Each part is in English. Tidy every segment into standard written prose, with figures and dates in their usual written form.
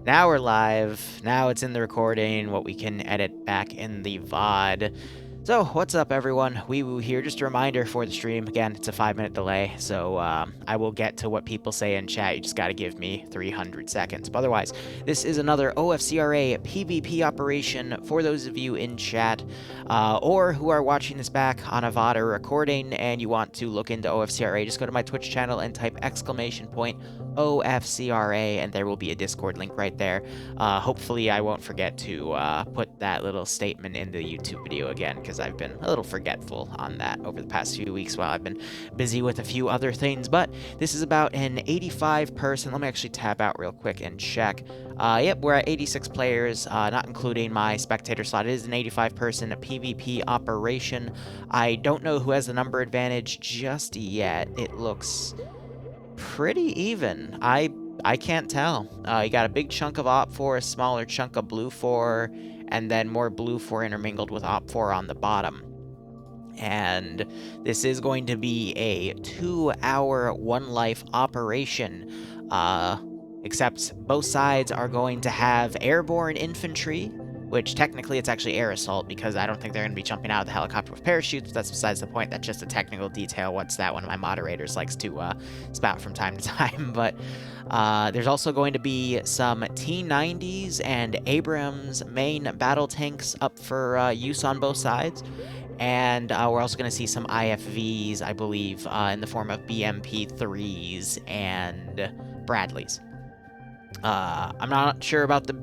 Now we're live. Now it's in the recording, what we can edit back in the VOD. So, what's up, everyone? Wee Woo here. Just a reminder for the stream. Again, it's a 5-minute delay, so I will get to what people say in chat. You just gotta give me 300 seconds. But otherwise, this is another OFCRA PvP operation for those of you in chat, or who are watching this back on a VOD or recording and you want to look into OFCRA. Just go to my Twitch channel and type !OFCRA, and there will be a Discord link right there. Hopefully, I won't forget to put that little statement in the YouTube video again, because I've been a little forgetful on that over the past few weeks while I've been busy with a few other things. But this is about an 85 person. Let me actually tab out real quick and check. Yep, we're at 86 players, not including my spectator slot. It is an 85 person PvP operation. I don't know who has the number advantage just yet. It looks pretty even. I can't tell. You got a big chunk of OPFOR, a smaller chunk of BLUFOR, and then more BLUFOR intermingled with OPFOR on the bottom. And this is going to be a 2-hour, one-life operation. Except both sides are going to have airborne infantry, which technically it's actually air assault, because I don't think they're going to be jumping out of the helicopter with parachutes. That's besides the point. That's just a technical detail. What's that? One of my moderators likes to spout from time to time. But there's also going to be some T-90s and Abrams main battle tanks up for use on both sides. And we're also going to see some IFVs, I believe, in the form of BMP-3s and Bradleys. I'm not sure about the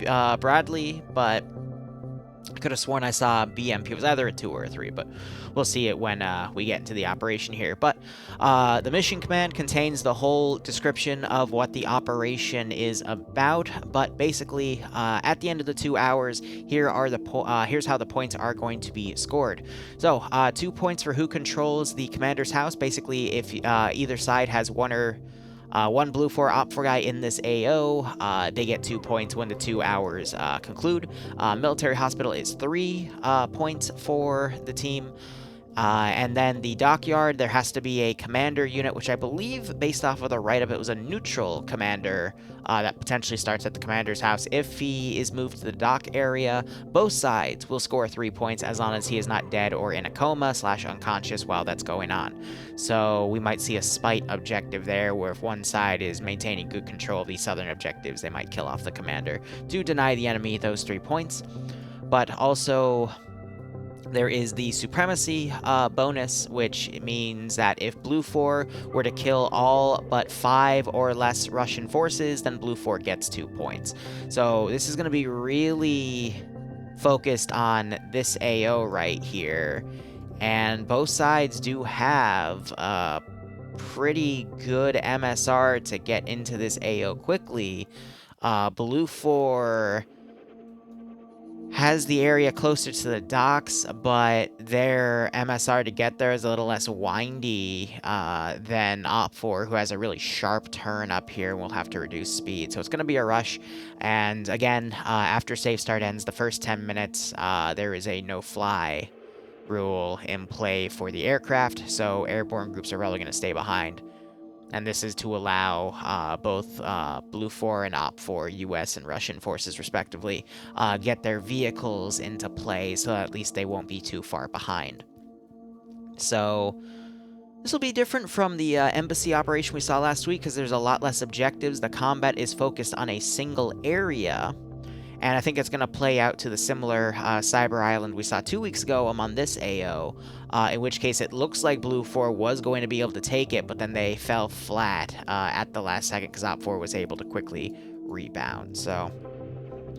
Bradley, but I could have sworn I saw BMP. It was either a 2 or a 3, but we'll see it when we get into the operation here. But the mission command contains the whole description of what the operation is about. But basically, at the end of the 2 hours, here's how the points are going to be scored. So 2 points for who controls the commander's house. Basically, if either side has one BLUFOR OPFOR guy in this AO, they get 2 points when the 2 hours conclude. Military hospital is 3 points for the team. And then the dockyard, there has to be a commander unit, which I believe, based off of the write-up, it was a neutral commander that potentially starts at the commander's house. If he is moved to the dock area, both sides will score 3 points as long as he is not dead or in a coma / unconscious while that's going on. So we might see a spite objective there, where if one side is maintaining good control of these southern objectives, they might kill off the commander to deny the enemy those 3 points. But also, there is the supremacy bonus, which means that if BLUFOR were to kill all but 5 or less Russian forces, then BLUFOR gets 2 points. So this is going to be really focused on this AO right here. And both sides do have a pretty good MSR to get into this AO quickly. BLUFOR has the area closer to the docks, but their MSR to get there is a little less windy than OPFOR, who has a really sharp turn up here and will have to reduce speed. So it's going to be a rush. And again, after safe start ends, the first 10 minutes, there is a no-fly rule in play for the aircraft, so airborne groups are probably going to stay behind. And this is to allow both BLUFOR and OPFOR, US and Russian forces respectively, get their vehicles into play, so at least they won't be too far behind. So this will be different from the embassy operation we saw last week, because there's a lot less objectives. The combat is focused on a single area. And I think it's going to play out to the similar Cyber Island we saw 2 weeks ago on this AO, in which case it looks like BLUFOR was going to be able to take it, but then they fell flat at the last second because OPFOR was able to quickly rebound. So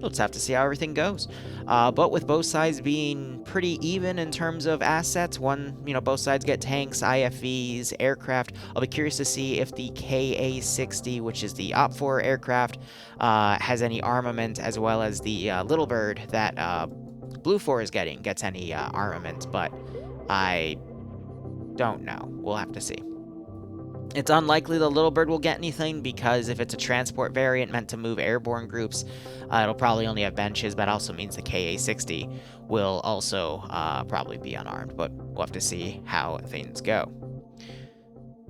we'll just have to see how everything goes. But with both sides being pretty even in terms of assets, both sides get tanks, IFVs, aircraft. I'll be curious to see if the KA-60, which is the OPFOR aircraft, has any armament, as well as the Little Bird that BLUFOR is getting gets any armament, but I don't know. We'll have to see. It's unlikely the Little Bird will get anything, because if it's a transport variant meant to move airborne groups, it'll probably only have benches. But also means the KA-60 will also probably be unarmed, but we'll have to see how things go.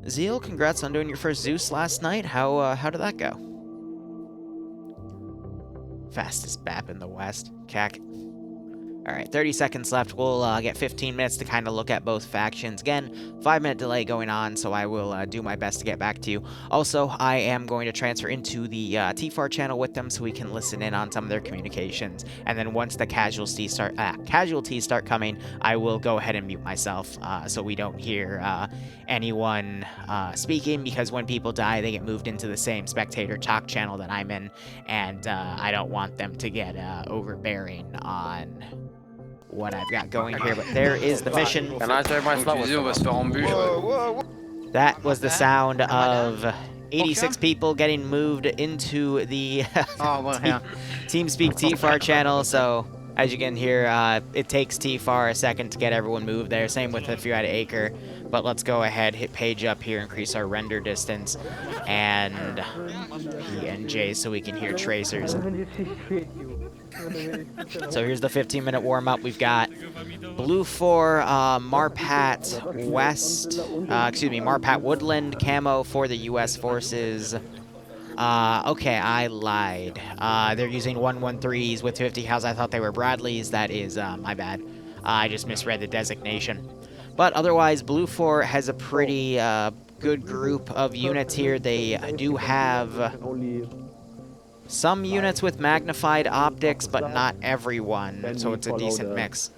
Zeal, congrats on doing your first Zeus last night. How did that go? Fastest map in the West. Cack. Alright, 30 seconds left. We'll get 15 minutes to kind of look at both factions. Again, 5-minute delay going on, so I will do my best to get back to you. Also, I am going to transfer into the TFAR channel with them so we can listen in on some of their communications. And then once the casualties start coming, I will go ahead and mute myself so we don't hear anyone speaking, because when people die, they get moved into the same spectator talk channel that I'm in, and I don't want them to get overbearing on what I've got going here. But there is the mission. That was the sound of 86 people getting moved into the TeamSpeak TFAR channel. So as you can hear, it takes TFAR a second to get everyone moved there. Same with if you're at Acre. But let's go ahead, hit page up here, increase our render distance, and ENJ so we can hear tracers. So here's the 15-minute warm-up. We've got Blue 4, Marpat West, Marpat Woodland camo for the U.S. forces. Okay, I lied. They're using 113s with 50 cals. I thought they were Bradleys. That is, my bad. I just misread the designation. But otherwise, Blue 4 has a pretty good group of units here. They do have some units with magnified optics, but not everyone, so it's a decent mix.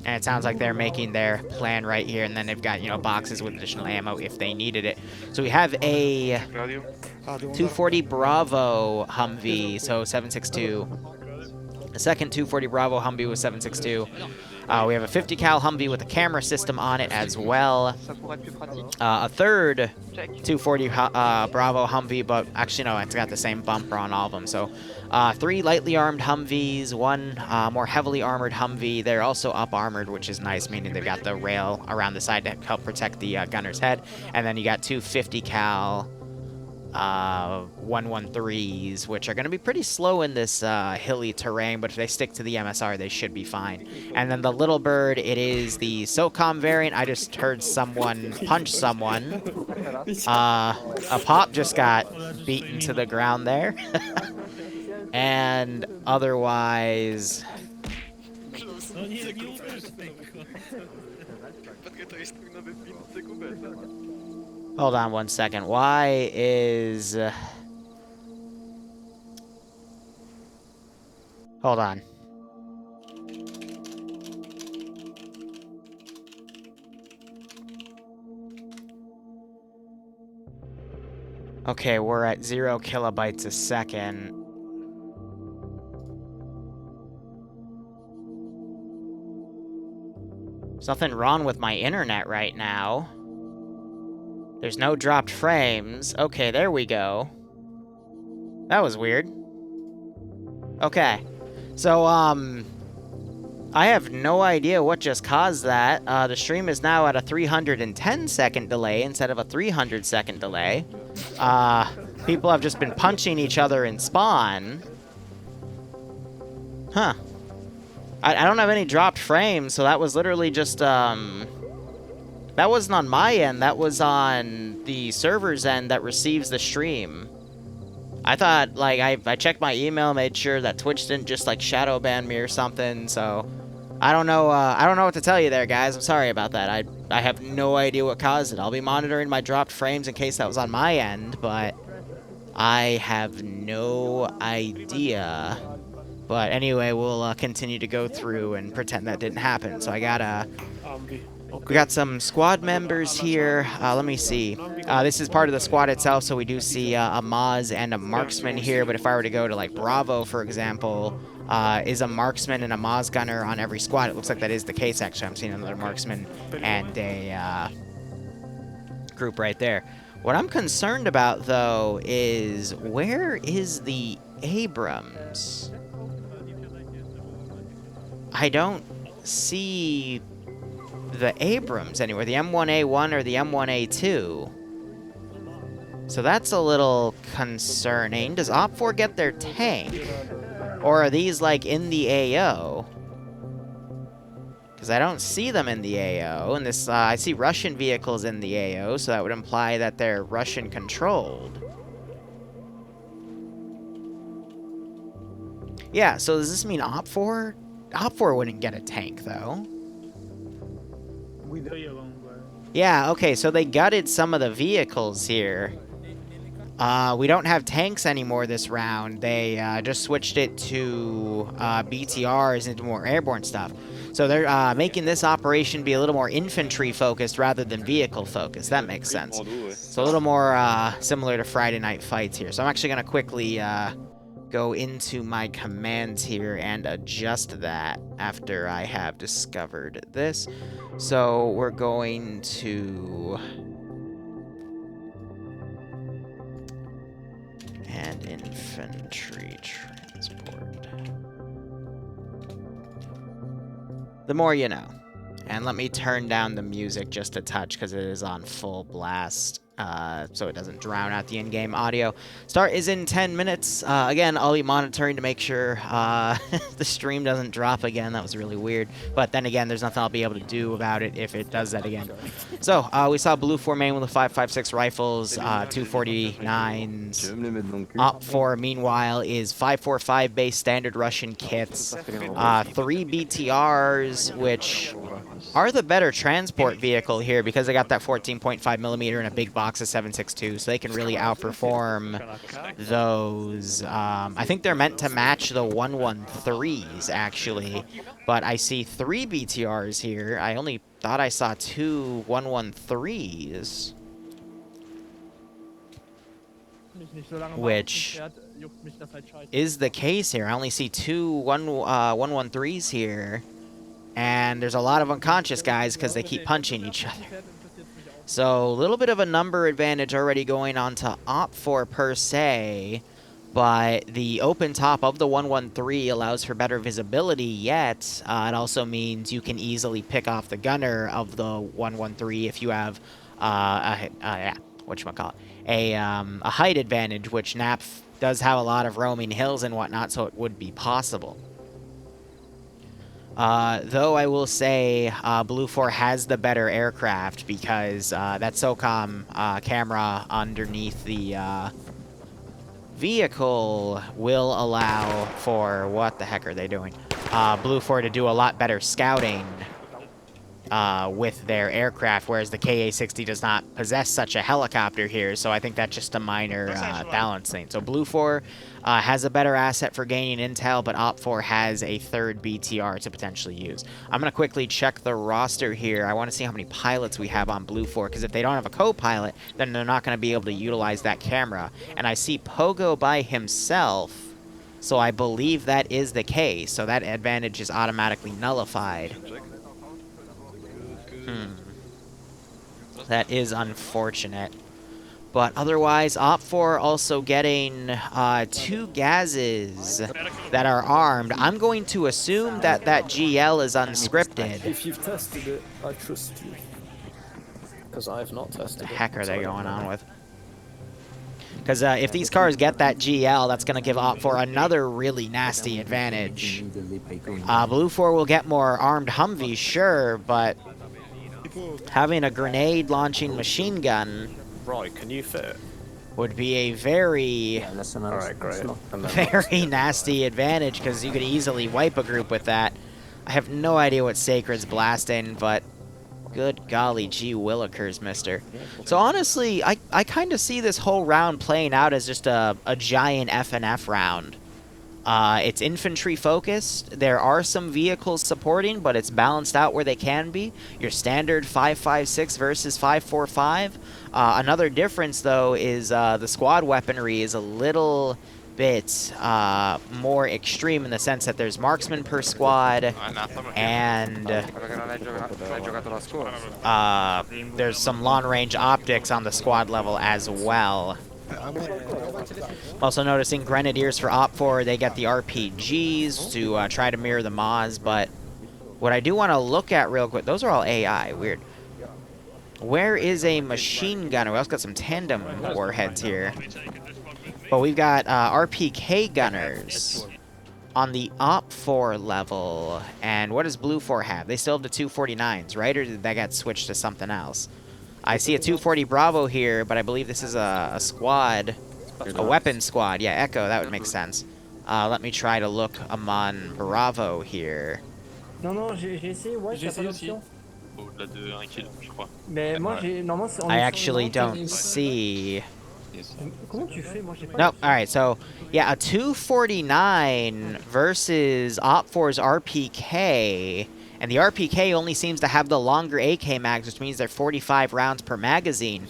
And it sounds like they're making their plan right here, and then they've got, you know, boxes with additional ammo if they needed it. So we have a 240 Bravo Humvee, so 7.62. A second 240 Bravo Humvee with 7.62. We have a 50 cal Humvee with a camera system on it as well. A third 240 Bravo Humvee, but actually no, it's got the same bumper on all of them. So 3 lightly armed Humvees, 1 more heavily armored Humvee. They're also up armored, which is nice, meaning they've got the rail around the side to help protect the gunner's head. And then you got 2 50 cal 113s, which are going to be pretty slow in this hilly terrain, but if they stick to the MSR, they should be fine. And then the Little Bird, it is the SOCOM variant. I just heard someone punch someone. A pop just got beaten to the ground there. And otherwise... Hold on one second. Why is... Hold on. Okay, we're at 0 kilobytes a second. There's nothing wrong with my internet right now. There's no dropped frames. Okay, there we go. That was weird. Okay. So, I have no idea what just caused that. The stream is now at a 310-second delay instead of a 300-second delay. People have just been punching each other in spawn. Huh. I don't have any dropped frames, so that was literally just, that wasn't on my end, that was on the server's end that receives the stream. I thought, like, I checked my email, made sure that Twitch didn't just, like, shadow ban me or something, so... I don't know what to tell you there, guys. I'm sorry about that. I have no idea what caused it. I'll be monitoring my dropped frames in case that was on my end, but... I have no idea. But anyway, we'll continue to go through and pretend that didn't happen. So I got we got some squad members here. Let me see. This is part of the squad itself, so we do see a Maz and a marksman here. But if I were to go to, like, Bravo, for example, is a marksman and a Maz gunner on every squad. It looks like that is the case, actually. I'm seeing another marksman and a group right there. What I'm concerned about, though, is where is the Abrams? I don't see the Abrams anywhere, the M1A1 or the M1A2. So that's a little concerning. Does OPFOR get their tank? Or are these, like, in the AO? Because I don't see them in the AO. And this, I see Russian vehicles in the AO, so that would imply that they're Russian-controlled. Yeah, so does this mean OPFOR? OPFOR wouldn't get a tank, though. Yeah, okay, so they gutted some of the vehicles here. We don't have tanks anymore this round. They just switched it to BTRs into more airborne stuff. So they're making this operation be a little more infantry-focused rather than vehicle-focused. That makes sense. So a little more similar to Friday Night Fights here. So I'm actually going to quickly go into my commands here and adjust that after I have discovered this. So we're going to... and infantry transport. The more you know. And let me turn down the music just a touch because it is on full blast, so it doesn't drown out the in-game audio. Start is in 10 minutes. Again, I'll be monitoring to make sure the stream doesn't drop again. That was really weird. But then again, there's nothing I'll be able to do about it if it does that again. So, we saw Blue 4 main with the 5.56 rifles, 249s. OPFOR, meanwhile, is 5.45 base standard Russian kits, 3 BTRs, which are the better transport vehicle here because they got that 14.5mm and a big box of 7.62, so they can really outperform those. I think they're meant to match the 113s, actually, but I see 3 BTRs here. I only thought I saw 2 113s. Which is the case here. I only see 2 113s here. And there's a lot of unconscious guys because they keep punching each other. So a little bit of a number advantage already going on to OPFOR per se. But the open top of the 113 allows for better visibility, yet it also means you can easily pick off the gunner of the 113 if you have a height advantage, which NAPF does have a lot of roaming hills and whatnot, so it would be possible. Though I will say Blue 4 has the better aircraft because that SOCOM camera underneath the vehicle will allow for, what the heck are they doing? Blue 4 to do a lot better scouting with their aircraft, whereas the KA-60 does not possess such a helicopter here, so I think that's just a minor balance thing. So Blue 4 has a better asset for gaining intel, but OPFOR has a third BTR to potentially use. I'm going to quickly check the roster here. I want to see how many pilots we have on Blue 4, because if they don't have a co-pilot, then they're not going to be able to utilize that camera. And I see Pogo by himself, so I believe that is the case, so that advantage is automatically nullified. That is unfortunate. But otherwise, OPFOR also getting 2 gazes that are armed. I'm going to assume that that GL is unscripted. If you've tested it, I trust you. Because I have not tested it. What the heck are they going on with? Because if these cars get that GL, that's going to give OPFOR another really nasty advantage. Blue 4 will get more armed Humvees, sure, but having a grenade-launching machine gun can you fit? Would be a very, very nasty advantage, because you could easily wipe a group with that. I have no idea what Sacred's blasting, but good golly gee willikers, mister. So honestly, I kind of see this whole round playing out as just a giant FNF round. It's infantry focused. There are some vehicles supporting, but it's balanced out where they can be. Your standard 5.56 versus 5.45. Another difference, though, is the squad weaponry is a little bit more extreme in the sense that there's marksmen per squad, and there's some long-range optics on the squad level as well. Also noticing Grenadiers for OPFOR, they get the RPGs to try to mirror the Moz, but what I do want to look at real quick, those are all AI, weird. Where is a machine gunner? We also got some tandem warheads here. But we've got RPK gunners on the OPFOR level. And what does Blue 4 have? They still have the 249s, right? Or did that get switched to something else? I see a 240 Bravo here, but I believe this is a squad, a weapon squad. Yeah, Echo, that would make sense. Let me try to look on Bravo here. Non, non, j'ai essayé, ouais, J'ai t'as pas essayé aussi. d'option. Au-delà de 1 kill, je crois. Mais moi, Ouais. j'ai. Normalement, c'est en I est sur le actually numéro don't 15. see. Comment tu fais? Moi, j'ai pas Nope. d'option. All right. So yeah, a 249 versus Op4's RPK, and the RPK only seems to have the longer AK mags, which means they're 45 rounds per magazine.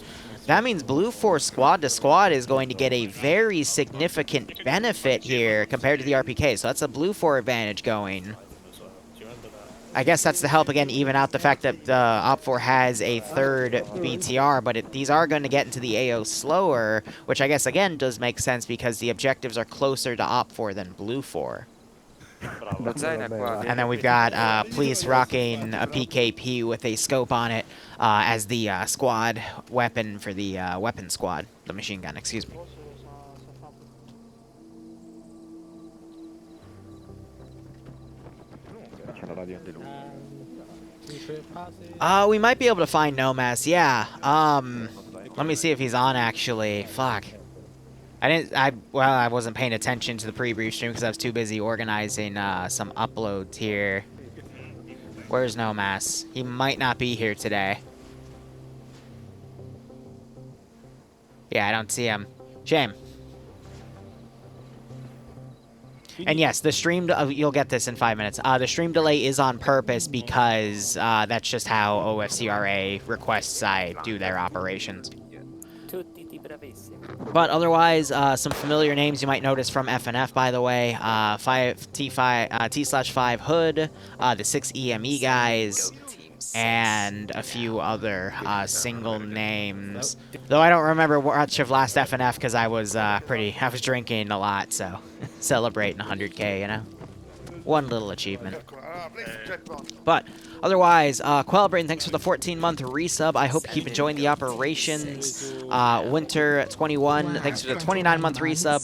That means Blue Force squad to squad is going to get a very significant benefit here compared to the RPK. So that's a Blue 4 advantage going. I guess that's to help, again, even out the fact that Op4 has a third BTR, but these are going to get into the AO slower, which I guess, again, does make sense because the objectives are closer to Op4 than Blue 4. And then we've got Police rocking a PKP with a scope on it as the squad weapon for the weapon squad. The machine gun, excuse me. We might be able to find Nomas, yeah. Let me see if he's on, actually. Fuck. Well, I wasn't paying attention to the pre-brief stream because I was too busy organizing some uploads here. Where's Nomas? He might not be here today. Yeah, I don't see him. Shame. And yes, the stream, you'll get this in 5 minutes. The stream delay is on purpose because that's just how OFCRA requests I do their operations. But otherwise, some familiar names you might notice from FNF, by the way. T/5 Hood, the 6 EME guys, and a few other single names. Though I don't remember much of last FNF because I was drinking a lot, so celebrating 100K, you know? One little achievement. But otherwise, Quellbrain, thanks for the 14-month resub. I hope you keep enjoying the operations. Winter21, thanks for the 29-month resub.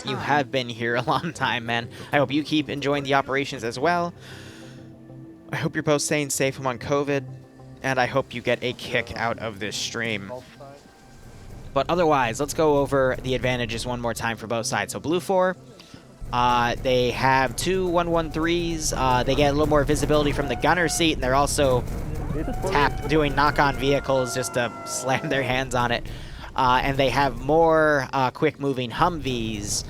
You have been here a long time, man. I hope you keep enjoying the operations as well. I hope you're both staying safe among COVID, and I hope you get a kick out of this stream. But otherwise, let's go over the advantages one more time for both sides. So Blue 4, they have two 113s. They get a little more visibility from the gunner seat, and they're also doing knock-on vehicles just to slam their hands on it. And they have more quick-moving Humvees,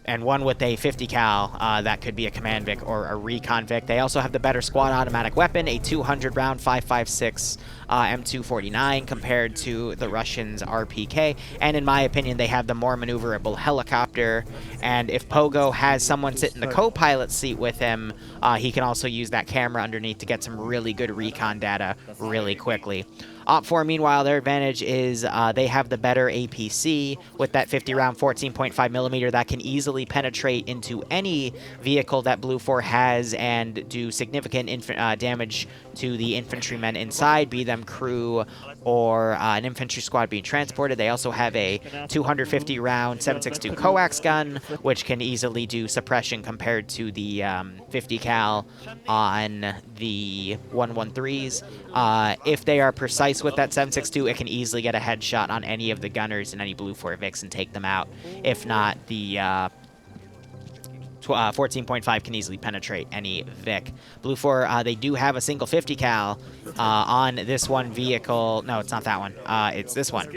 and one with a 50 cal that could be a command Vic or a recon Vic. They also have the better squad automatic weapon, a 200-round 5.56 M249 compared to the Russians' RPK. And in my opinion, they have the more maneuverable helicopter. And if Pogo has someone sit in the co-pilot seat with him, he can also use that camera underneath to get some really good recon data really quickly. Op4, meanwhile, their advantage is they have the better APC with that 50-round 14.5mm that can easily penetrate into any vehicle that Blue 4 has and do significant damage to the infantrymen inside, be them crew or an infantry squad being transported. They also have a 250-round 7.62 coax gun, which can easily do suppression compared to the 50 cal on the 113s. If they are precise with that 7.62, it can easily get a headshot on any of the gunners and any Blue 4 Vics and take them out. If not, the 14.5 can easily penetrate any Vic. Blue 4, they do have a single 50 cal on this one vehicle. No, it's not that one. It's this one,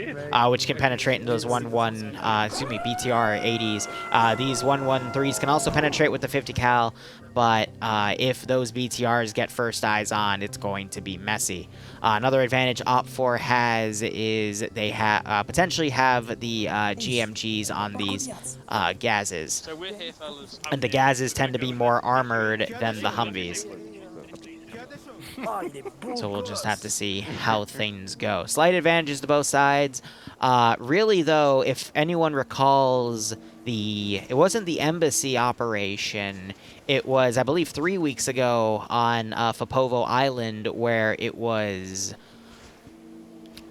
which can penetrate into those BTR 80s. These 113s can also penetrate with the 50 cal, but if those BTRs get first eyes on, it's going to be messy. Another advantage Op4 has is they potentially have the GMGs on these Gazes. And the Gazes tend to be more armored than the Humvees. So we'll just have to see how things go. Slight advantages to both sides. Really, though, if anyone recalls, it wasn't the embassy operation. It was, I believe, 3 weeks ago on Fapovo Island, where it was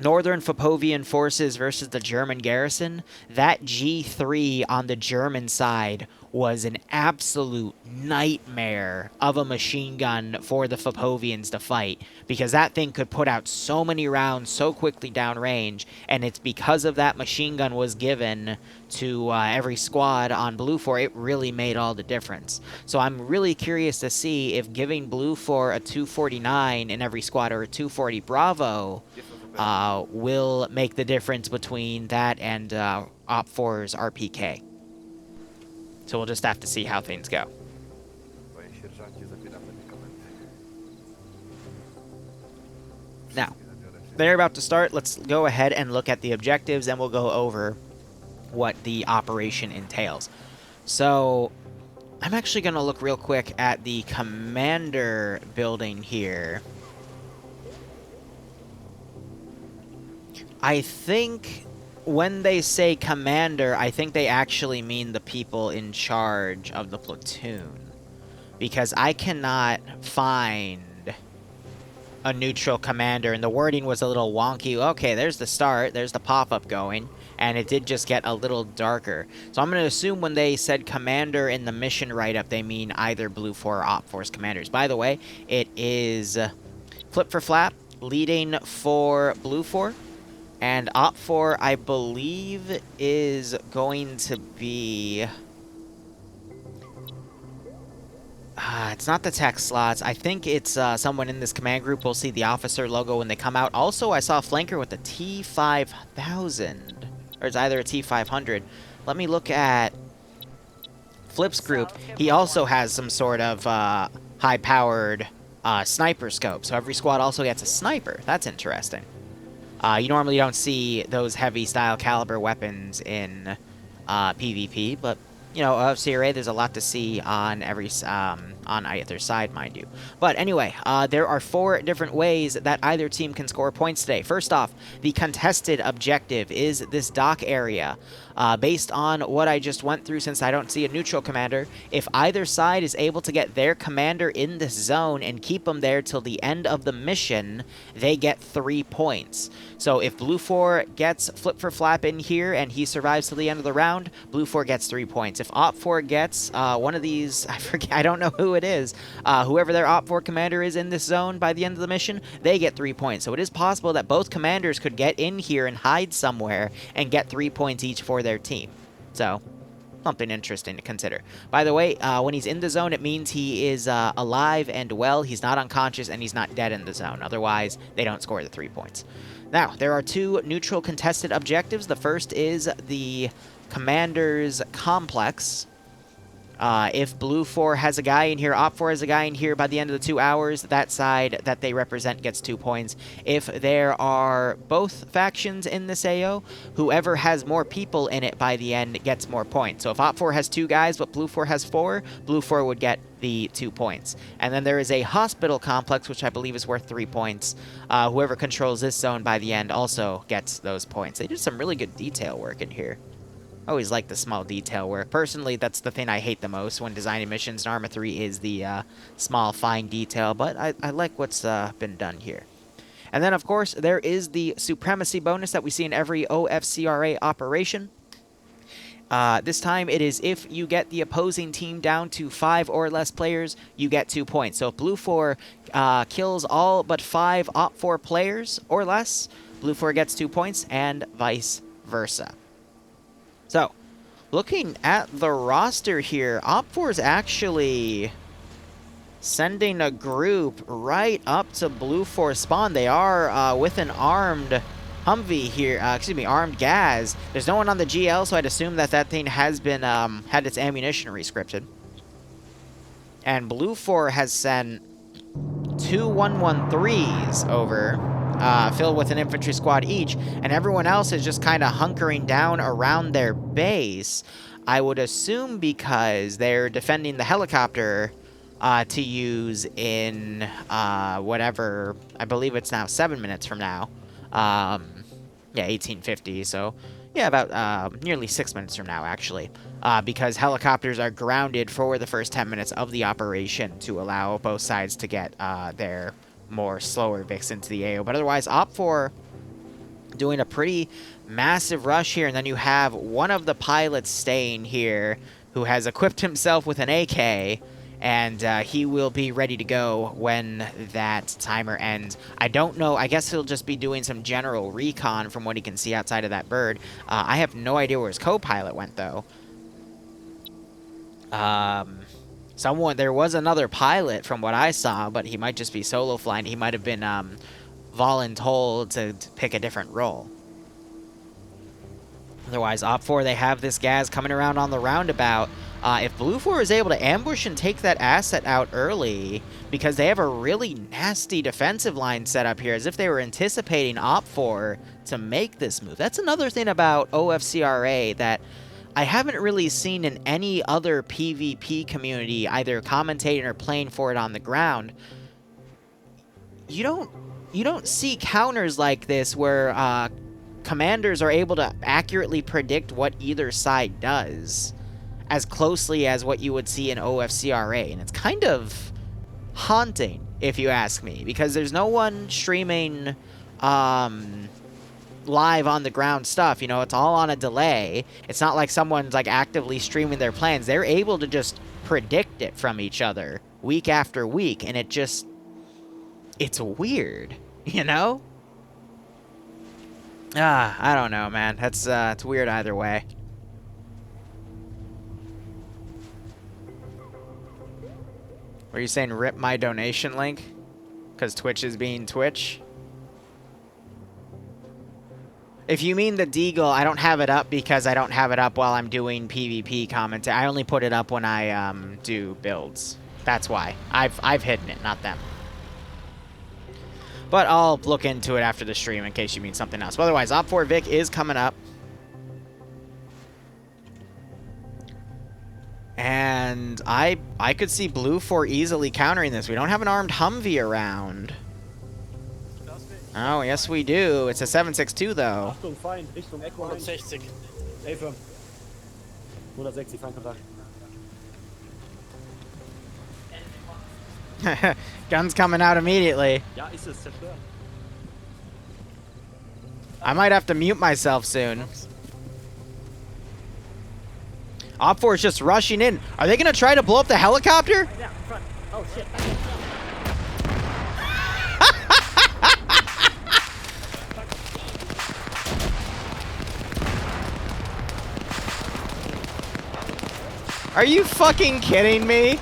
Northern Fopovian forces versus the German garrison, that G3 on the German side was an absolute nightmare of a machine gun for the Fopovians to fight, because that thing could put out so many rounds so quickly downrange, and it's because of that machine gun was given to every squad on Blue 4, it really made all the difference. So I'm really curious to see if giving Blue 4 a 249 in every squad or a 240 Bravo will make the difference between that and Op4's RPK. So we'll just have to see how things go. Now, they're about to start. Let's go ahead and look at the objectives, and we'll go over what the operation entails. So, I'm actually going to look real quick at the commander building here. I think when they say commander, I think they actually mean the people in charge of the platoon. Because I cannot find a neutral commander, and the wording was a little wonky. Okay, there's the start, there's the pop-up going, and it did just get a little darker. So I'm going to assume when they said commander in the mission write-up, they mean either Blue 4 or Op 4's commanders. By the way, it is Flip for Flap leading for Blue 4. And Op 4, I believe, is going to be... it's not the tech slots. I think it's someone in this command group. We'll see the officer logo when they come out. Also, I saw a flanker with a T5000. Or it's either a T500. Let me look at Flip's group. He also has some sort of high-powered sniper scope. So every squad also gets a sniper. That's interesting. You normally don't see those heavy style caliber weapons in PvP, but you know, OFCRA, there's a lot to see on every on either side, mind you. But anyway, there are 4 different ways that either team can score points today. First off, the contested objective is this dock area. Based on what I just went through, since I don't see a neutral commander, if either side is able to get their commander in this zone and keep them there till the end of the mission, they get 3 points. So if Blue 4 gets Flip for Flap in here and he survives till the end of the round, Blue 4 gets 3 points. If Op 4 gets one of these, I forget, I don't know who it is, whoever their Op 4 commander is in this zone by the end of the mission, they get 3 points. So it is possible that both commanders could get in here and hide somewhere and get 3 points each for their team. So, something interesting to consider. By the way, when he's in the zone, it means he is alive and well. He's not unconscious, and he's not dead in the zone. Otherwise, they don't score the 3 points. Now, there are 2 neutral contested objectives. The first is the Commander's Complex. If Blue 4 has a guy in here, Op 4 has a guy in here by the end of the 2 hours, that side that they represent gets 2 points. If there are both factions in this AO, whoever has more people in it by the end gets more points. So if Op 4 has 2 guys, but Blue 4 has 4, Blue 4 would get the 2 points. And then there is a hospital complex, which I believe is worth 3 points. Whoever controls this zone by the end also gets those points. They did some really good detail work in here. I always like the small detail work. Personally, that's the thing I hate the most when designing missions in Arma 3 is the small, fine detail, but I like what's been done here. And then, of course, there is the supremacy bonus that we see in every OFCRA operation. This time, it is if you get the opposing team down to 5 or less players, you get 2 points. So if Blue 4 kills all but 5 Op 4 players or less, Blue 4 gets 2 points, and vice versa. So, looking at the roster here, Op 4 is actually sending a group right up to Blue 4 spawn. They are with an armed Humvee here, armed Gaz. There's no one on the GL, so I'd assume that that thing has been, had its ammunition rescripted. And Blue 4 has sent 2 113s over, filled with an infantry squad each, and everyone else is just kind of hunkering down around their base. I would assume because they're defending the helicopter to use in whatever, I believe it's now 7 minutes from now. Yeah, 1850, so yeah, about nearly 6 minutes from now, actually. Because helicopters are grounded for the first 10 minutes of the operation to allow both sides to get their more slower Vix into the AO. But otherwise, Op 4 doing a pretty massive rush here, and then you have one of the pilots staying here who has equipped himself with an AK, and he will be ready to go when that timer ends. I don't know, I guess he'll just be doing some general recon from what he can see outside of that bird. I have no idea where his co-pilot went, though. There was another pilot from what I saw, but he might just be solo flying. He might have been voluntold to pick a different role. Otherwise, OPFOR, they have this gas coming around on the roundabout. If Blue 4 is able to ambush and take that asset out early, because they have a really nasty defensive line set up here, as if they were anticipating OPFOR to make this move. That's another thing about OFCRA that I haven't really seen in any other PvP community, either commentating or playing for it on the ground. You don't see counters like this where commanders are able to accurately predict what either side does as closely as what you would see in OFCRA, and it's kind of haunting, if you ask me, because there's no one streaming live on the ground stuff. You know, it's all on a delay. It's not like someone's like actively streaming their plans. They're able to just predict it from each other week after week, and it's weird, you know? I don't know, man. It's weird either way. Were you saying rip my donation link? Because Twitch is being Twitch? If you mean the Deagle, I don't have it up because I don't have it up while I'm doing PvP commentary. I only put it up when I do builds. That's why. I've hidden it, not them. But I'll look into it after the stream in case you mean something else. But otherwise, OPFOR Vic is coming up. And I could see Blue 4 easily countering this. We don't have an armed Humvee around. Oh, yes we do. It's a 7.62 though. Achtung, Feind, Richtung Echo 160. A-firm. 160, Feindkontakt. Guns coming out immediately. Ja, ist es, zerstört. I might have to mute myself soon. OPFOR is just rushing in. Are they going to try to blow up the helicopter? Yeah, in front. Oh, shit. Are you fucking kidding me?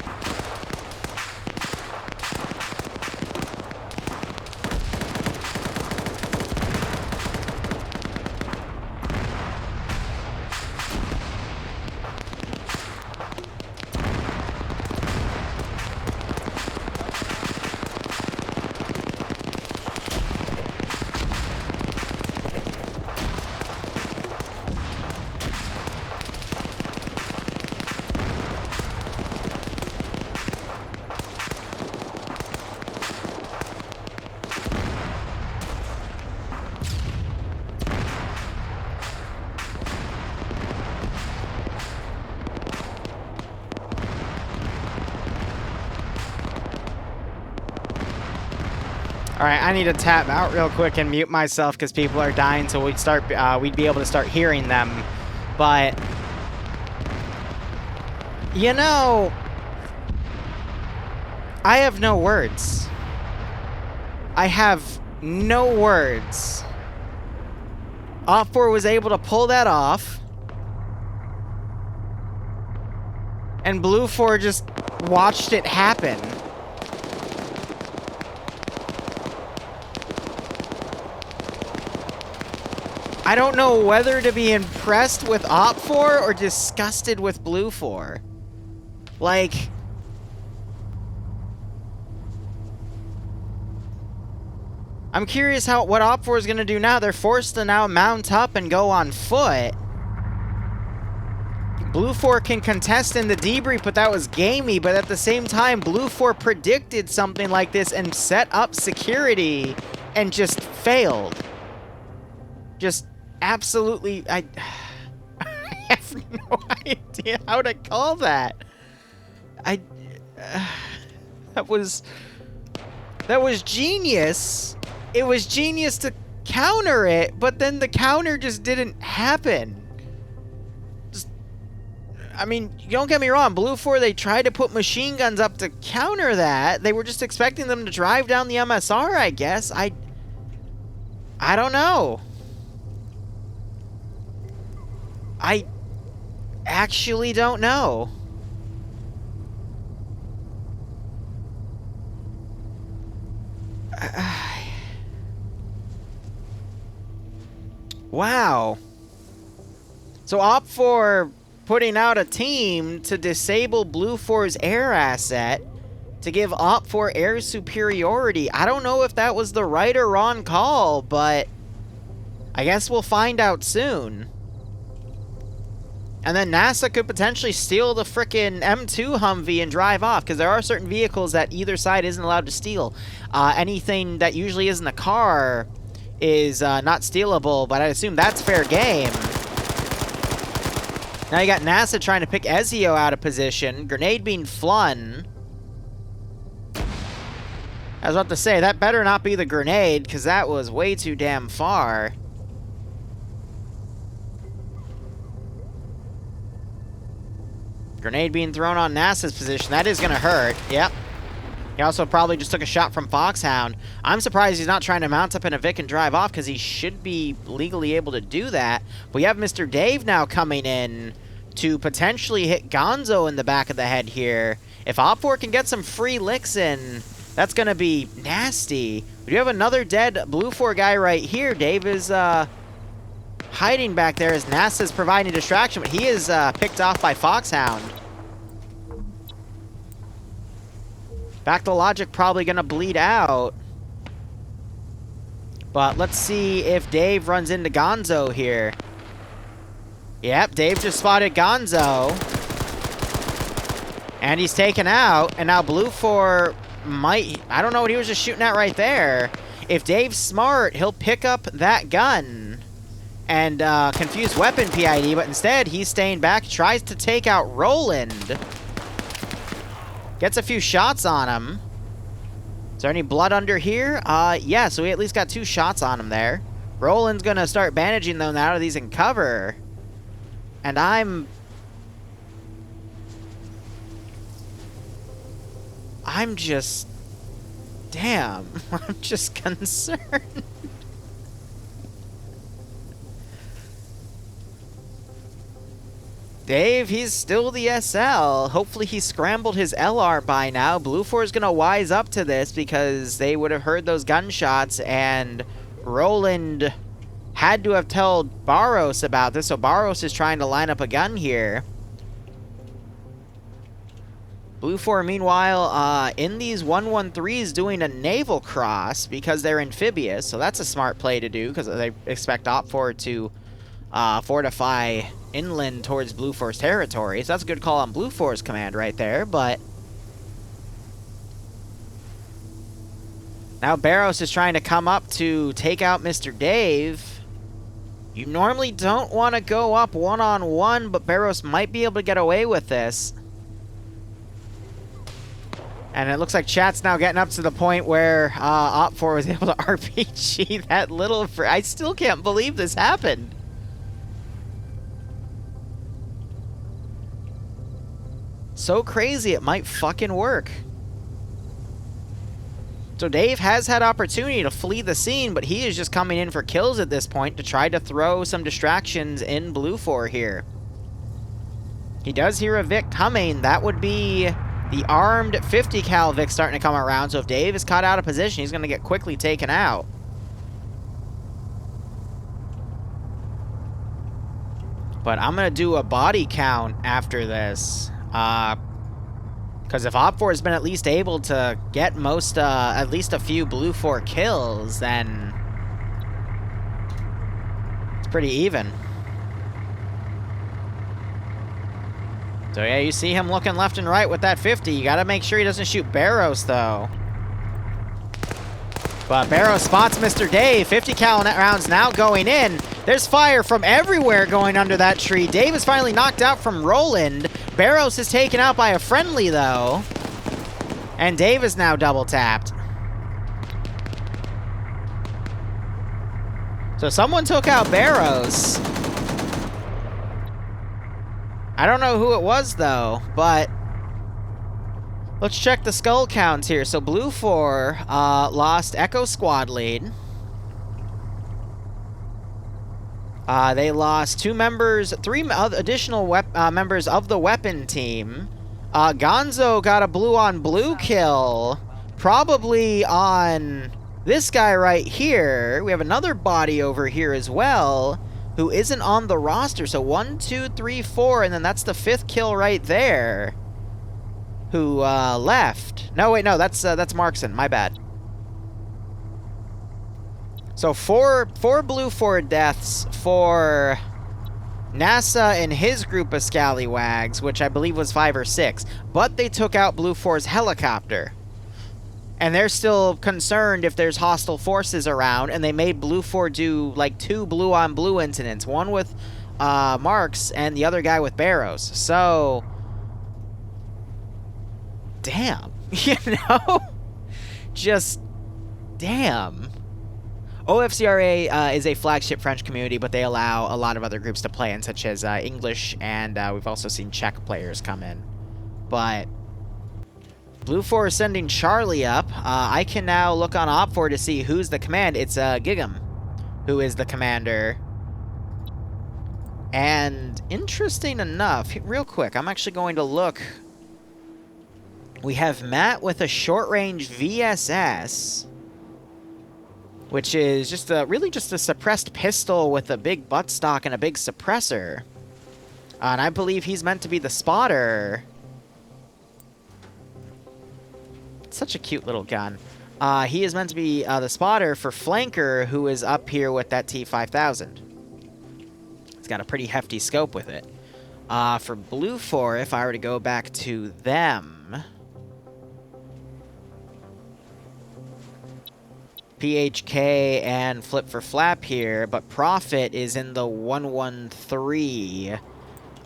Alright, I need to tap out real quick and mute myself because people are dying so we'd be able to start hearing them. But, you know, I have no words. I have no words. OPFOR was able to pull that off. And Blue 4 just watched it happen. I don't know whether to be impressed with OPFOR or disgusted with Blue 4. Like, I'm curious what OPFOR is going to do now. They're forced to now mount up and go on foot. Blue 4 can contest in the debrief, but that was gamey. But at the same time, Blue 4 predicted something like this and set up security and just failed. Just absolutely, I have no idea how to call that. That was genius. It was genius to counter it, but then the counter just didn't happen. I mean, don't get me wrong, Blue 4, they tried to put machine guns up to counter that. They were just expecting them to drive down the MSR, I guess. I don't know. I actually don't know. Wow. So OFCRA putting out a team to disable Blue 4's air asset to give OFCRA air superiority. I don't know if that was the right or wrong call, but I guess we'll find out soon. And then NASA could potentially steal the frickin' M2 Humvee and drive off, because there are certain vehicles that either side isn't allowed to steal. Anything that usually isn't a car is not stealable, but I assume that's fair game. Now you got NASA trying to pick Ezio out of position. Grenade being flung. I was about to say, that better not be the grenade, because that was way too damn far. Grenade being thrown on NASA's position. That is going to hurt. Yep. He also probably just took a shot from Foxhound. I'm surprised he's not trying to mount up in a Vic and drive off, because he should be legally able to do that. We have Mr. Dave now coming in to potentially hit Gonzo in the back of the head here. If OFCRA can get some free licks in, that's going to be nasty. We do have another dead Blue 4 guy right here. Dave is hiding back there as NASA's providing distraction, but he is picked off by Foxhound. Back to Logic probably going to bleed out. But let's see if Dave runs into Gonzo here. Yep, Dave just spotted Gonzo. And he's taken out. And now Blue 4 might... I don't know what he was just shooting at right there. If Dave's smart, he'll pick up that gun and confuse weapon PID. But instead, he's staying back, tries to take out Roland. Gets a few shots on him. Is there any blood under here? Yeah, so we at least got 2 shots on him there. Roland's gonna start bandaging them now that he's in cover. And I'm just... Damn. I'm just concerned. Dave, he's still the SL. Hopefully he scrambled his LR by now. Blue 4 is going to wise up to this because they would have heard those gunshots, and Roland had to have told Barros about this, so Barros is trying to line up a gun here. Blue 4, meanwhile, in these 113s doing a naval cross because they're amphibious, so that's a smart play to do because they expect OFCRA to fortify inland towards Blue 4's territory. So that's a good call on Blue 4's command right there, but now Barros is trying to come up to take out Mr. Dave. You normally don't want to go up one-on-one, but Barros might be able to get away with this. And it looks like chat's now getting up to the point where OPFOR was able to RPG that little... I still can't believe this happened. So crazy, it might fucking work. So Dave has had opportunity to flee the scene, but he is just coming in for kills at this point to try to throw some distractions in Blue 4 here. He does hear a Vic coming. That would be the armed 50 cal Vic starting to come around. So if Dave is caught out of position, he's going to get quickly taken out. But I'm going to do a body count after this. Because if OPFOR has been at least able to get most, at least a few Blue 4 kills, then it's pretty even. So yeah, you see him looking left and right with that 50. You gotta make sure he doesn't shoot Barros, though. But Barros spots Mr. Dave. 50 cal rounds now going in. There's fire from everywhere going under that tree. Dave is finally knocked out from Roland. Barros is taken out by a friendly, though. And Dave is now double tapped. So someone took out Barrows. I don't know who it was, though, but let's check the skull counts here. So Blue 4 lost Echo Squad lead. They lost three additional members of the weapon team. Gonzo got a blue on blue kill, probably on this guy right here. We have another body over here as well, who isn't on the roster. So 1, 2, 3, 4, and then that's the 5th kill right there. Who left? No, wait, no, that's Markson. My bad. So four Blue 4 deaths for NASA and his group of scallywags, which I believe was 5 or 6. But they took out Blue 4's helicopter. And they're still concerned if there's hostile forces around, and they made Blue 4 do, like, 2 blue-on-blue incidents. One with Marks, and the other guy with Barrows. So, damn. You know? Just, damn. OFCRA is a flagship French community, but they allow a lot of other groups to play in, such as English, and we've also seen Czech players come in. But Blue 4 is sending Charlie up. I can now look on Op4 to see who's the command. It's Gigam, who is the commander. And interesting enough, real quick, I'm actually going to look. We have Matt with a short-range VSS, which is just really just a suppressed pistol with a big buttstock and a big suppressor. And I believe he's meant to be the spotter. Such a cute little gun. He is meant to be the spotter for Flanker, who is up here with that T5000. It's got a pretty hefty scope with it. For Blue 4, if I were to go back to them, PHK and Flip for Flap here, but Profit is in the 113.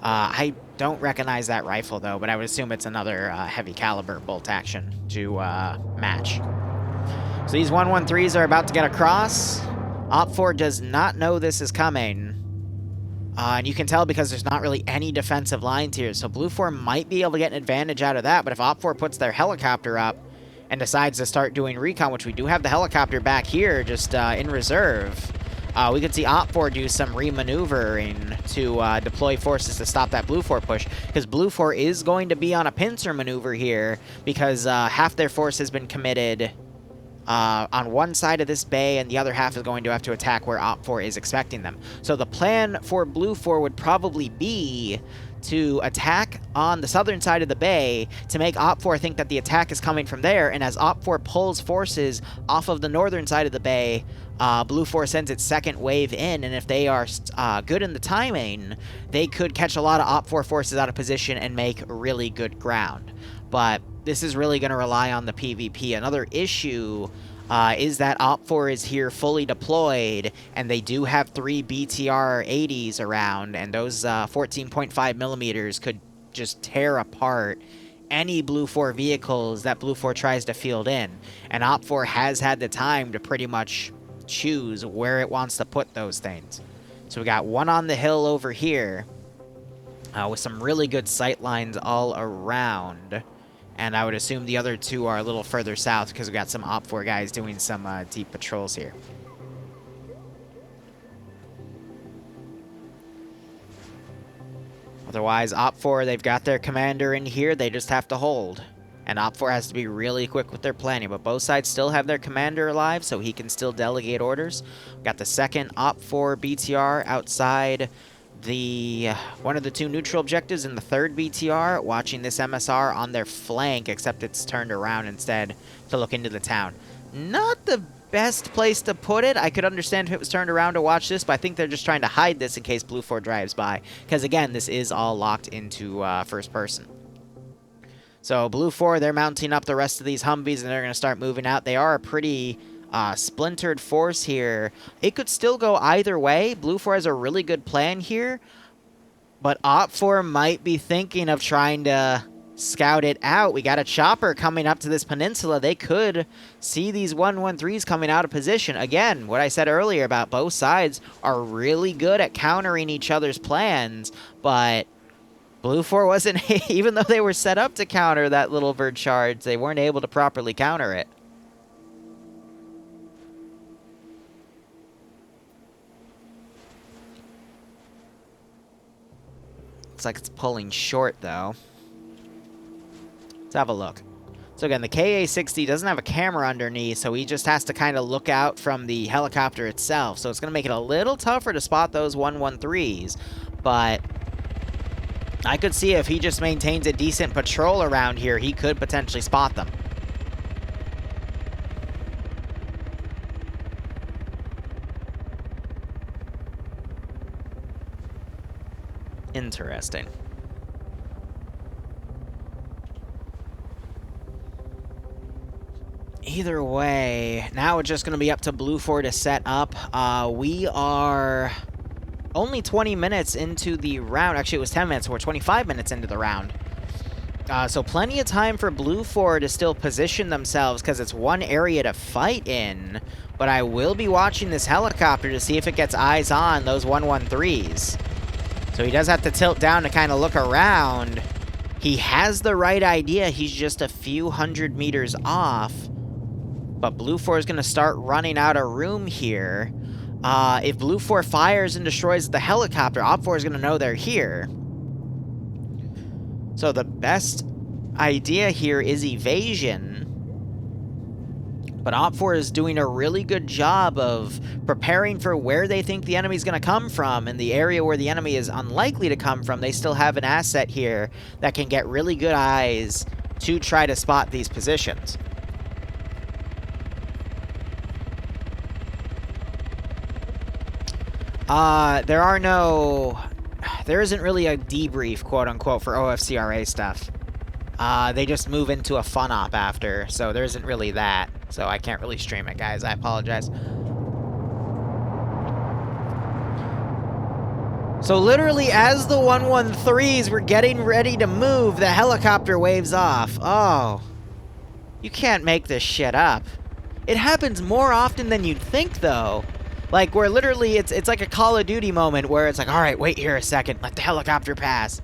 I don't recognize that rifle, though, but I would assume it's another heavy caliber bolt action to match. So these 113s are about to get across. Op4 does not know this is coming. And you can tell because there's not really any defensive lines here, so Blue 4 might be able to get an advantage out of that, but if Op4 puts their helicopter up and decides to start doing recon, which we do have the helicopter back here just in reserve, we could see Op4 do some re-maneuvering to deploy forces to stop that Blue 4 push, because Blue 4 is going to be on a pincer maneuver here, because half their force has been committed on one side of this bay, and the other half is going to have to attack where Op4 is expecting them. So the plan for Blue 4 would probably be to attack on the southern side of the bay to make Op4 think that the attack is coming from there, and as Op4 pulls forces off of the northern side of the bay, Blue 4 sends its second wave in, and if they are good in the timing, they could catch a lot of Op4 forces out of position and make really good ground. But this is really going to rely on the PvP. Another issue is that Op4 is here fully deployed, and they do have 3 BTR 80s around, and those 14.5 millimeters could just tear apart any Blue 4 vehicles that Blue 4 tries to field in. And Op4 has had the time to pretty much choose where it wants to put those things. So we got one on the hill over here with some really good sight lines all around. And I would assume the other two are a little further south because we got some Op4 guys doing some deep patrols here. Otherwise, Op4, they've got their commander in here. They just have to hold. And Op4 has to be really quick with their planning. But both sides still have their commander alive, so he can still delegate orders. Got the second Op4 BTR outside one of the 2 neutral objectives, and the third BTR watching this MSR on their flank, except it's turned around instead to look into the town. Not the best place to put it. I could understand if it was turned around to watch this, but I think they're just trying to hide this in case Blue 4 drives by, because again, this is all locked into first person. So Blue 4, they're mounting up the rest of these Humvees, and they're going to start moving out. They are a pretty splintered force here. It could still go either way. Blue 4 has a really good plan here, but Op 4 might be thinking of trying to scout it out. We got a chopper coming up to this peninsula. They could see these 113s coming out of position. Again, what I said earlier about both sides are really good at countering each other's plans, but Blue 4 wasn't, even though they were set up to counter that little bird charge, they weren't able to properly counter it. Looks like it's pulling short, though. Let's have a look. So again, the KA-60 doesn't have a camera underneath, so he just has to kind of look out from the helicopter itself. So it's going to make it a little tougher to spot those 113s, but I could see if he just maintains a decent patrol around here, he could potentially spot them. Interesting. Either way, now it's just going to be up to Blue 4 to set up. We are only 20 minutes into the round. Actually, it was 10 minutes. We're 25 minutes into the round. So plenty of time for Blue 4 to still position themselves because it's one area to fight in. But I will be watching this helicopter to see if it gets eyes on those 113s. So he does have to tilt down to kind of look around. He has the right idea. He's just a few hundred meters off. But Blue 4 is going to start running out of room here. If Blue 4 fires and destroys the helicopter, Op 4 is going to know they're here. So the best idea here is evasion. But Op 4 is doing a really good job of preparing for where they think the enemy is going to come from. And the area where the enemy is unlikely to come from, they still have an asset here that can get really good eyes to try to spot these positions. There isn't really a debrief, quote-unquote, for OFCRA stuff. They just move into a fun op after, so there isn't really that. So I can't really stream it, guys. I apologize. So literally, as the 113s were getting ready to move, the helicopter waves off. Oh. You can't make this shit up. It happens more often than you'd think, though. Like, where literally it's like a Call of Duty moment where it's like, alright, wait here a second, let the helicopter pass.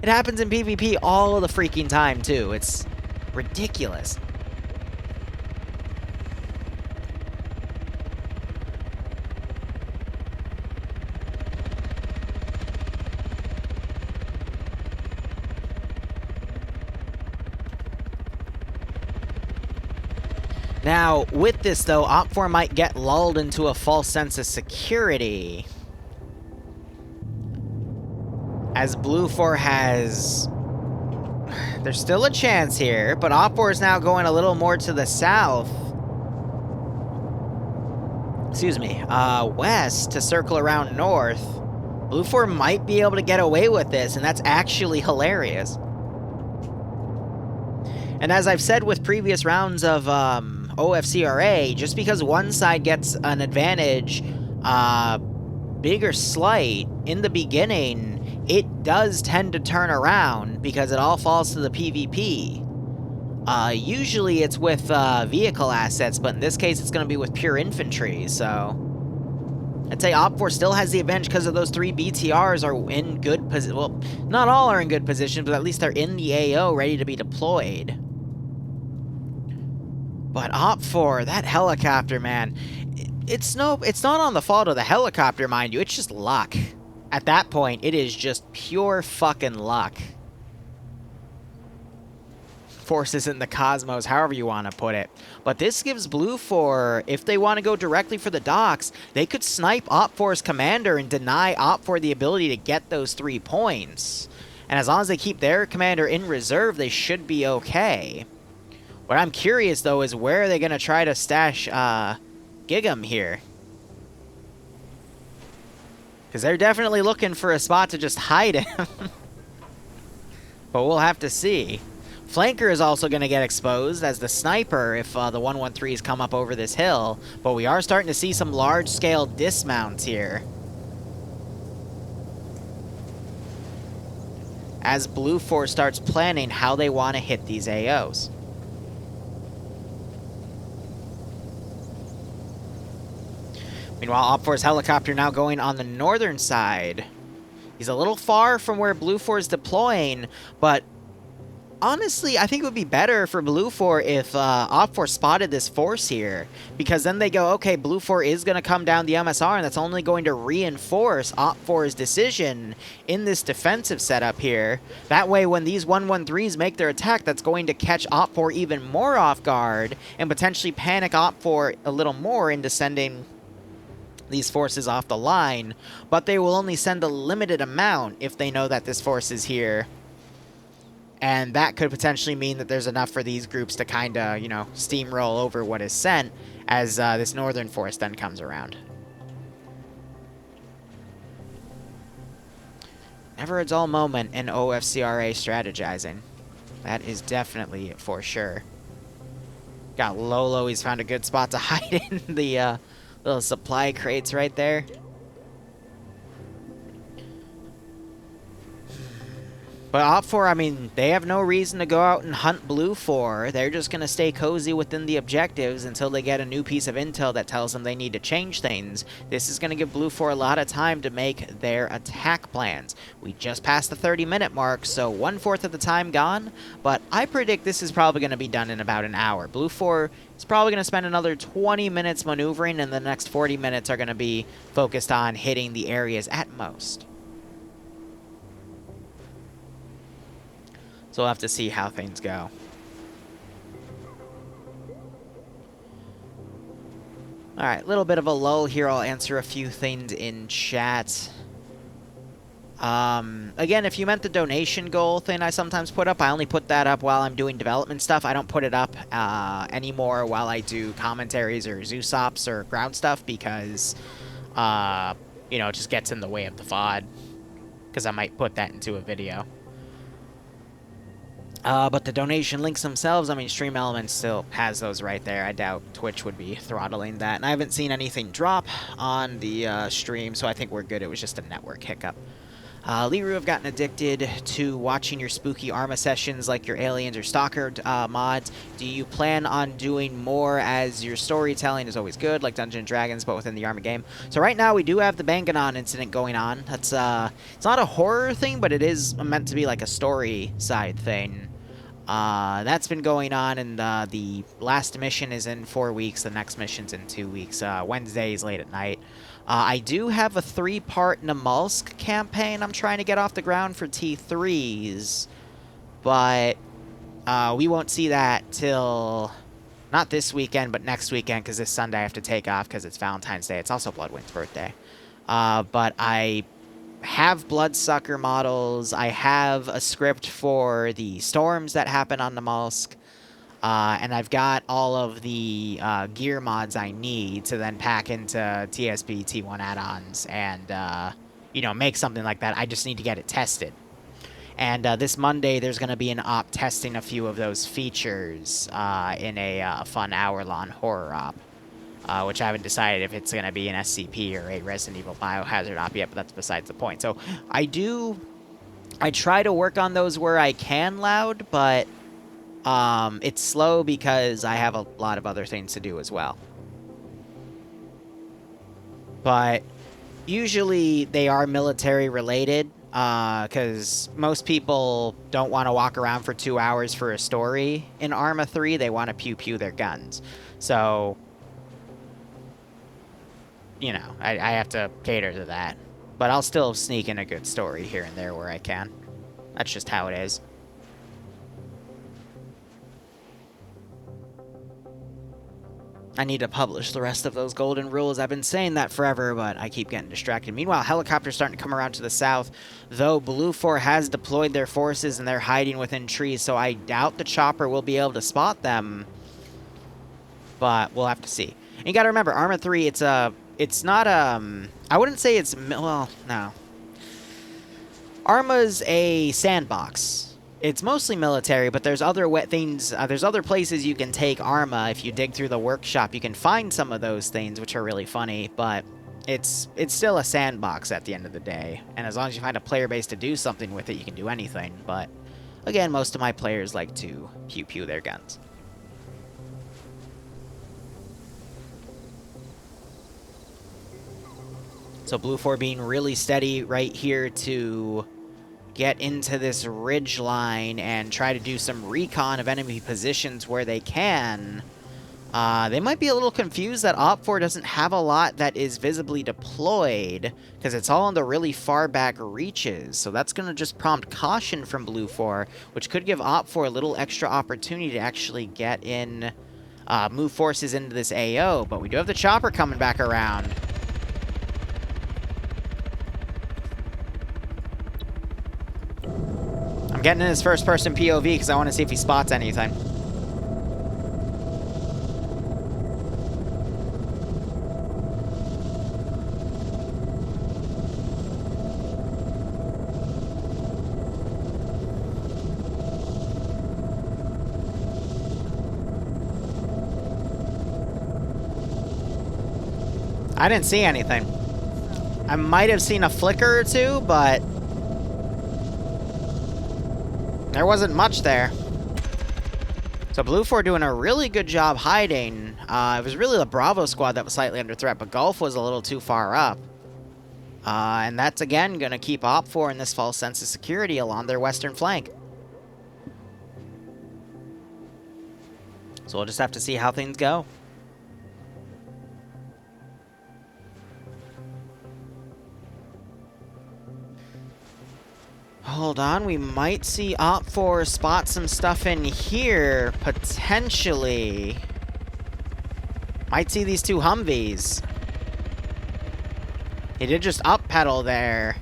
It happens in PvP all the freaking time, too. It's ridiculous. Now, with this, though, Op 4 might get lulled into a false sense of security. As Blue 4 has... There's still a chance here, but Op 4 is now going a little more to the south. Excuse me, west to circle around north. Blue 4 might be able to get away with this, and that's actually hilarious. And as I've said with previous rounds of OFCRA, just because one side gets an advantage, big or slight, in the beginning, it does tend to turn around because it all falls to the PvP. Usually it's with vehicle assets, but in this case it's going to be with pure infantry, so... I'd say Op 4 still has the advantage because of those 3 BTRs are in good position. Well, not all are in good position, but at least they're in the AO ready to be deployed. But Op 4, that helicopter, man, it's not on the fault of the helicopter, mind you, it's just luck. At that point, it is just pure fucking luck. Forces in the cosmos, however you want to put it. But this gives Blue 4, if they want to go directly for the docks, they could snipe Op 4's commander and deny Op 4 the ability to get those 3 points. And as long as they keep their commander in reserve, they should be okay. What I'm curious, though, is where are they going to try to stash Gig'em here? Because they're definitely looking for a spot to just hide him. But we'll have to see. Flanker is also going to get exposed as the sniper if the 113s come up over this hill. But we are starting to see some large-scale dismounts here. as Blue 4 starts planning how they want to hit these AOs. Meanwhile, OFCRA's helicopter now going on the northern side. He's a little far from where Blue 4 is deploying, but honestly, I think it would be better for Blue 4 if OFCRA spotted this force here, because then they go, okay, Blue 4 is going to come down the MSR, and that's only going to reinforce OFCRA's decision in this defensive setup here. That way, when these 113s make their attack, that's going to catch OFCRA even more off guard and potentially panic OFCRA a little more into sending these forces off the line, but they will only send a limited amount if they know that this force is here. And that could potentially mean that there's enough for these groups to kind of, you know, steamroll over what is sent as this northern force then comes around. Never a dull moment in OFCRA strategizing. That is definitely for sure. Got Lolo, he's found a good spot to hide in the little supply crates right there. But OFCRA, I mean, they have no reason to go out and hunt Blue 4. They're just going to stay cozy within the objectives until they get a new piece of intel that tells them they need to change things. This is going to give Blue 4 a lot of time to make their attack plans. We just passed the 30-minute mark, so 1/4 of the time gone. But I predict this is probably going to be done in about an hour. Blue 4 is probably going to spend another 20 minutes maneuvering, and the next 40 minutes are going to be focused on hitting the areas at most. So we'll have to see how things go. Alright, a little bit of a lull here. I'll answer a few things in chat. Again, if you meant the donation goal thing I sometimes put up, I only put that up while I'm doing development stuff. I don't put it up anymore while I do commentaries or Zeus Ops or ground stuff because, you know, it just gets in the way of the VOD. Because I might put that into a video. But the donation links themselves, I mean, Stream Elements still has those right there. I doubt Twitch would be throttling that. And I haven't seen anything drop on the stream, so I think we're good. It was just a network hiccup. Liru have gotten addicted to watching your spooky Arma sessions like your Aliens or Stalker mods. Do you plan on doing more as your storytelling is always good, like Dungeons & Dragons, but within the Arma game? So right now we do have the Banganon incident going on. That's it's not a horror thing, but it is meant to be like a story side thing. That's been going on, and the last mission is in 4 weeks. The next mission's in 2 weeks. Wednesdays late at night. I do have a 3-part Namalsk campaign I'm trying to get off the ground for T3s, but we won't see that till not this weekend, but next weekend, because this Sunday I have to take off because it's Valentine's Day. It's also Bloodwind's birthday. But I have Bloodsucker models. I have a script for the storms that happen on Namalsk. And I've got all of the gear mods I need to then pack into TSP T1 add-ons and, you know, make something like that. I just need to get it tested. And this Monday, there's going to be an op testing a few of those features in a fun hour-long horror op, which I haven't decided if it's going to be an SCP or a Resident Evil Biohazard op yet, but that's besides the point. So I try to work on those where I can loud, but it's slow because I have a lot of other things to do as well. But usually they are military related, because most people don't want to walk around for 2 hours for a story in Arma 3. They want to pew-pew their guns. So, you know, I have to cater to that. But I'll still sneak in a good story here and there where I can. That's just how it is. I need to publish the rest of those golden rules. I've been saying that forever, but I keep getting distracted. Meanwhile, helicopters starting to come around to the south, though Blue 4 has deployed their forces and they're hiding within trees, so I doubt the chopper will be able to spot them. But we'll have to see. And you gotta remember, Arma 3, it's not, I wouldn't say it's, well, no. Arma's a sandbox. It's mostly military, but there's other things, there's other places you can take Arma. If you dig through the workshop, you can find some of those things, which are really funny, but it's still a sandbox at the end of the day. And as long as you find a player base to do something with it, you can do anything. But again, most of my players like to pew-pew their guns. So Blue 4 being really steady right here to get into this ridge line and try to do some recon of enemy positions where they can. They might be a little confused that OPFOR doesn't have a lot that is visibly deployed, because it's all in the really far back reaches. So that's going to just prompt caution from Blue 4, which could give OPFOR a little extra opportunity to actually get in, move forces into this AO. But we do have the chopper coming back around. I'm getting in his first-person POV because I want to see if he spots anything. I didn't see anything. I might have seen a flicker or two, but there wasn't much there. So Blue 4 doing a really good job hiding. It was really the Bravo squad that was slightly under threat, but Gulf was a little too far up. And that's, again, going to keep OPFOR in this false sense of security along their western flank. So we'll just have to see how things go. Hold on, we might see OPFOR spot some stuff in here, potentially. Might see these two Humvees. He did just up pedal there.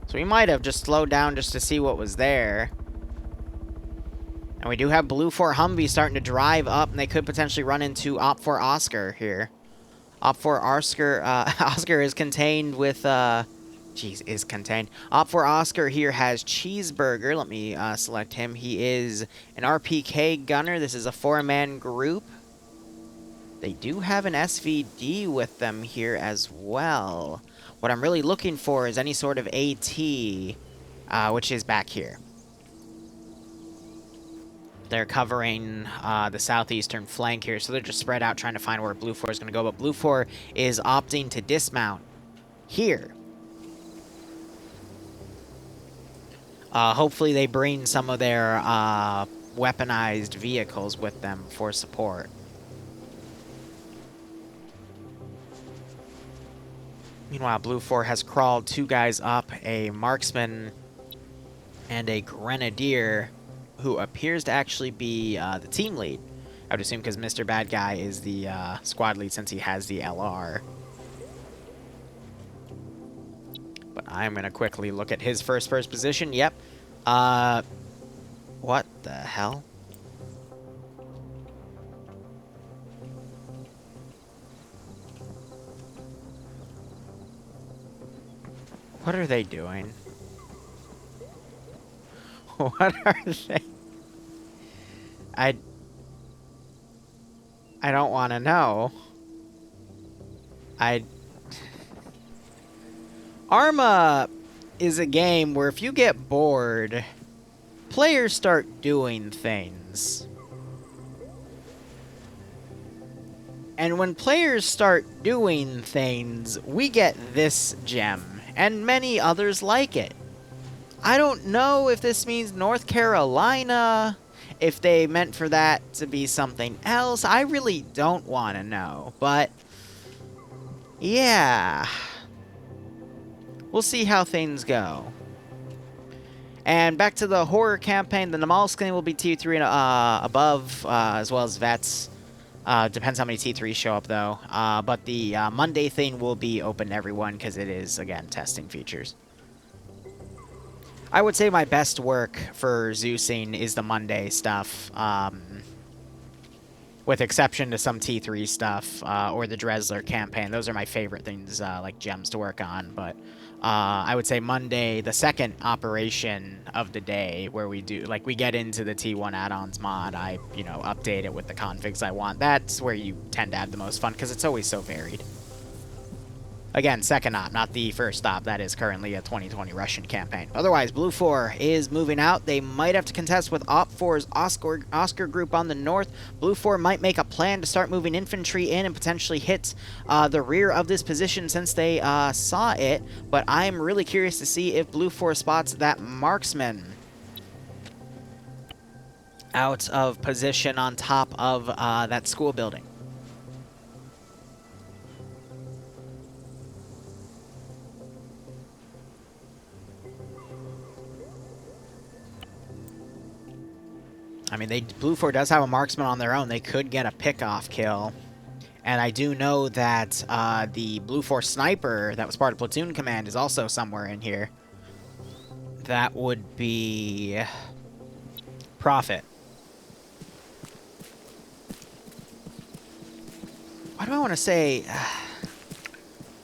So we might have just slowed down just to see what was there. And we do have Blue 4 Humvee starting to drive up, and they could potentially run into OPFOR Oscar here. OPFOR Oscar is contained with, is contained. OPFOR Oscar here has Cheeseburger. Let me select him. He is an RPK gunner. This is a 4-man group. They do have an SVD with them here as well. What I'm really looking for is any sort of AT, which is back here. They're covering the southeastern flank here, so they're just spread out trying to find where Blue 4 is going to go. But Blue 4 is opting to dismount here. Hopefully they bring some of their weaponized vehicles with them for support. Meanwhile, Blue 4 has crawled 2 guys up, a marksman and a grenadier, who appears to actually be the team lead. I would assume because Mr. Bad Guy is the squad lead since he has the LR. But I'm going to quickly look at his first position. Yep. What the hell? What are they doing? What are they? I don't want to know. Arma is a game where if you get bored, players start doing things. And when players start doing things, we get this gem, and many others like it. I don't know if this means North Carolina, if they meant for that to be something else. I really don't want to know, but yeah. We'll see how things go. And back to the horror campaign, the Namal skin will be T3 and above, as well as vets. Depends how many T3s show up, though. But the Monday thing will be open to everyone, because it is, again, testing features. I would say my best work for Zeusing is the Monday stuff, with exception to some T3 stuff, or the Dresler campaign. Those are my favorite things, like gems to work on, but I would say Monday, the second operation of the day, where we do, like, we get into the T1 add-ons mod. I, you know, update it with the configs I want. That's where you tend to have the most fun, because it's always so varied. Again, second op, not the first op. That is currently a 2020 Russian campaign. Otherwise, Blue 4 is moving out. They might have to contest with Op 4's Oscar group on the north. Blue 4 might make a plan to start moving infantry in and potentially hit the rear of this position since they saw it. But I'm really curious to see if Blue 4 spots that marksman out of position on top of that school building. I mean, Blue 4 does have a marksman on their own. They could get a pick-off kill. And I do know that the Blue 4 sniper that was part of Platoon Command is also somewhere in here. That would be Prophet. Why do I want to say...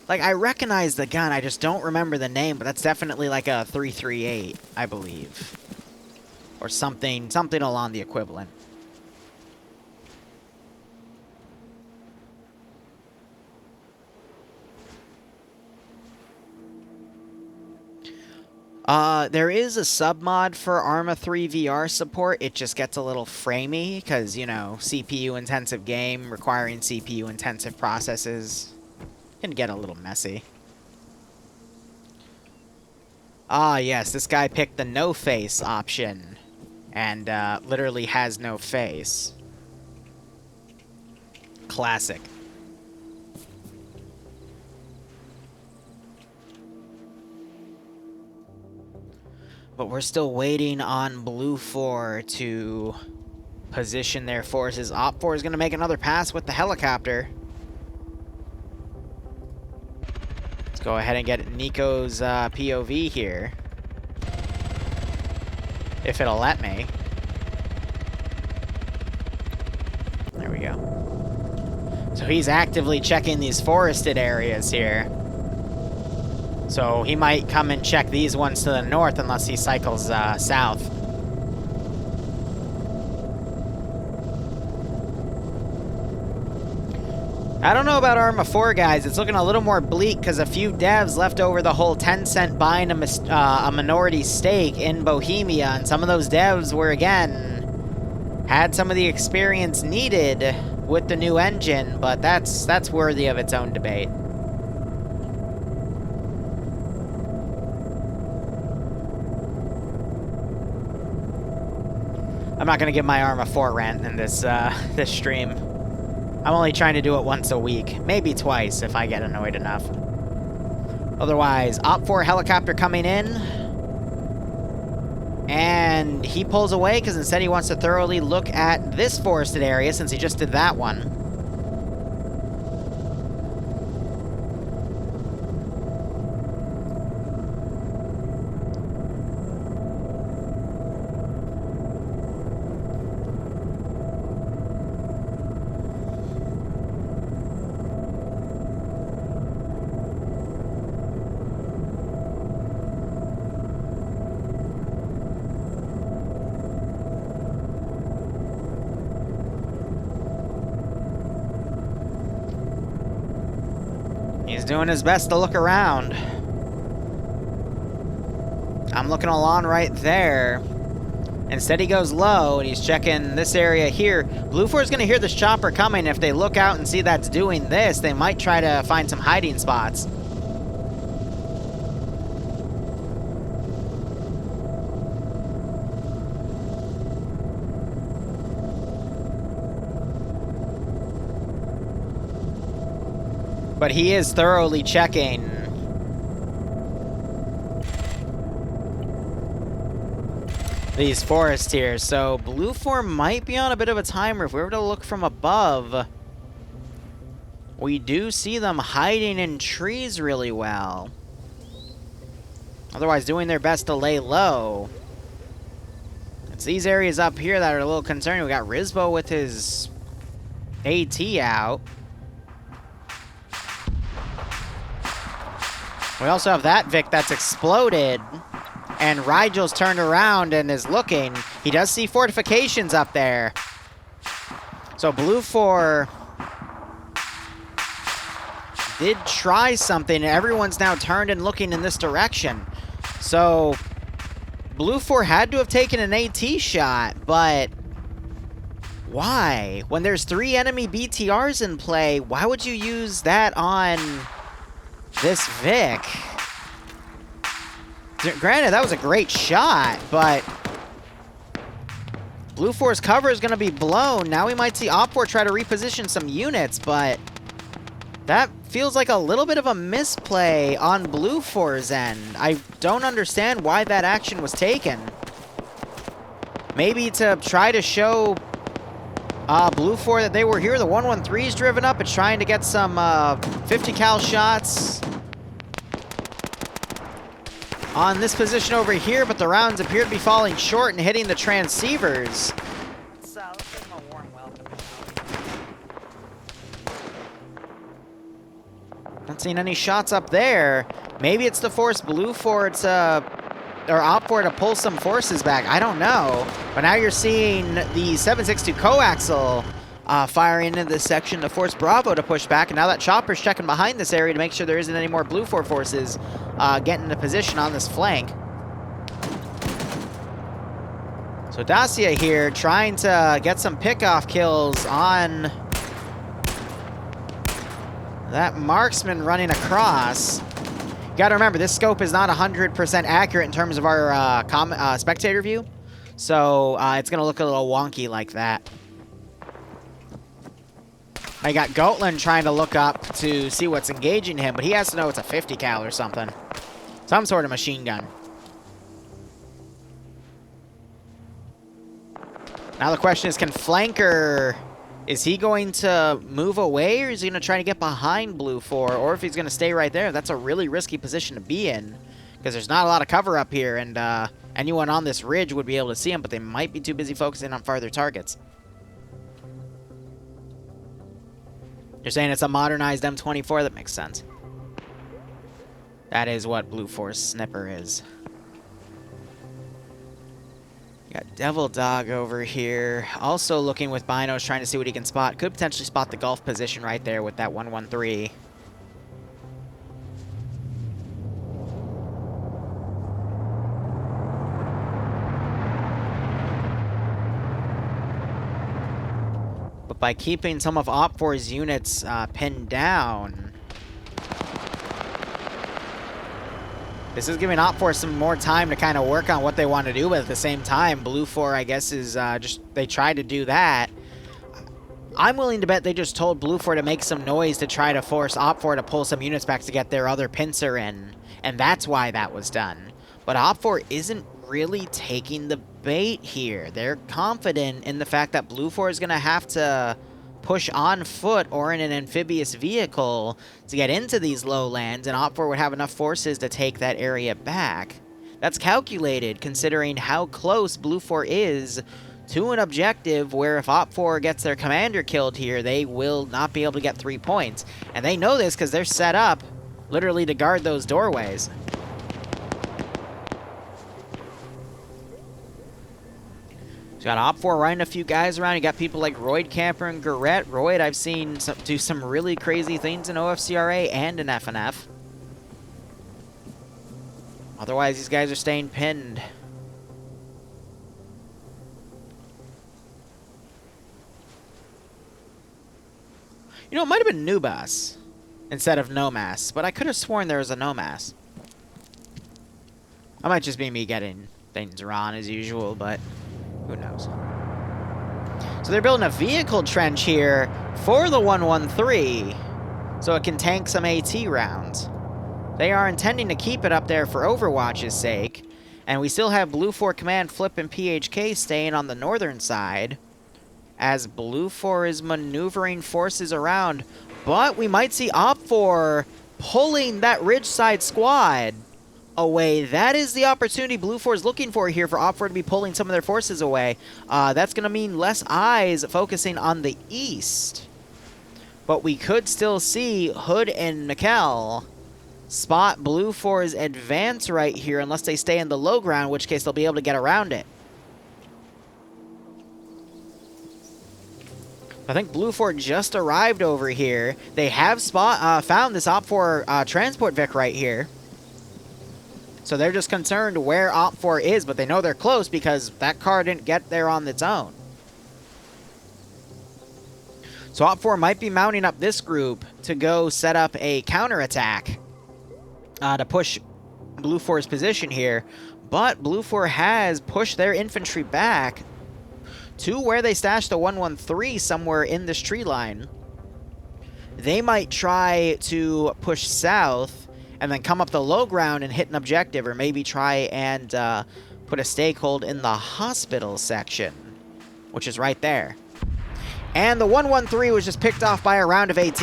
like, I recognize the gun, I just don't remember the name, but that's definitely like a 338, I believe. Or something along the equivalent. There is a submod for Arma 3 VR support. It just gets a little framey because, you know, CPU-intensive game requiring CPU-intensive processes can get a little messy. Ah, yes, this guy picked the no-face option. And literally has no face. Classic. But we're still waiting on Blue 4 to position their forces. Op 4 is going to make another pass with the helicopter. Let's go ahead and get Nico's POV here. If it'll let me. There we go. So he's actively checking these forested areas here. So he might come and check these ones to the north unless he cycles south. I don't know about Arma 4, guys. It's looking a little more bleak because a few devs left over the whole 10-cent buying a minority stake in Bohemia, and some of those devs were, again, had some of the experience needed with the new engine, but that's worthy of its own debate. I'm not going to give my Arma 4 rant in this stream. I'm only trying to do it once a week, maybe twice if I get annoyed enough. Otherwise, Op 4 helicopter coming in. And he pulls away because instead he wants to thoroughly look at this forested area since he just did that one. He's doing his best to look around. I'm looking along right there. Instead he goes low, and he's checking this area here. Blue 4 is going to hear this chopper coming. If they look out and see that's doing this, they might try to find some hiding spots. But he is thoroughly checking. These forests here. So Blue 4 might be on a bit of a timer. If we were to look from above, we do see them hiding in trees really well. Otherwise doing their best to lay low. It's these areas up here that are a little concerning. We got Rizbo with his AT out. We also have that Vic that's exploded. And Rigel's turned around and is looking. He does see fortifications up there. So Blue 4 did try something, and everyone's now turned and looking in this direction. So Blue 4 had to have taken an AT shot, but why? When there's 3 enemy BTRs in play, why would you use that on this Vic? Granted, that was a great shot, but Blue 4's cover is going to be blown. Now we might see OFCRA try to reposition some units, but that feels like a little bit of a misplay on Blue 4's end. I don't understand why that action was taken. Maybe to try to show Blue 4 that they were here. The 113's driven up. It's trying to get some 50 cal shots on this position over here, but the rounds appear to be falling short and hitting the transceivers. So, let's give him a warm welcome. Not seeing any shots up there. Maybe it's to force Blue 4 to, or OFCRA to pull some forces back. I don't know. But now you're seeing the 7.62 coaxial firing into this section to force Bravo to push back. And now that Chopper's checking behind this area to make sure there isn't any more Blue 4 forces getting into position on this flank. So Dacia here trying to get some pickoff kills on that marksman running across. You gotta remember, this scope is not 100% accurate in terms of our spectator view. So it's gonna look a little wonky like that. I got Goatland trying to look up to see what's engaging him, but he has to know it's a 50 cal or something. Some sort of machine gun. Now the question is, can Flanker, is he going to move away, or is he going to try to get behind Blue 4? Or if he's going to stay right there, that's a really risky position to be in, because there's not a lot of cover up here, and anyone on this ridge would be able to see him, but they might be too busy focusing on farther targets. You're saying it's a modernized M24? That makes sense. That is what Blue 4's snipper is. You got Devil Dog over here. Also looking with binos, trying to see what he can spot. Could potentially spot the Gulf position right there with that 113. But by keeping some of OFCRA's units pinned down, this is giving OFCRA some more time to kind of work on what they want to do, but at the same time, Blue 4, I guess, is they tried to do that. I'm willing to bet they just told Blue 4 to make some noise to try to force OFCRA to pull some units back to get their other pincer in, and that's why that was done. But OFCRA isn't really taking the bait here. They're confident in the fact that Blue 4 is going to have to push on foot or in an amphibious vehicle to get into these lowlands, and OFCRA would have enough forces to take that area back. That's calculated, considering how close Blue 4 is to an objective where if OFCRA gets their commander killed here, they will not be able to get 3 points. And they know this because they're set up literally to guard those doorways. You got OFCRA running a few guys around. You got people like Royd Camper and Garrett. Royd, I've seen do some really crazy things in OFCRA and in FNF. Otherwise, these guys are staying pinned. You know, it might have been Nubas instead of Nomas, but I could have sworn there was a Nomas. I might just be me getting things wrong as usual, but who knows? So they're building a vehicle trench here for the 113, so it can tank some AT rounds. They are intending to keep it up there for Overwatch's sake, and we still have Blue 4 Command, Flip, and PHK staying on the northern side, as Blue 4 is maneuvering forces around, but we might see OFCRA pulling that ridgeside squad away. That is the opportunity Blue 4 is looking for here, for OFCRA to be pulling some of their forces away. That's going to mean less eyes focusing on the east. But we could still see Hood and Mikkel spot Blue 4's advance right here unless they stay in the low ground, in which case they'll be able to get around it. I think Blue 4 just arrived over here. They have found this OP4 transport Vic right here. So they're just concerned where OP4 is, but they know they're close because that car didn't get there on its own. So OP4 might be mounting up this group to go set up a counterattack to push Blue 4's position here. But Blue 4 has pushed their infantry back to where they stashed the 113 somewhere in this tree line. They might try to push south and then come up the low ground and hit an objective, or maybe try and put a stakehold in the hospital section, which is right there. And the 113 was just picked off by a round of AT.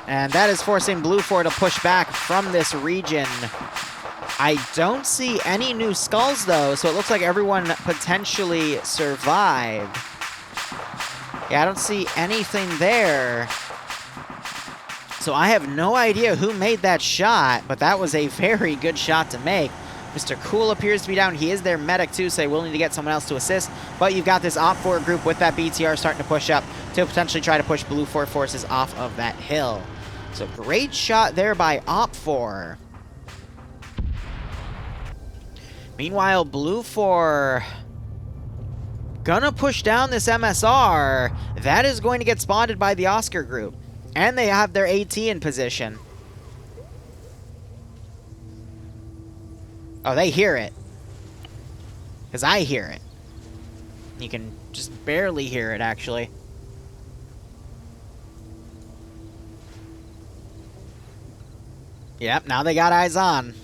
And that is forcing Blue 4 to push back from this region. I don't see any new skulls, though, so it looks like everyone potentially survived. Yeah, I don't see anything there. So I have no idea who made that shot, but that was a very good shot to make. Mr. Cool appears to be down. He is their medic, too, so they will need to get someone else to assist. But you've got this OP4 group with that BTR starting to push up to potentially try to push Blue 4 forces off of that hill. So great shot there by OP4. Meanwhile, Blue 4 gonna push down this MSR. That is going to get spotted by the Oscar group. And they have their AT in position. Oh, they hear it. Because I hear it. You can just barely hear it, actually. Yep, now they got eyes on.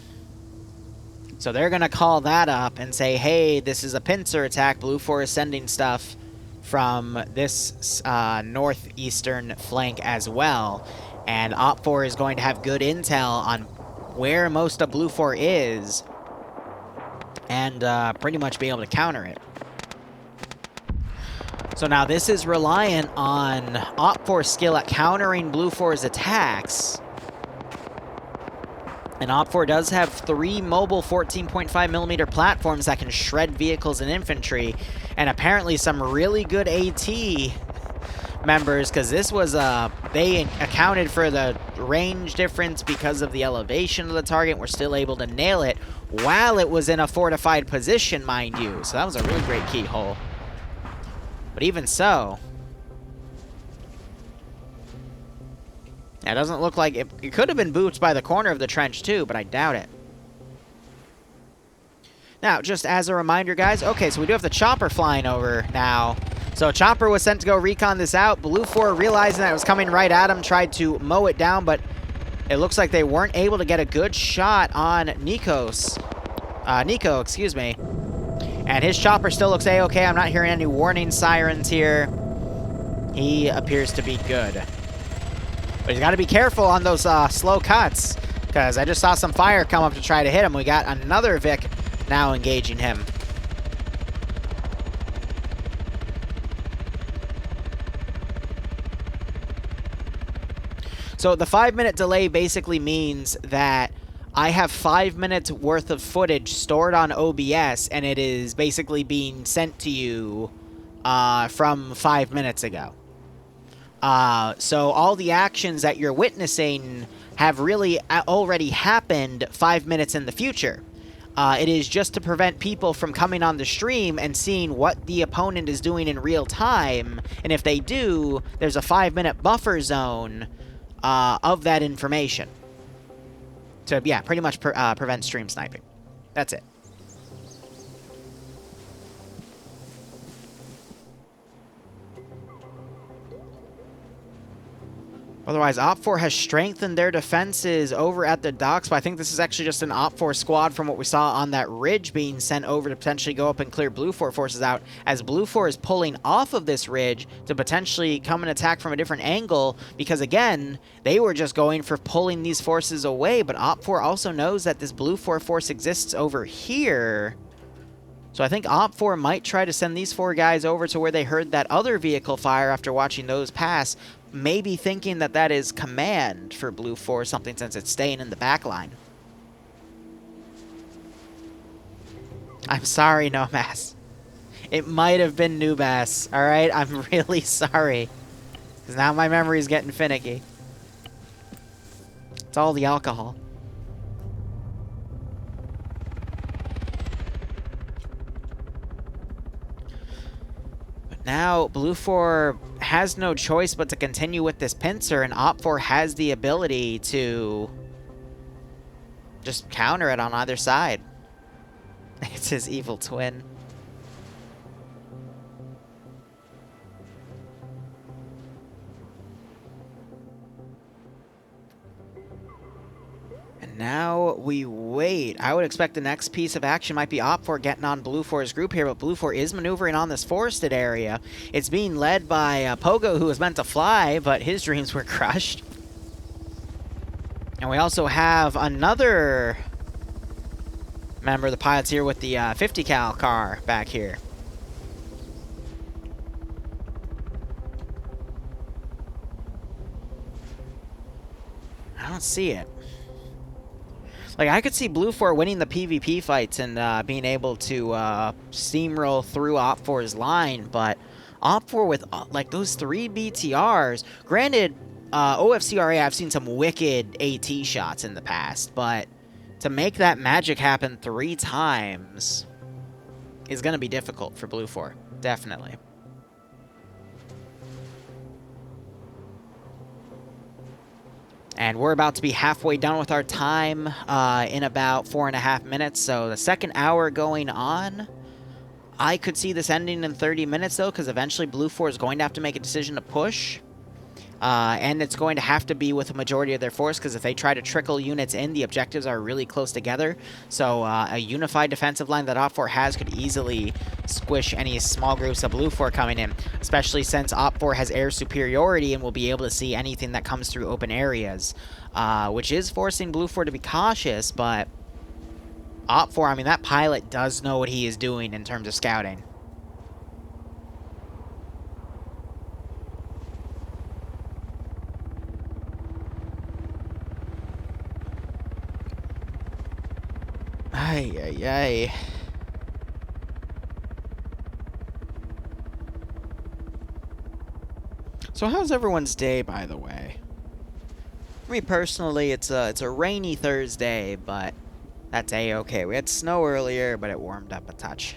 So they're going to call that up and say, hey, this is a pincer attack. Blue 4 is sending stuff from this northeastern flank as well. And OP4 is going to have good intel on where most of Blue 4 is and pretty much be able to counter it. So now this is reliant on OP4's skill at countering Blue 4's attacks. And OP4 does have 3 mobile 14.5mm platforms that can shred vehicles and infantry, and apparently some really good AT members, because this was, they accounted for the range difference because of the elevation of the target, were still able to nail it while it was in a fortified position, mind you. So that was a really great keyhole. But even so, it doesn't look like it. It could have been booped by the corner of the trench too, but I doubt it. Now, just as a reminder, guys, okay, so we do have the chopper flying over now. So chopper was sent to go recon this out. Blue 4, realizing that it was coming right at him, tried to mow it down, but it looks like they weren't able to get a good shot on Nico, excuse me. And his chopper still looks A-okay. I'm not hearing any warning sirens here. He appears to be good. But he's got to be careful on those slow cuts, because I just saw some fire come up to try to hit him. We got another Vic now engaging him. So the 5-minute delay basically means that I have 5 minutes worth of footage stored on OBS, and it is basically being sent to you from 5 minutes ago. So all the actions that you're witnessing have really already happened 5 minutes in the future. It is just to prevent people from coming on the stream and seeing what the opponent is doing in real time, and if they do, there's a 5-minute buffer zone of that information. So yeah, pretty much prevent stream sniping. That's it. Otherwise, OPFOR has strengthened their defenses over at the docks, but I think this is actually just an OPFOR squad from what we saw on that ridge being sent over to potentially go up and clear Blue 4 forces out, as Blue 4 is pulling off of this ridge to potentially come and attack from a different angle, because again, they were just going for pulling these forces away, but OPFOR also knows that this Blue 4 force exists over here, So I think OPFOR might try to send these 4 guys over to where they heard that other vehicle fire after watching those pass, maybe thinking that that is command for Blue 4 or something since it's staying in the back line. I'm sorry, Nomass. It might have been Nubass, alright? I'm really sorry. Because now my memory's getting finicky. It's all the alcohol. But now, Blue 4 has no choice but to continue with this pincer, and Op 4 has the ability to just counter it on either side. It's his evil twin. And now we wait. I would expect the next piece of action might be Op 4 getting on Blue 4's group here, but Blue 4 is maneuvering on this forested area. It's being led by Pogo, who was meant to fly, but his dreams were crushed. And we also have another member of the pilots here with the 50 cal car back here. I don't see it. Like, I could see Blue 4 winning the PvP fights and being able to steamroll through Op 4's line, but Op 4 with, like, those 3 BTRs, granted, OFCRA, I've seen some wicked AT shots in the past, but to make that magic happen 3 times is going to be difficult for Blue 4, definitely. And we're about to be halfway done with our time in about 4.5 minutes, so the second hour going on. I could see this ending in 30 minutes, though, because eventually Blue 4 is going to have to make a decision to push. And it's going to have to be with a majority of their force, because if they try to trickle units in, the objectives are really close together. So a unified defensive line that Op 4 has could easily squish any small groups of Blue 4 coming in, especially since Op 4 has air superiority and will be able to see anything that comes through open areas, which is forcing Blue 4 to be cautious, but Op 4, I mean, that pilot does know what he is doing in terms of scouting. Ay, ay, ay. So how's everyone's day, by the way? For me personally, it's a rainy Thursday, but that's a-okay. We had snow earlier, but it warmed up a touch.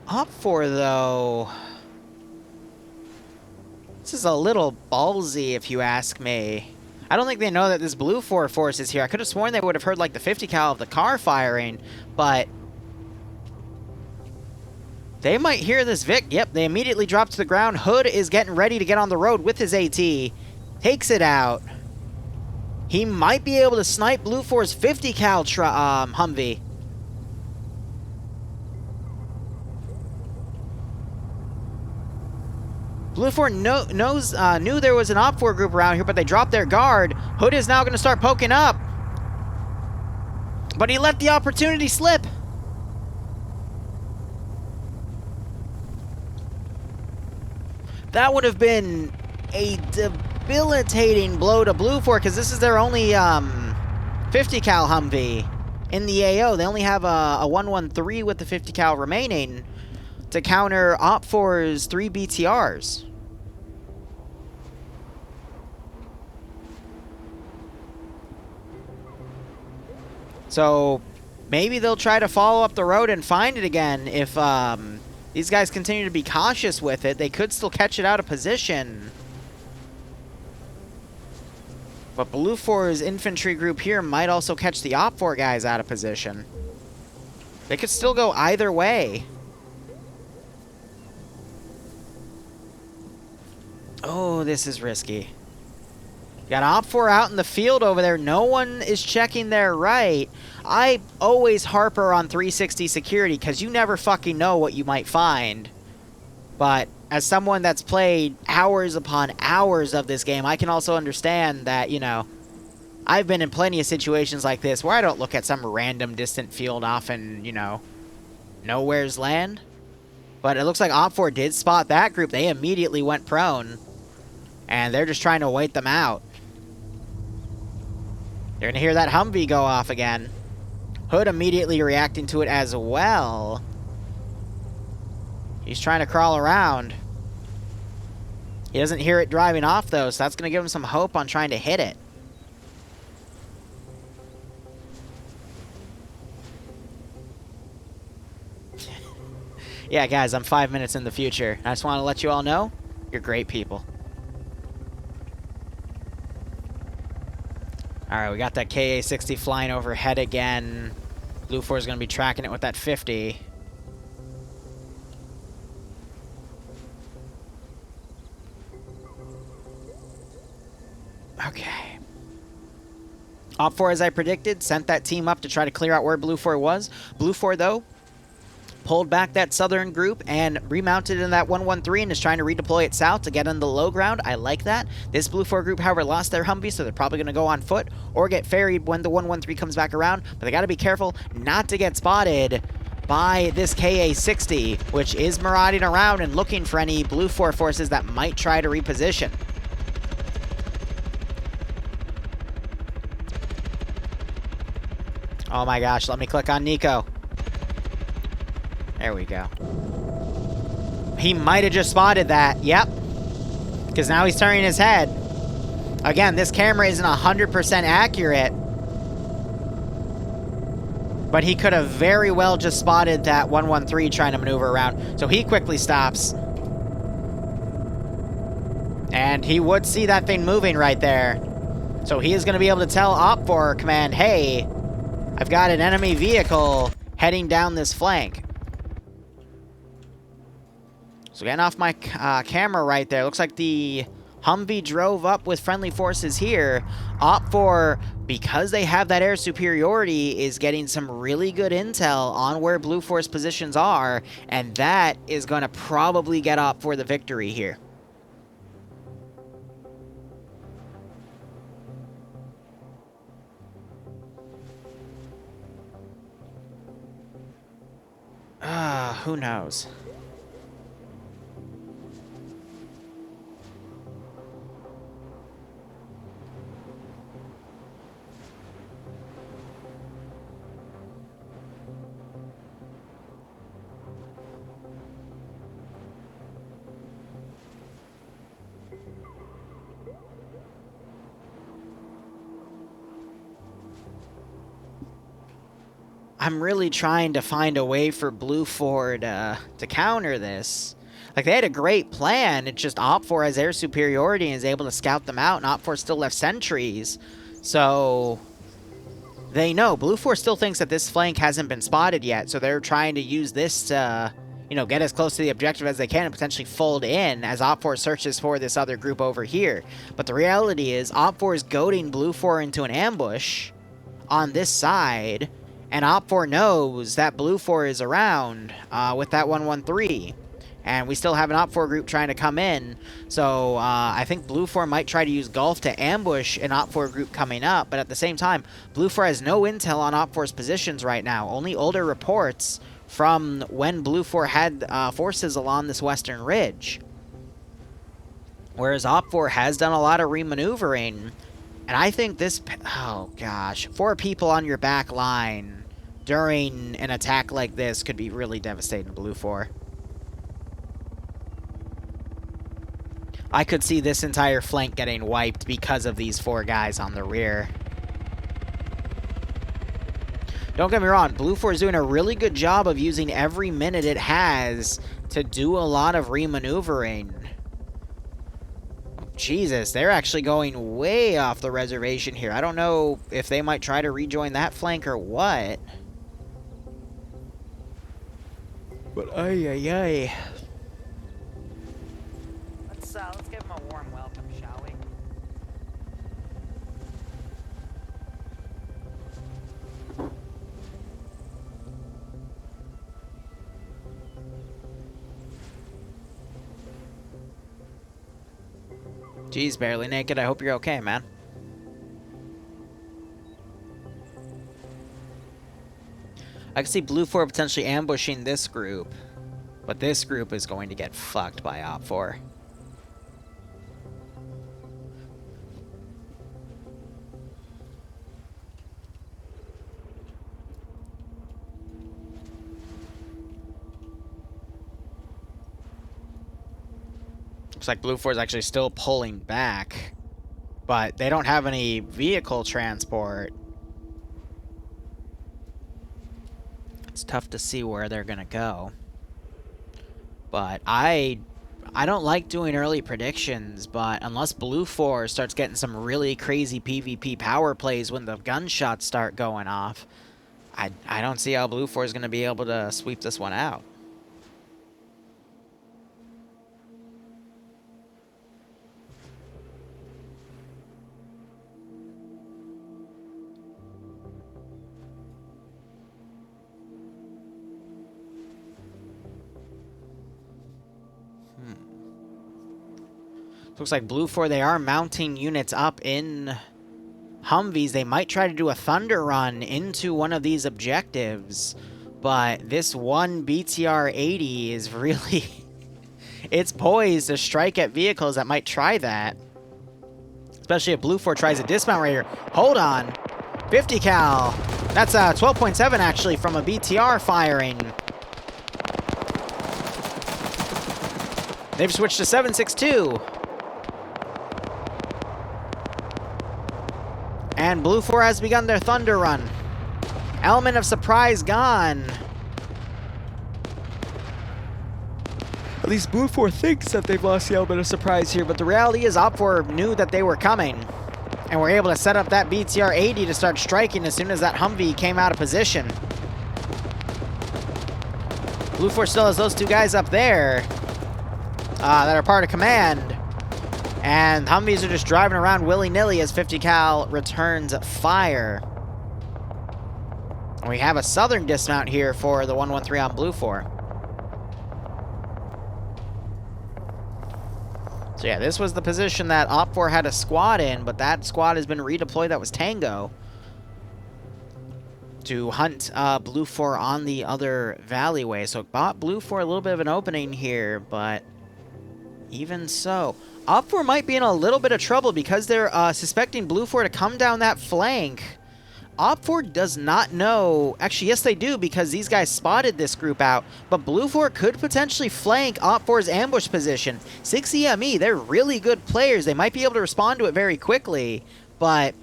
Op 4, though, this is a little ballsy, if you ask me. I don't think they know that this Blue 4 force is here. I could have sworn they would have heard, like, the 50 cal of the car firing, but they might hear this Vic. Yep, they immediately drop to the ground. Hood is getting ready to get on the road with his AT. Takes it out. He might be able to snipe Blue 4's 50 cal Humvee. Blue 4 knew there was an Op 4 group around here, but they dropped their guard. Hood is now going to start poking up. But he let the opportunity slip. That would have been a debilitating blow to Blue 4, because this is their only 50 cal Humvee in the AO. They only have a 113 with the 50 cal remaining to counter Op 4's 3 BTRs. So maybe they'll try to follow up the road and find it again. If these guys continue to be cautious with it, they could still catch it out of position. But Blue 4's infantry group here might also catch the Op 4 guys out of position. They could still go either way. Oh, this is risky. Got Op 4 out in the field over there. No one is checking their right. I always harper on 360 security because you never fucking know what you might find. But as someone that's played hours upon hours of this game, I can also understand that, you know, I've been in plenty of situations like this where I don't look at some random distant field off in, you know, nowhere's land. But it looks like OPFOR did spot that group. They immediately went prone. And they're just trying to wait them out. You're going to hear that Humvee go off again. Hood immediately reacting to it as well. He's trying to crawl around. He doesn't hear it driving off, though, so that's going to give him some hope on trying to hit it. Yeah, guys, I'm 5 minutes in the future. I just want to let you all know, you're great people. Alright, we got that KA-60 flying overhead again. Blue 4 is going to be tracking it with that 50. Okay. OPFOR, as I predicted, sent that team up to try to clear out where Blue 4 was. Blue 4, though, pulled back that southern group and remounted in that 113 and is trying to redeploy it south to get on the low ground. I like that. This Blue 4 group, however, lost their Humvee, so they're probably going to go on foot or get ferried when the 113 comes back around. But they got to be careful not to get spotted by this KA-60, which is marauding around and looking for any Blue 4 forces that might try to reposition. Oh my gosh, let me click on Nico. There we go. He might have just spotted that. Yep. Because now he's turning his head. Again, this camera isn't 100% accurate. But he could have very well just spotted that 113 trying to maneuver around. So he quickly stops. And he would see that thing moving right there. So he is going to be able to tell OPFOR command, hey, I've got an enemy vehicle heading down this flank. So getting off my camera right there. Looks like the Humvee drove up with friendly forces here. OPFOR, because they have that air superiority, is getting some really good intel on where Blue Force positions are. And that is going to probably get OPFOR the victory here. Who knows? I'm really trying to find a way for Blue 4 to counter this. Like, they had a great plan. It's just OPFOR has air superiority and is able to scout them out, and OPFOR still left sentries. So they know. Blue 4 still thinks that this flank hasn't been spotted yet, so they're trying to use this to, you know, get as close to the objective as they can and potentially fold in as OPFOR searches for this other group over here. But the reality is OPFOR is goading Blue 4 into an ambush on this side, and OPFOR knows that Blue 4 is around with that 113. And we still have an OPFOR group trying to come in. So I think Blue 4 might try to use Gulf to ambush an OPFOR group coming up. But at the same time, Blue 4 has no intel on OPFOR's positions right now. Only older reports from when Blue 4 had forces along this western ridge. Whereas OPFOR has done a lot of remaneuvering. And I think this... Oh, gosh. 4 people on your back line during an attack like this could be really devastating to Blue 4. I could see this entire flank getting wiped because of these 4 guys on the rear. Don't get me wrong, Blue 4 is doing a really good job of using every minute it has to do a lot of remaneuvering. Jesus, they're actually going way off the reservation here. I don't know if they might try to rejoin that flank or what. But ay. Let's give him a warm welcome, shall we? Jeez, Barely Naked, I hope you're okay, man. I can see Blue 4 potentially ambushing this group, but this group is going to get fucked by Op 4. Looks like Blue 4 is actually still pulling back, but they don't have any vehicle transport. It's tough to see where they're gonna go. But I don't like doing early predictions, but unless Blue 4 starts getting some really crazy PvP power plays when the gunshots start going off, I don't see how Blue 4 is gonna be able to sweep this one out. Looks like Blue 4, they are mounting units up in Humvees. They might try to do a thunder run into one of these objectives, but this one BTR-80 is really... it's poised to strike at vehicles that might try that. Especially if Blue 4 tries a dismount right here. Hold on. 50 cal. That's 12.7 actually from a BTR firing. They've switched to 7.62. And Blue 4 has begun their thunder run. Element of surprise gone. At least Blue 4 thinks that they've lost the element of surprise here, but the reality is Op 4 knew that they were coming and were able to set up that BTR-80 to start striking as soon as that Humvee came out of position. Blue 4 still has those two guys up there that are part of command. And Humvees are just driving around willy-nilly as 50 cal returns fire. And we have a southern dismount here for the 113 on Blue 4. So yeah, this was the position that Op 4 had a squad in, but that squad has been redeployed. That was Tango to hunt Blue 4 on the other valleyway. So it bought Blue 4 a little bit of an opening here, but even so, Op 4 might be in a little bit of trouble because they're suspecting Blue 4 to come down that flank. Op 4 does not know. Actually, yes, they do, because these guys spotted this group out. But Blue 4 could potentially flank Op 4's ambush position. 6 EME, they're really good players. They might be able to respond to it very quickly. But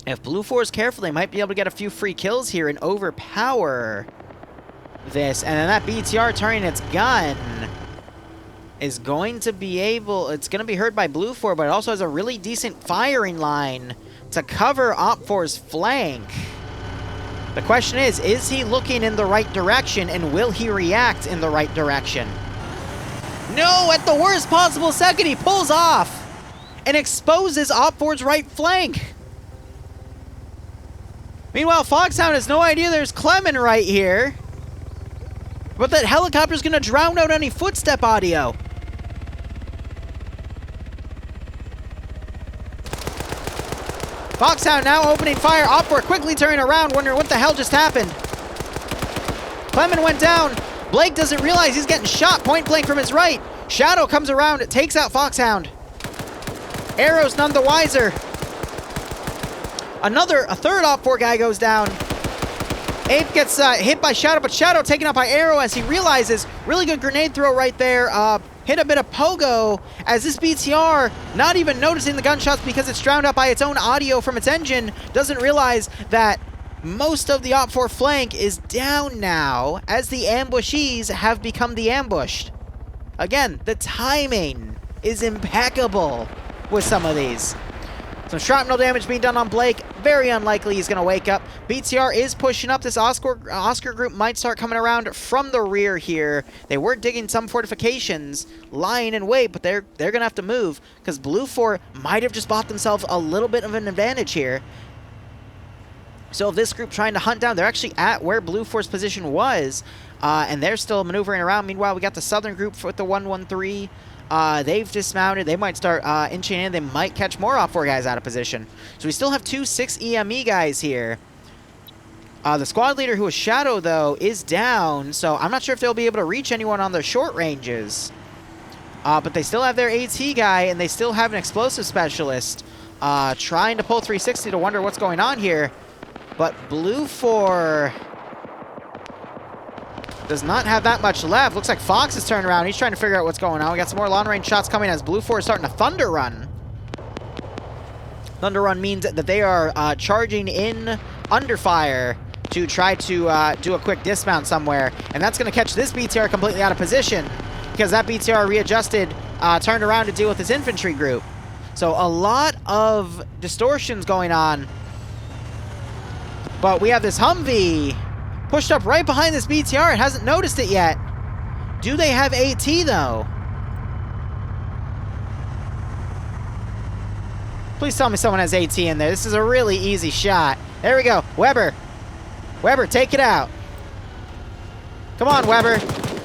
if Blue 4 is careful, they might be able to get a few free kills here and overpower this. And then that BTR turning its gun is going to be able... It's going to be heard by Blue 4, but it also has a really decent firing line to cover Op 4's flank. The question is he looking in the right direction, and will he react in the right direction? No, at the worst possible second, he pulls off and exposes Op 4's right flank. Meanwhile, Foxhound has no idea there's Clement right here. But that helicopter's going to drown out any footstep audio. Foxhound now opening fire. Op 4 quickly turning around, wondering what the hell just happened. Clement went down. Blake doesn't realize he's getting shot point blank from his right. Shadow comes around, it takes out Foxhound. Arrow's none the wiser. A third Op 4 guy goes down. Ape gets hit by Shadow, but Shadow taken out by Arrow as he realizes. Really good grenade throw right there. Hit a bit of pogo as this BTR, not even noticing the gunshots because it's drowned out by its own audio from its engine, doesn't realize that most of the Op 4 flank is down now as the ambushees have become the ambushed. Again, the timing is impeccable with some of these. Some shrapnel damage being done on Blake. Very unlikely he's going to wake up. BTR is pushing up. This Oscar group might start coming around from the rear here. They were digging some fortifications, lying in wait, but they're going to have to move because Blue 4 might have just bought themselves a little bit of an advantage here. So if this group trying to hunt down, they're actually at where Blue 4's position was, and they're still maneuvering around. Meanwhile, we got the southern group with the 113. They've dismounted. They might start inching in. They might catch more Op 4 guys out of position. So we still have two 6 EME guys here. The squad leader, who is Shadow, though, is down, so I'm not sure if they'll be able to reach anyone on their short ranges. But they still have their AT guy, and they still have an explosive specialist trying to pull 360 to wonder what's going on here. But Blue 4 does not have that much left. Looks like Fox is turned around. He's trying to figure out what's going on. We got some more long-range shots coming as Blue 4 is starting to Thunder Run. Thunder Run means that they are charging in under fire to try to do a quick dismount somewhere. And that's going to catch this BTR completely out of position because that BTR readjusted, turned around to deal with his infantry group. So a lot of distortions going on. But we have this Humvee pushed up right behind this BTR. It hasn't noticed it yet. Do they have AT, though? Please tell me someone has AT in there. This is a really easy shot. There we go. Weber. Weber, take it out. Come on, Weber.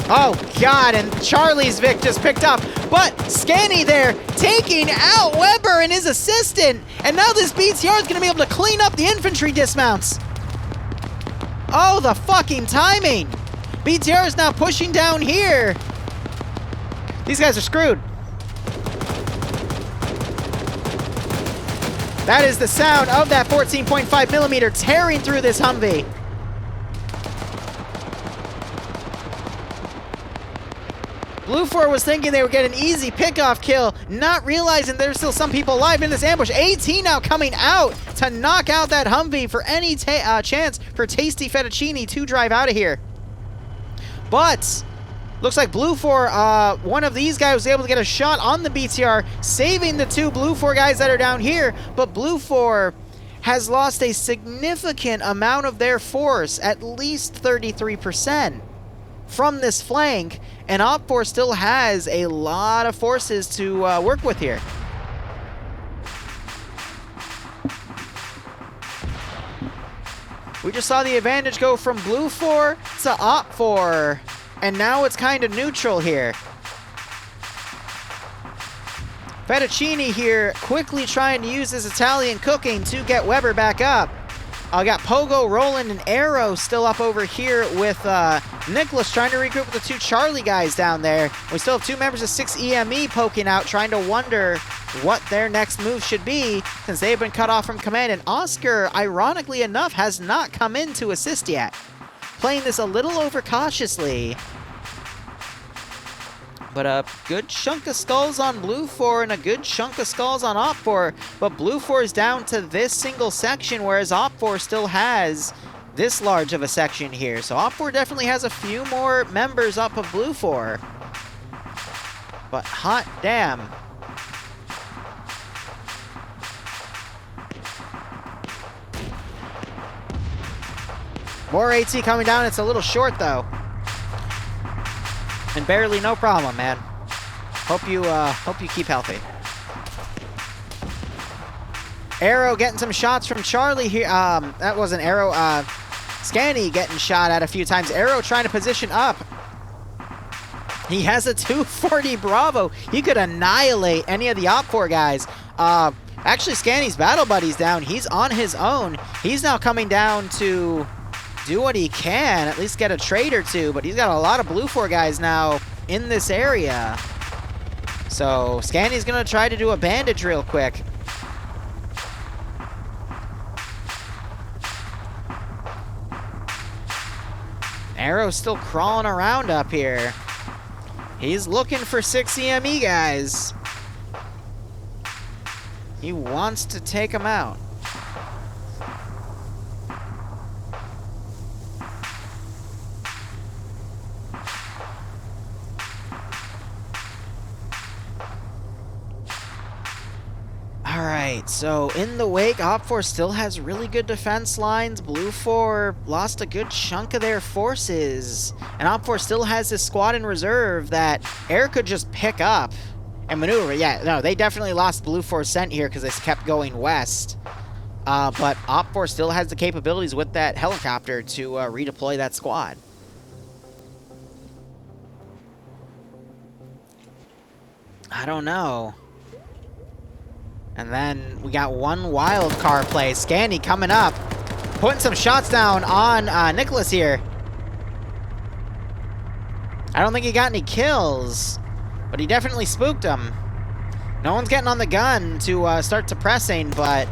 Oh, God, and Charlie's Vic just picked up. But Scanny there taking out Weber and his assistant. And now this BTR is going to be able to clean up the infantry dismounts. Oh, the fucking timing. BTR is now pushing down here. These guys are screwed. That is the sound of that 14.5 millimeter tearing through this Humvee. Blue 4 was thinking they would get an easy pickoff kill, not realizing there's still some people alive in this ambush. AT now coming out to knock out that Humvee for any chance for Tasty Fettuccine to drive out of here. But looks like Blue 4, one of these guys was able to get a shot on the BTR, saving the two Blue 4 guys that are down here. But Blue 4 has lost a significant amount of their force, at least 33%, from this flank. And OPFOR still has a lot of forces to work with here. We just saw the advantage go from Blue 4 to OPFOR. And now it's kind of neutral here. Fettuccine here quickly trying to use his Italian cooking to get Weber back up. I got Pogo, Roland, and Arrow still up over here with Nicholas trying to regroup with the two Charlie guys down there. We still have two members of 6EME poking out, trying to wonder what their next move should be since they've been cut off from command. And Oscar, ironically enough, has not come in to assist yet. Playing this a little overcautiously. But a good chunk of skulls on Blue 4 and a good chunk of skulls on OPFOR. But Blue 4 is down to this single section, whereas OPFOR still has this large of a section here. So OPFOR definitely has a few more members up of Blue 4. But hot damn. More AT coming down. It's a little short, though. And barely no problem, man. Hope you keep healthy. Arrow getting some shots from Charlie here. That wasn't Arrow. Scanny getting shot at a few times. Arrow trying to position up. He has a 240 Bravo. He could annihilate any of the OPFOR guys. Actually, Scanny's battle buddy's down. He's on his own. He's now coming down to do what he can, at least get a trade or two, but he's got a lot of Blue 4 guys now in this area. So Scanny's gonna try to do a bandage real quick. Arrow's still crawling around up here. He's looking for 6EME guys. He wants to take them out. Alright, so in the wake, OPFOR still has really good defense lines. Blue 4 lost a good chunk of their forces. And OPFOR still has this squad in reserve that Air could just pick up and maneuver. Yeah, no, they definitely lost Blue 4's scent here because they kept going west. But OPFOR still has the capabilities with that helicopter to redeploy that squad. I don't know. And then we got one wild card play. Scanny coming up. putting some shots down on Nicholas here. I don't think he got any kills, but he definitely spooked him. No one's getting on the gun to start suppressing, but...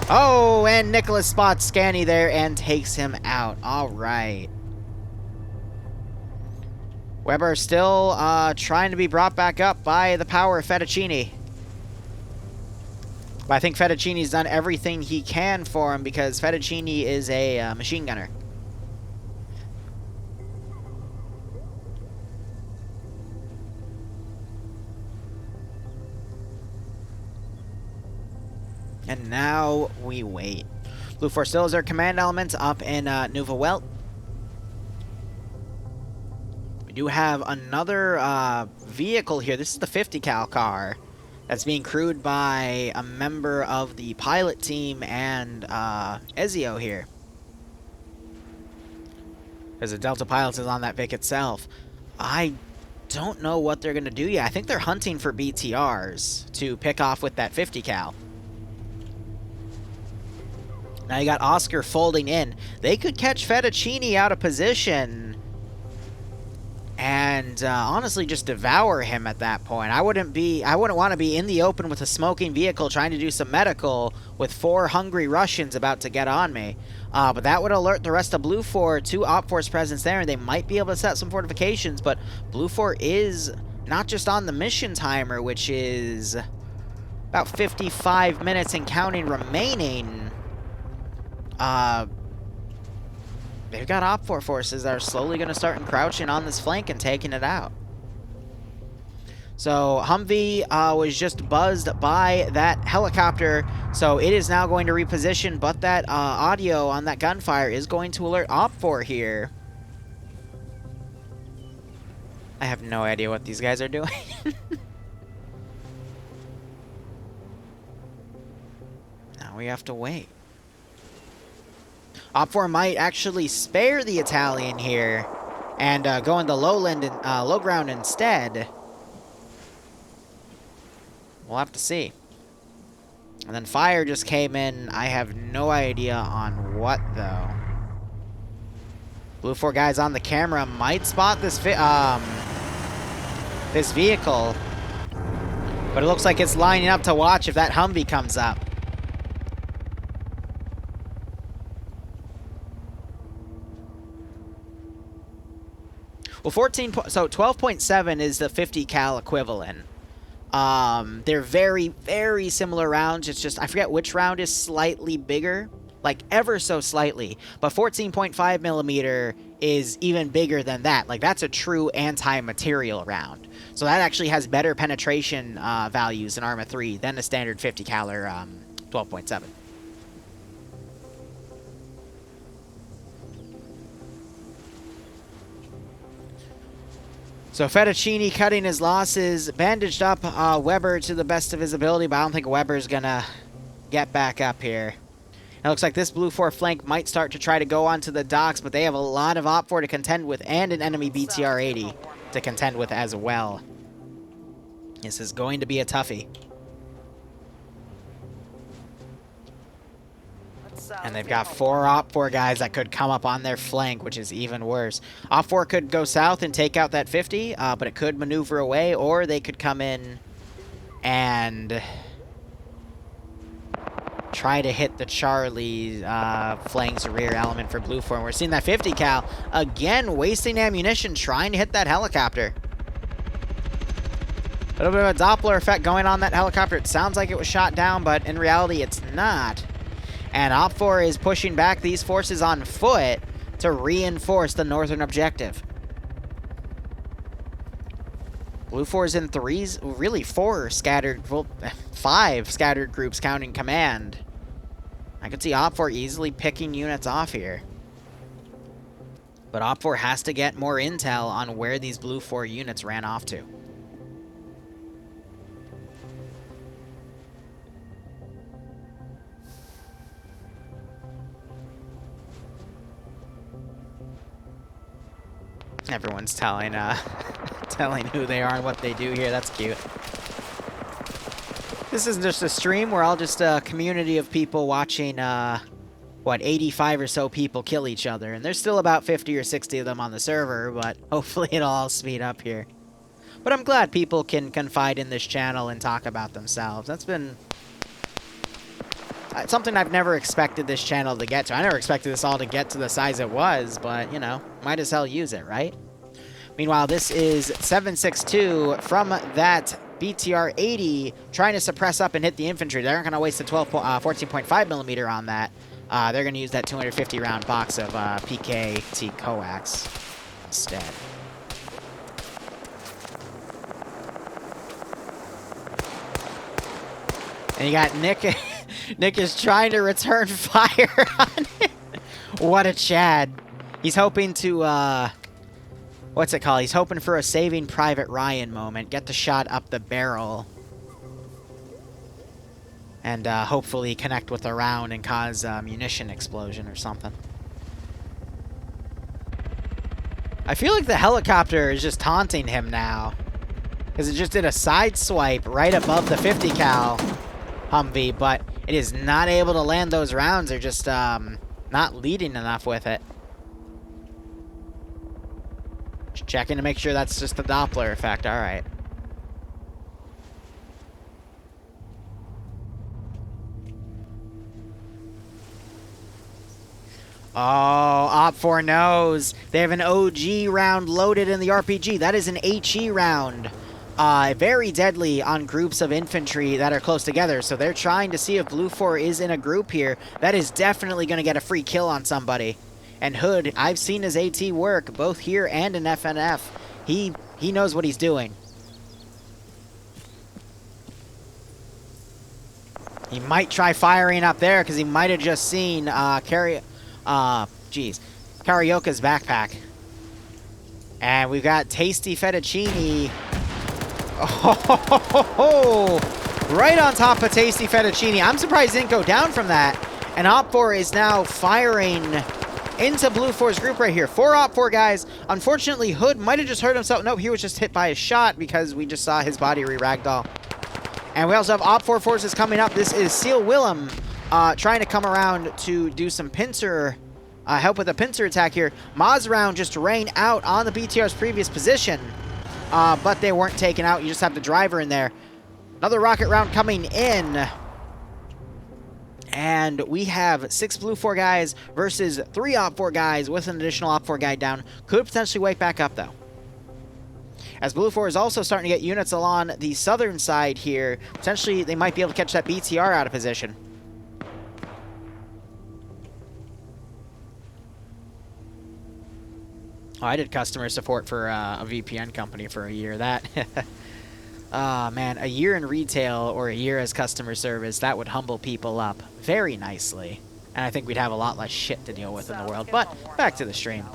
Oh, and Nicholas spots Scanny there and takes him out. All right. Weber still trying to be brought back up by the power of Fettuccine. But I think Fettuccine's done everything he can for him because Fettuccine is a machine gunner. And now we wait. Blue 4 still has their command elements up in Nouveau Welt. We do have another vehicle here. This is the 50 cal car that's being crewed by a member of the pilot team and Ezio here. Because the Delta Pilots is on that Vic itself. I don't know what they're going to do yet. I think they're hunting for BTRs to pick off with that 50 cal. Now you got Oscar folding in. They could catch Fettuccine out of position and honestly just devour him at that point. I wouldn't want to be in the open with a smoking vehicle trying to do some medical with 4 hungry Russians about to get on me. But that would alert the rest of Blue 4 to OpFor's presence there, and they might be able to set some fortifications, but Blue 4 is not just on the mission timer, which is about 55 minutes and counting remaining. They've got OpFor forces that are slowly going to start encroaching on this flank and taking it out. So Humvee was just buzzed by that helicopter, so it is now going to reposition, but that audio on that gunfire is going to alert OpFor here. I have no idea what these guys are doing. Now we have to wait. OpFor might actually spare the Italian here and go into low ground instead. We'll have to see. And then fire just came in. I have no idea on what, though. Blue 4 guys on the camera might spot this this vehicle. But it looks like it's lining up to watch if that Humvee comes up. Well, 12.7 is the 50 cal equivalent. They're very, very similar rounds. It's just, I forget which round is slightly bigger, like ever so slightly. But 14.5 millimeter is even bigger than that. Like, that's a true anti-material round. So that actually has better penetration values in Arma 3 than a standard 50 cal 12.7. So Fettuccine cutting his losses, bandaged up Weber to the best of his ability, but I don't think Weber's gonna get back up here. It looks like this Blue 4 flank might start to try to go onto the docks, but they have a lot of OpFor to contend with and an enemy BTR-80 to contend with as well. This is going to be a toughie. And they've got 4 OpFor guys that could come up on their flank, which is even worse. OpFor could go south and take out that 50, but it could maneuver away, or they could come in and try to hit the Charlie flanks rear element for Blue 4. And we're seeing that 50 cal, again, wasting ammunition, trying to hit that helicopter. A little bit of a Doppler effect going on that helicopter. It sounds like it was shot down, but in reality, it's not. And OpFor is pushing back these forces on foot to reinforce the northern objective. Blue 4 is in 4 scattered, well, 5 scattered groups counting command. I could see OpFor easily picking units off here. But OpFor has to get more intel on where these Blue 4 units ran off to. Everyone's telling telling who they are and what they do here. That's cute. This isn't just a stream. We're all just a community of people watching what, 85 or so people kill each other. And there's still about 50 or 60 of them on the server, but hopefully it'll all speed up here. But I'm glad people can confide in this channel and talk about themselves. That's been something I've never expected this channel to get to. I never expected this all to get to the size it was, but, you know, might as well use it, right? Meanwhile, this is 762 from that BTR-80 trying to suppress up and hit the infantry. They're not going to waste the 14.5 millimeter on that. They're going to use that 250 round box of PKT coax instead. And you got Nick. Nick is trying to return fire on it. What a Chad. He's hoping to, what's it called? He's hoping for a Saving Private Ryan moment. Get the shot up the barrel. And hopefully connect with a round and cause a munition explosion or something. I feel like the helicopter is just taunting him now. Because it just did a side swipe right above the 50 cal Humvee, but it is not able to land those rounds. They're just not leading enough with it. Just checking to make sure that's just the Doppler effect. All right. Oh, OPFOR knows. They have an OG round loaded in the RPG. That is an HE round. Very deadly on groups of infantry that are close together. So they're trying to see if Blue 4 is in a group here. That is definitely going to get a free kill on somebody. And Hood, I've seen his AT work, both here and in FNF. He knows what he's doing. He might try firing up there because he might have just seen Carioca's backpack. And we've got Tasty Fettuccine. Oh, right on top of Tasty Fettuccine. I'm surprised he didn't go down from that. And OPFOR is now firing into Blue 4's group right here. 4 OPFOR guys. Unfortunately, Hood might have just hurt himself. Nope, he was just hit by a shot because we just saw his body re-ragdoll. And we also have OPFOR forces coming up. This is Seal Willem trying to come around to do some pincer, help with a pincer attack here. Maz round just rained out on the BTR's previous position, but they weren't taken out. You just have the driver in there. Another rocket round coming in. And we have 6 Blue 4 guys versus 3 OPFOR guys with an additional OPFOR guy down. Could potentially wake back up, though. As Blue 4 is also starting to get units along the southern side here. Potentially, they might be able to catch that BTR out of position. Oh, I did customer support for a VPN company for a year. That, man, a year in retail or a year as customer service, that would humble people up very nicely. And I think we'd have a lot less shit to deal with in the world. But back to the stream.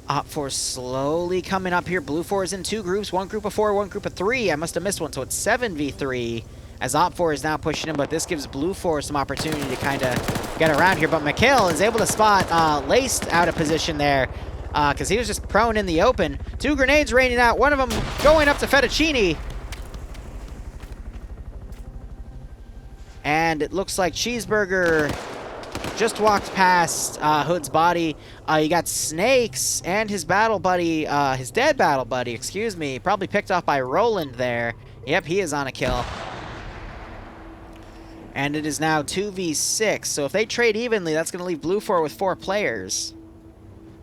OPFOR slowly coming up here. Blue 4 is in 2 groups. 1 group of 4, 1 group of 3. I must have missed one, so it's 7v3 as OPFOR is now pushing in, but this gives Blue 4 some opportunity to kind of get around here. But Mikhail is able to spot Laced out of position there because he was just prone in the open. 2 grenades raining out. One of them going up to Fettuccine. And it looks like Cheeseburger just walked past Hood's body. You got Snakes and his battle buddy, his dead battle buddy, excuse me, probably picked off by Roland there. Yep, he is on a kill. And it is now 2v6, so if they trade evenly, that's going to leave Blue 4 with 4 players.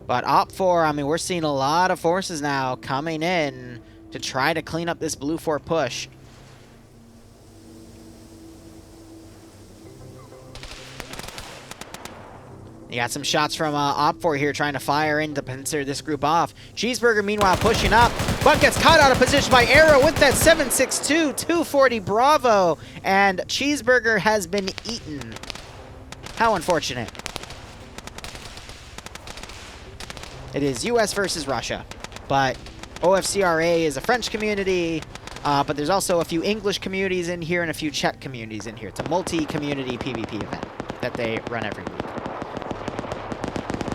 But OPFOR, I mean, we're seeing a lot of forces now coming in to try to clean up this Blue 4 push. You got some shots from OPFOR here trying to fire in to pincer this group off. Cheeseburger, meanwhile, pushing up, but gets caught out of position by Arrow with that 7.62, 240 Bravo, and Cheeseburger has been eaten. How unfortunate. It is US versus Russia, but OFCRA is a French community, but there's also a few English communities in here and a few Czech communities in here. It's a multi-community PvP event that they run every week.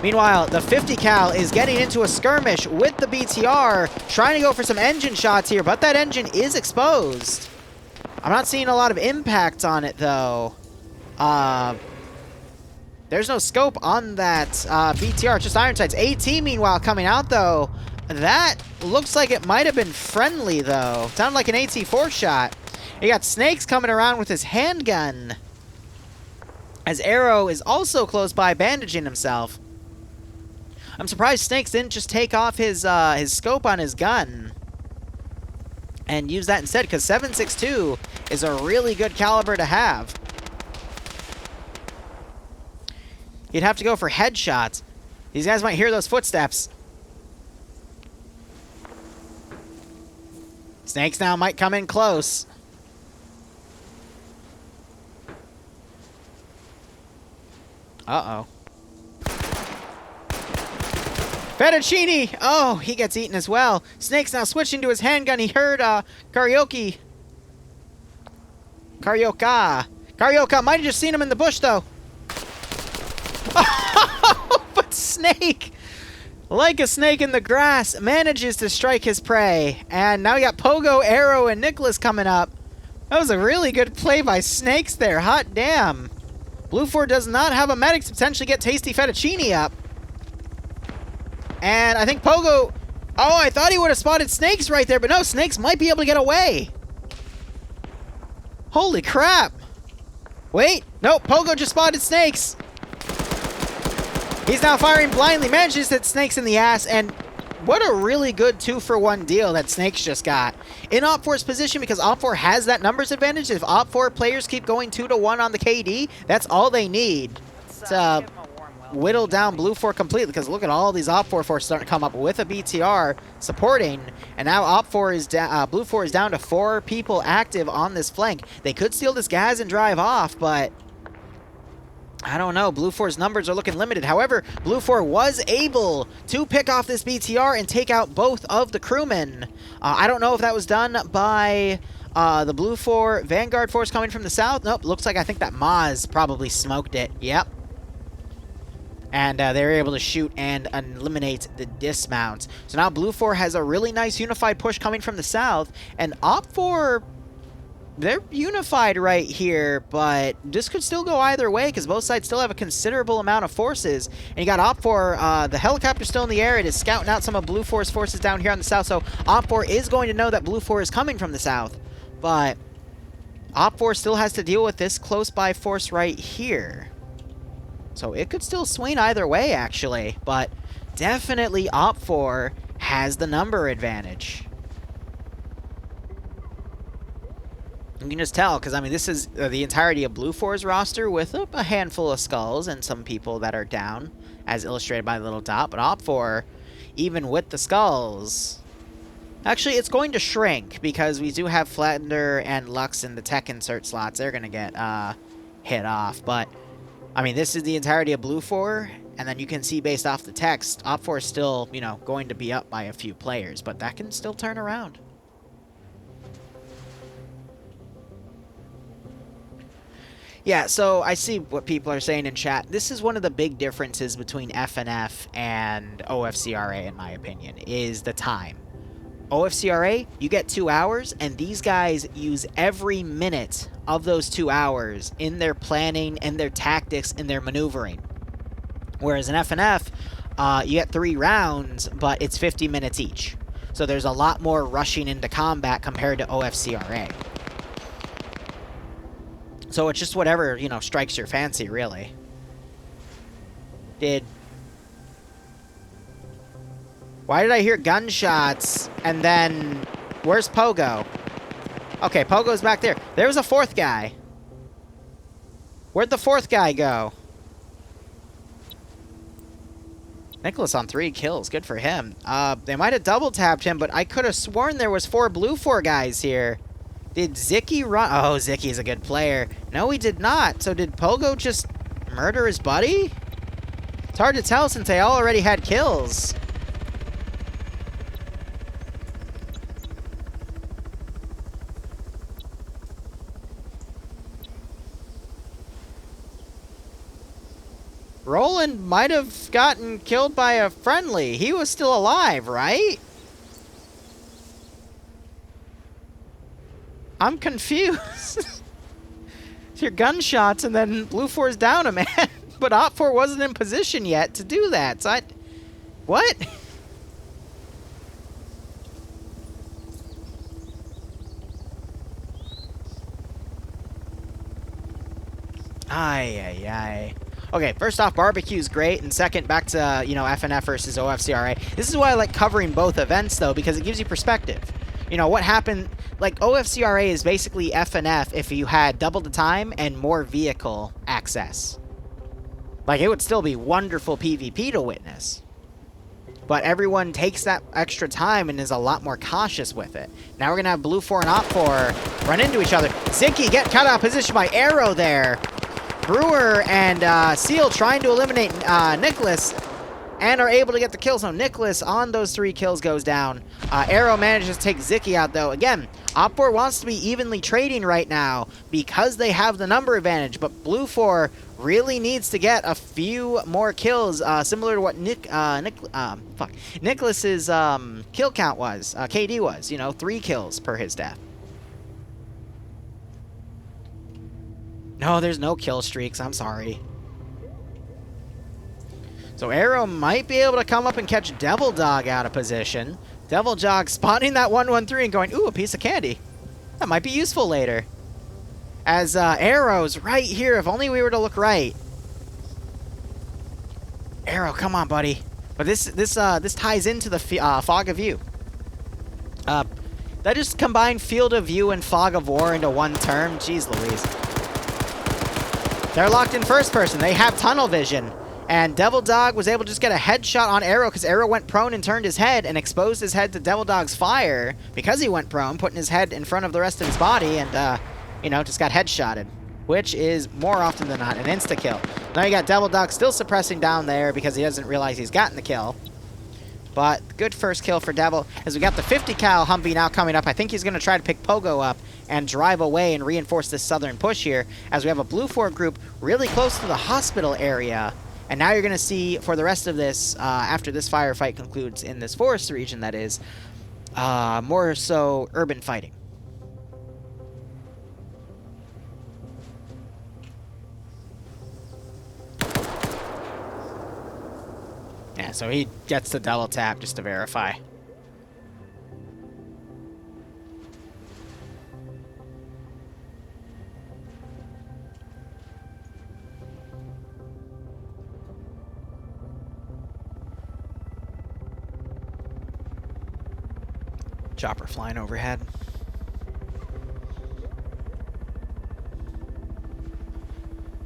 Meanwhile, the 50 cal is getting into a skirmish with the BTR, trying to go for some engine shots here, but that engine is exposed. I'm not seeing a lot of impact on it, though. There's no scope on that BTR, just iron sights. AT, meanwhile, coming out, though. That looks like it might have been friendly, though. Sounded like an AT4 shot. You got Snakes coming around with his handgun. As Arrow is also close by, bandaging himself. I'm surprised Snakes didn't just take off his scope on his gun and use that instead, because 7.62 is a really good caliber to have. You'd have to go for headshots. These guys might hear those footsteps. Snakes now might come in close. Uh-oh. Fettuccine! Oh, he gets eaten as well. Snake's now switching to his handgun. He heard Karaoke. Carioca might have just seen him in the bush, though. But Snake, like a snake in the grass, manages to strike his prey. And now we got Pogo, Arrow, and Nicholas coming up. That was a really good play by Snakes there. Hot damn. Blue 4 does not have a medic to potentially get Tasty Fettuccine up. And I think Pogo... Oh, I thought he would have spotted Snakes right there, but no, Snakes might be able to get away. Holy crap. Wait, no, Pogo just spotted Snakes. He's now firing blindly, manages to hit Snakes in the ass, and what a really good 2-for-1 deal that Snakes just got. In Op4's position, because Op4 has that numbers advantage, if Op4 players keep going 2-to-1 on the KD, that's all they need to whittle down Blue 4 completely, because look at all these Op4 forces starting to come up with a BTR supporting, and now Op4 is Blue 4 is down to 4 people active on this flank. They could steal this gas and drive off, but I don't know. Blue 4's numbers are looking limited. However, Blue 4 was able to pick off this BTR and take out both of the crewmen. I don't know if that was done by the Blue 4 Vanguard force coming from the south. Nope, looks like I think that Maz probably smoked it. Yep. And they were able to shoot and eliminate the dismounts. So now Blue 4 has a really nice unified push coming from the south. And Op 4, they're unified right here, but this could still go either way because both sides still have a considerable amount of forces. And you got Op 4, the helicopter still in the air. It is scouting out some of Blue 4's forces down here on the south. So Op 4 is going to know that Blue 4 is coming from the south. But Op 4 still has to deal with this close by force right here. So it could still swing either way, actually. But definitely Op 4 has the number advantage. You can just tell, because, I mean, this is the entirety of Blue 4's roster with a handful of skulls and some people that are down, as illustrated by the little dot. But Op 4, even with the skulls... Actually, it's going to shrink, because we do have Flander and Lux in the tech insert slots. They're going to get hit off. But, I mean, this is the entirety of Blue 4, and then you can see based off the text, Op 4 is still, you know, going to be up by a few players, but that can still turn around. Yeah, so I see what people are saying in chat. This is one of the big differences between FNF and OFCRA, in my opinion, is the time. OFCRA, you get 2 hours, and these guys use every minute of those 2 hours in their planning and their tactics and their maneuvering. Whereas in FNF, you get 3 rounds, but it's 50 minutes each. So there's a lot more rushing into combat compared to OFCRA. So it's just whatever, you know, strikes your fancy, really. Why did I hear gunshots and then... Where's Pogo? Okay, Pogo's back there. There was a 4th guy. Where'd the 4th guy go? Nicholas on 3 kills. Good for him. They might have double tapped him, but I could have sworn there was 4 Blue 4 guys here. Did Zicky run? Oh, Zicky's a good player. No, he did not. So did Pogo just murder his buddy? It's hard to tell since they all already had kills. Roland might have gotten killed by a friendly. He was still alive, right? I'm confused. with your gunshots, and then Blue 4's down a man. But Op4 wasn't in position yet to do that. So what? Ay. Okay, first off, barbecue's great, and second, back to, you know, FNF versus OFCRA. This is why I like covering both events, though, because it gives you perspective. You know, what happened, like, OFCRA is basically FNF if you had double the time and more vehicle access. Like, it would still be wonderful PvP to witness. But everyone takes that extra time and is a lot more cautious with it. Now we're going to have Blue 4 and Op 4 run into each other. Zinky get cut out of position by Arrow there. Brewer and Seal trying to eliminate Nicholas and are able to get the kill. So Nicholas on those 3 kills goes down. Arrow manages to take Zicky out, though. Again, Op4 wants to be evenly trading right now because they have the number advantage, but Blue 4 really needs to get a few more kills, similar to what Nicholas's kill count was, KD was, you know, 3 kills per his death. No, there's no kill streaks, I'm sorry. So Arrow might be able to come up and catch Devil Dog out of position. Devil Dog spotting that 113 and going, ooh, a piece of candy. That might be useful later. As Arrow's right here, if only we were to look right. Arrow, come on, buddy. But this ties into the Fog of View. That just combined Field of View and Fog of War into one term. Jeez Louise. They're locked in first person. They have tunnel vision. And Devil Dog was able to just get a headshot on Arrow because Arrow went prone and turned his head and exposed his head to Devil Dog's fire because he went prone, putting his head in front of the rest of his body and, you know, just got headshotted, which is more often than not an insta-kill. Now you got Devil Dog still suppressing down there because he doesn't realize he's gotten the kill. But good first kill for Devil. As we got the 50 cal Humvee now coming up, I think he's going to try to pick Pogo up and drive away and reinforce this southern push here as we have a Blue 4 group really close to the hospital area. And now you're going to see, for the rest of this, after this firefight concludes in this forest region, that is, more so urban fighting. Yeah, so he gets the double tap just to verify. Chopper flying overhead.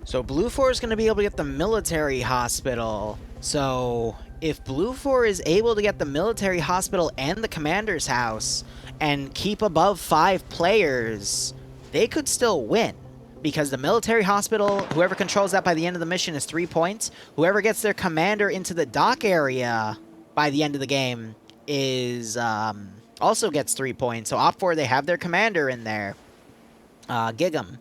So Blue 4 is going to be able to get the military hospital. So if Blue 4 is able to get the military hospital and the commander's house and keep above 5 players, they could still win. Because the military hospital, whoever controls that by the end of the mission is 3 points. Whoever gets their commander into the dock area by the end of the game is... also gets 3 points. So Op4, they have their commander in there. Gig'em.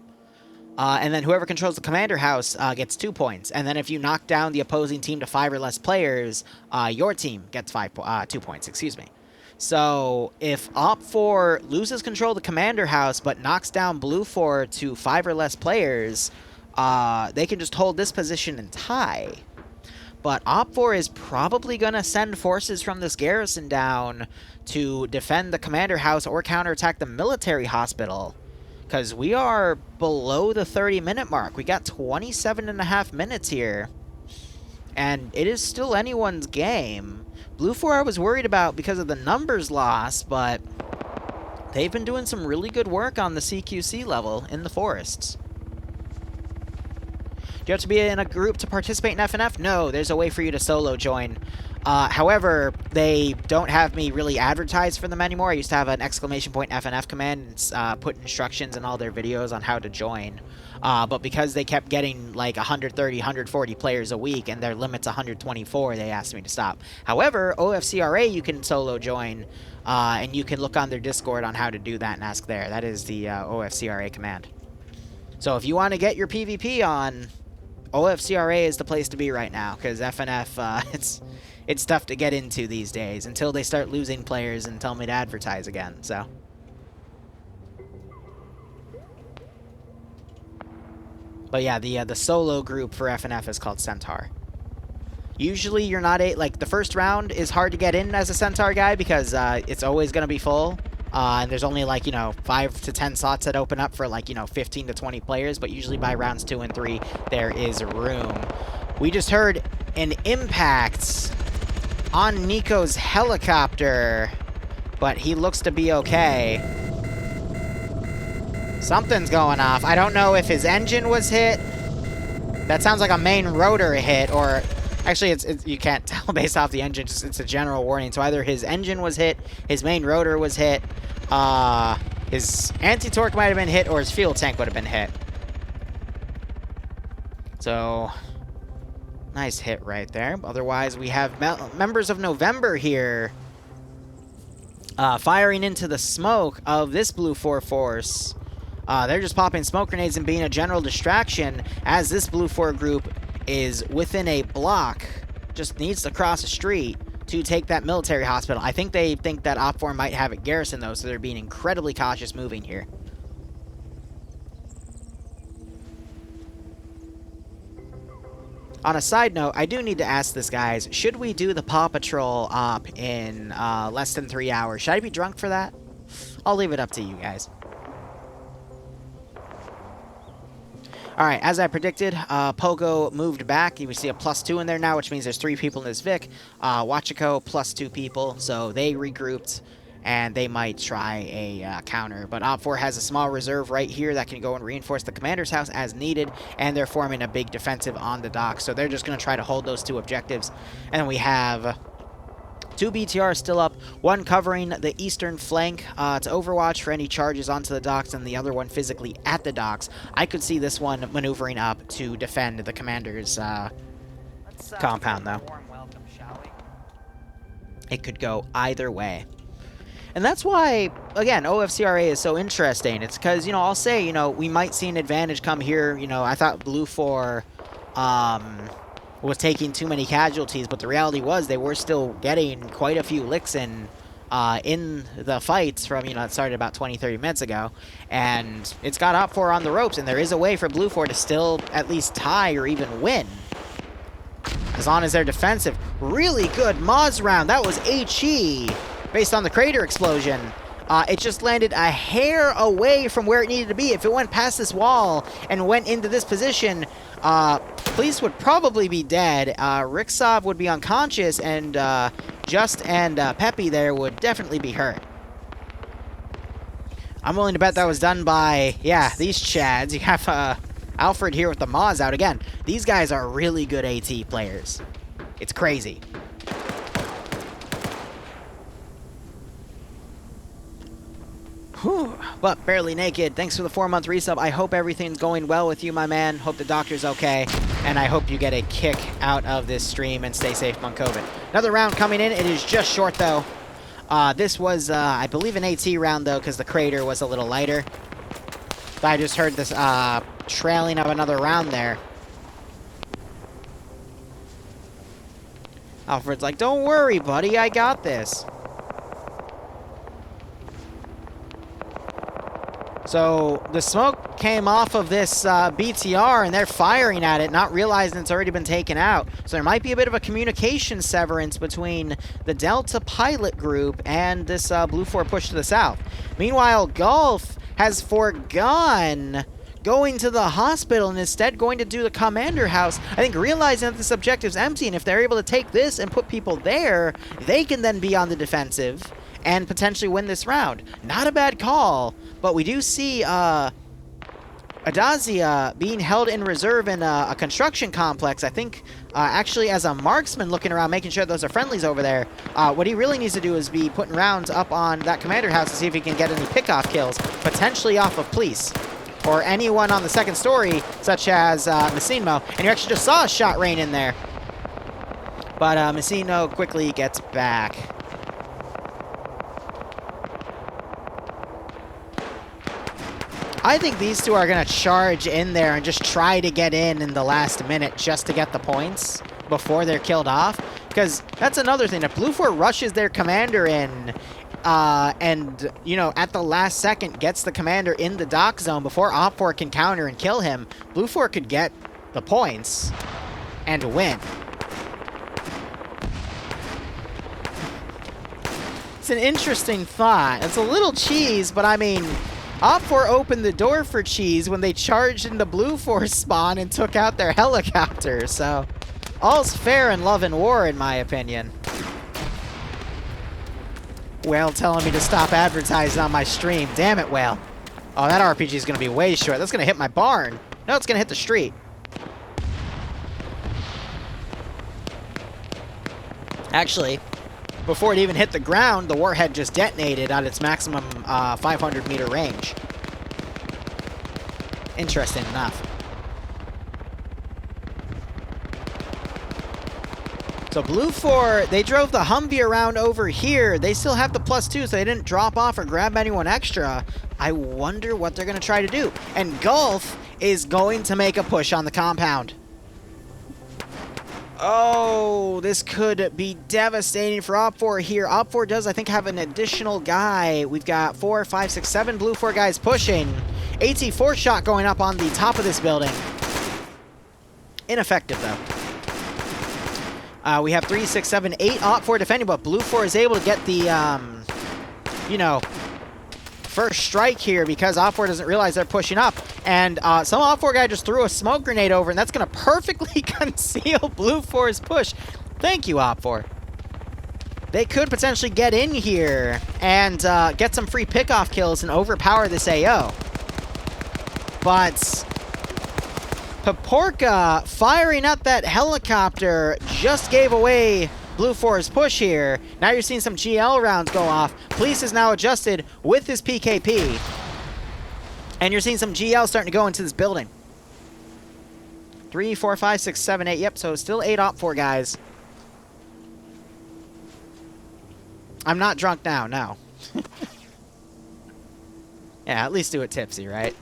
And then whoever controls the commander house gets 2 points. And then if you knock down the opposing team to 5 or less players, your team gets 2 points, excuse me. So if Op4 loses control of the commander house but knocks down Blue 4 to 5 or less players, they can just hold this position and tie. But Op4 is probably going to send forces from this garrison down to defend the commander house or counterattack the military hospital. Because we are below the 30-minute mark. We got 27.5 minutes here. And it is still anyone's game. Blue 4 I was worried about because of the numbers lost, but they've been doing some really good work on the CQC level in the forests. Do you have to be in a group to participate in FNF? No, there's a way for you to solo join. However, they don't have me really advertised for them anymore. I used to have an !FNF command and put instructions in all their videos on how to join. But because they kept getting like 130, 140 players a week and their limit's 124, they asked me to stop. However, OFCRA you can solo join, and you can look on their Discord on how to do that and ask there. That is the OFCRA command. So if you want to get your PvP on, OFCRA is the place to be right now, because FNF, it's tough to get into these days until they start losing players and tell me to advertise again, so. But yeah, the solo group for FNF is called Centaur. Usually you're not like the first round is hard to get in as a Centaur guy because it's always going to be full. And there's only like, 5 to 10 slots that open up for like, 15 to 20 players. But usually by rounds 2 and 3, there is room. We just heard an impact on Nico's helicopter, but he looks to be okay. Something's going off. I don't know if his engine was hit. That sounds like a main rotor hit, or actually, it's you can't tell based off the engine. It's a general warning. So either his engine was hit, his main rotor was hit, his anti-torque might have been hit, or his fuel tank would have been hit. So, nice hit right there. Otherwise, we have members of November here firing into the smoke of this Blue 4 force. They're just popping smoke grenades and being a general distraction as this Blue 4 group is within a block, just needs to cross a street to take that military hospital. I think they think that OFCRA might have it garrison though, so they're being incredibly cautious moving here. On a side note, I do need to ask this, guys, should we do the Paw Patrol op in less than 3 hours? Should I be drunk for that? I'll leave it up to you guys. Alright, as I predicted, Pogo moved back. You see a +2 in there now, which means there's 3 people in this Vic. Wachiko, +2 people, so they regrouped, and they might try a counter. But OPFOR has a small reserve right here that can go and reinforce the commander's house as needed, and they're forming a big defensive on the dock. So they're just going to try to hold those 2 objectives. And then we have 2 BTRs still up, one covering the eastern flank to overwatch for any charges onto the docks, and the other one physically at the docks. I could see this one maneuvering up to defend the commander's compound, though. Warm welcome, shall we? It could go either way. And that's why, again, OFCRA is so interesting. It's because, I'll say, we might see an advantage come here. I thought Blue 4 was taking too many casualties, but the reality was they were still getting quite a few licks in the fights from, it started about 20-30 minutes ago, and it's got OPFOR on the ropes, and there is a way for Blue 4 to still at least tie or even win, as long as they're defensive. Really good Moz round. That was HE, based on the crater explosion. It just landed a hair away from where it needed to be. If it went past this wall and went into this position, Police would probably be dead. Rixov would be unconscious, and Just and Peppy there would definitely be hurt. I'm willing to bet that was done by, yeah, these Chads. You have Alfred here with the Moz out again. These guys are really good AT players. It's crazy. Whew. But Barely Naked, thanks for the 4-month resub. I hope everything's going well with you, my man. Hope the doctor's okay. And I hope you get a kick out of this stream and stay safe among COVID. Another round coming in. It is just short, though. This was, I believe, an AT round, though, because the crater was a little lighter. But I just heard this trailing of another round there. Alfred's like, don't worry, buddy. I got this. So the smoke came off of this BTR, and they're firing at it, not realizing it's already been taken out. So there might be a bit of a communication severance between the Delta pilot group and this Blue 4 push to the south. Meanwhile, Gulf has forgone going to the hospital and instead going to do the commander house. I think realizing that this objective's empty, and if they're able to take this and put people there, they can then be on the defensive and potentially win this round. Not a bad call, but we do see Adazia being held in reserve in a construction complex. I think actually as a marksman looking around, making sure those are friendlies over there. What he really needs to do is be putting rounds up on that commander house to see if he can get any pickoff kills, potentially off of police or anyone on the second story, such as Messino. And you actually just saw a shot rain in there. But Messino quickly gets back. I think these two are going to charge in there and just try to get in the last minute just to get the points before they're killed off. Because that's another thing. If Blue 4 rushes their commander in and, you know, at the last second gets the commander in the dock zone before Op4 can counter and kill him, Blue 4 could get the points and win. It's an interesting thought. It's a little cheese, but I mean, Op4 opened the door for cheese when they charged into Blue 4's spawn and took out their helicopter, so all's fair in love and war, in my opinion. Whale telling me to stop advertising on my stream. Damn it, Whale. Oh, that RPG is going to be way short. That's going to hit my barn. No, it's going to hit the street. Actually, before it even hit the ground, the warhead just detonated at its maximum 500-meter range. Interesting enough. So Blue 4, they drove the Humvee around over here. They still have the +2, so they didn't drop off or grab anyone extra. I wonder what they're going to try to do. And Gulf is going to make a push on the compound. Oh, this could be devastating for Op4 here. Op4 does, I think, have an additional guy. We've got 4, 5, 6, 7 Blue 4 guys pushing. AT4 shot going up on the top of this building. Ineffective, though. We have 3, 6, 7, 8 Op4 defending, but Blue 4 is able to get the, you know, first strike here because Op4 doesn't realize they're pushing up. And some Op4 guy just threw a smoke grenade over, and that's going to perfectly conceal Blue 4's push. Thank you, Op4. They could potentially get in here and get some free pickoff kills and overpower this AO. But Paporka firing up that helicopter just gave away Blue 4's push here. Now you're seeing some GL rounds go off. Police is now adjusted with this PKP. And you're seeing some GL starting to go into this building. 3, 4, 5, 6, 7, 8. Yep, so still 8 Op4 guys. I'm not drunk now, no. Yeah, at least do it tipsy, right?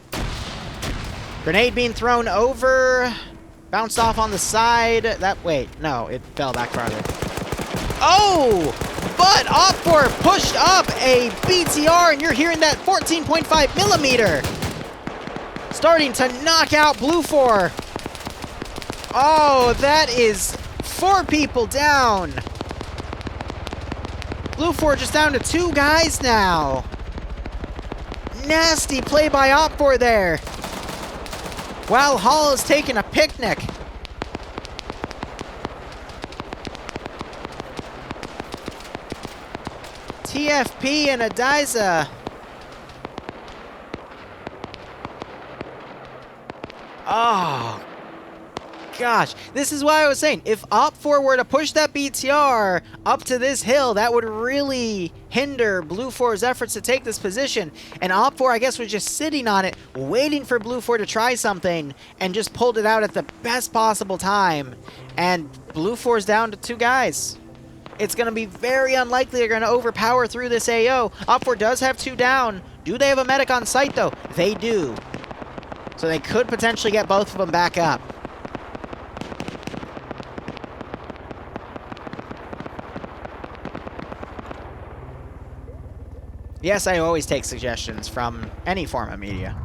Grenade being thrown over. Bounced off on the side. Wait, no, it fell back farther. Oh! But Op4 pushed up a BTR, and you're hearing that 14.5 millimeter. Starting to knock out Blue 4. Oh, that is 4 people down. Blue 4 just down to 2 guys now. Nasty play by Op4 there. While Hall is taking a picnic. TFP and Adiza. Oh, gosh. This is why I was saying, if Op4 were to push that BTR up to this hill, that would really hinder Blue 4's efforts to take this position. And Op4, I guess, was just sitting on it, waiting for Blue 4 to try something, and just pulled it out at the best possible time. And Blue 4's down to 2 guys. It's going to be very unlikely they're going to overpower through this AO. Op4 does have 2 down. Do they have a medic on site, though? They do. So they could potentially get both of them back up. Yes, I always take suggestions from any form of media.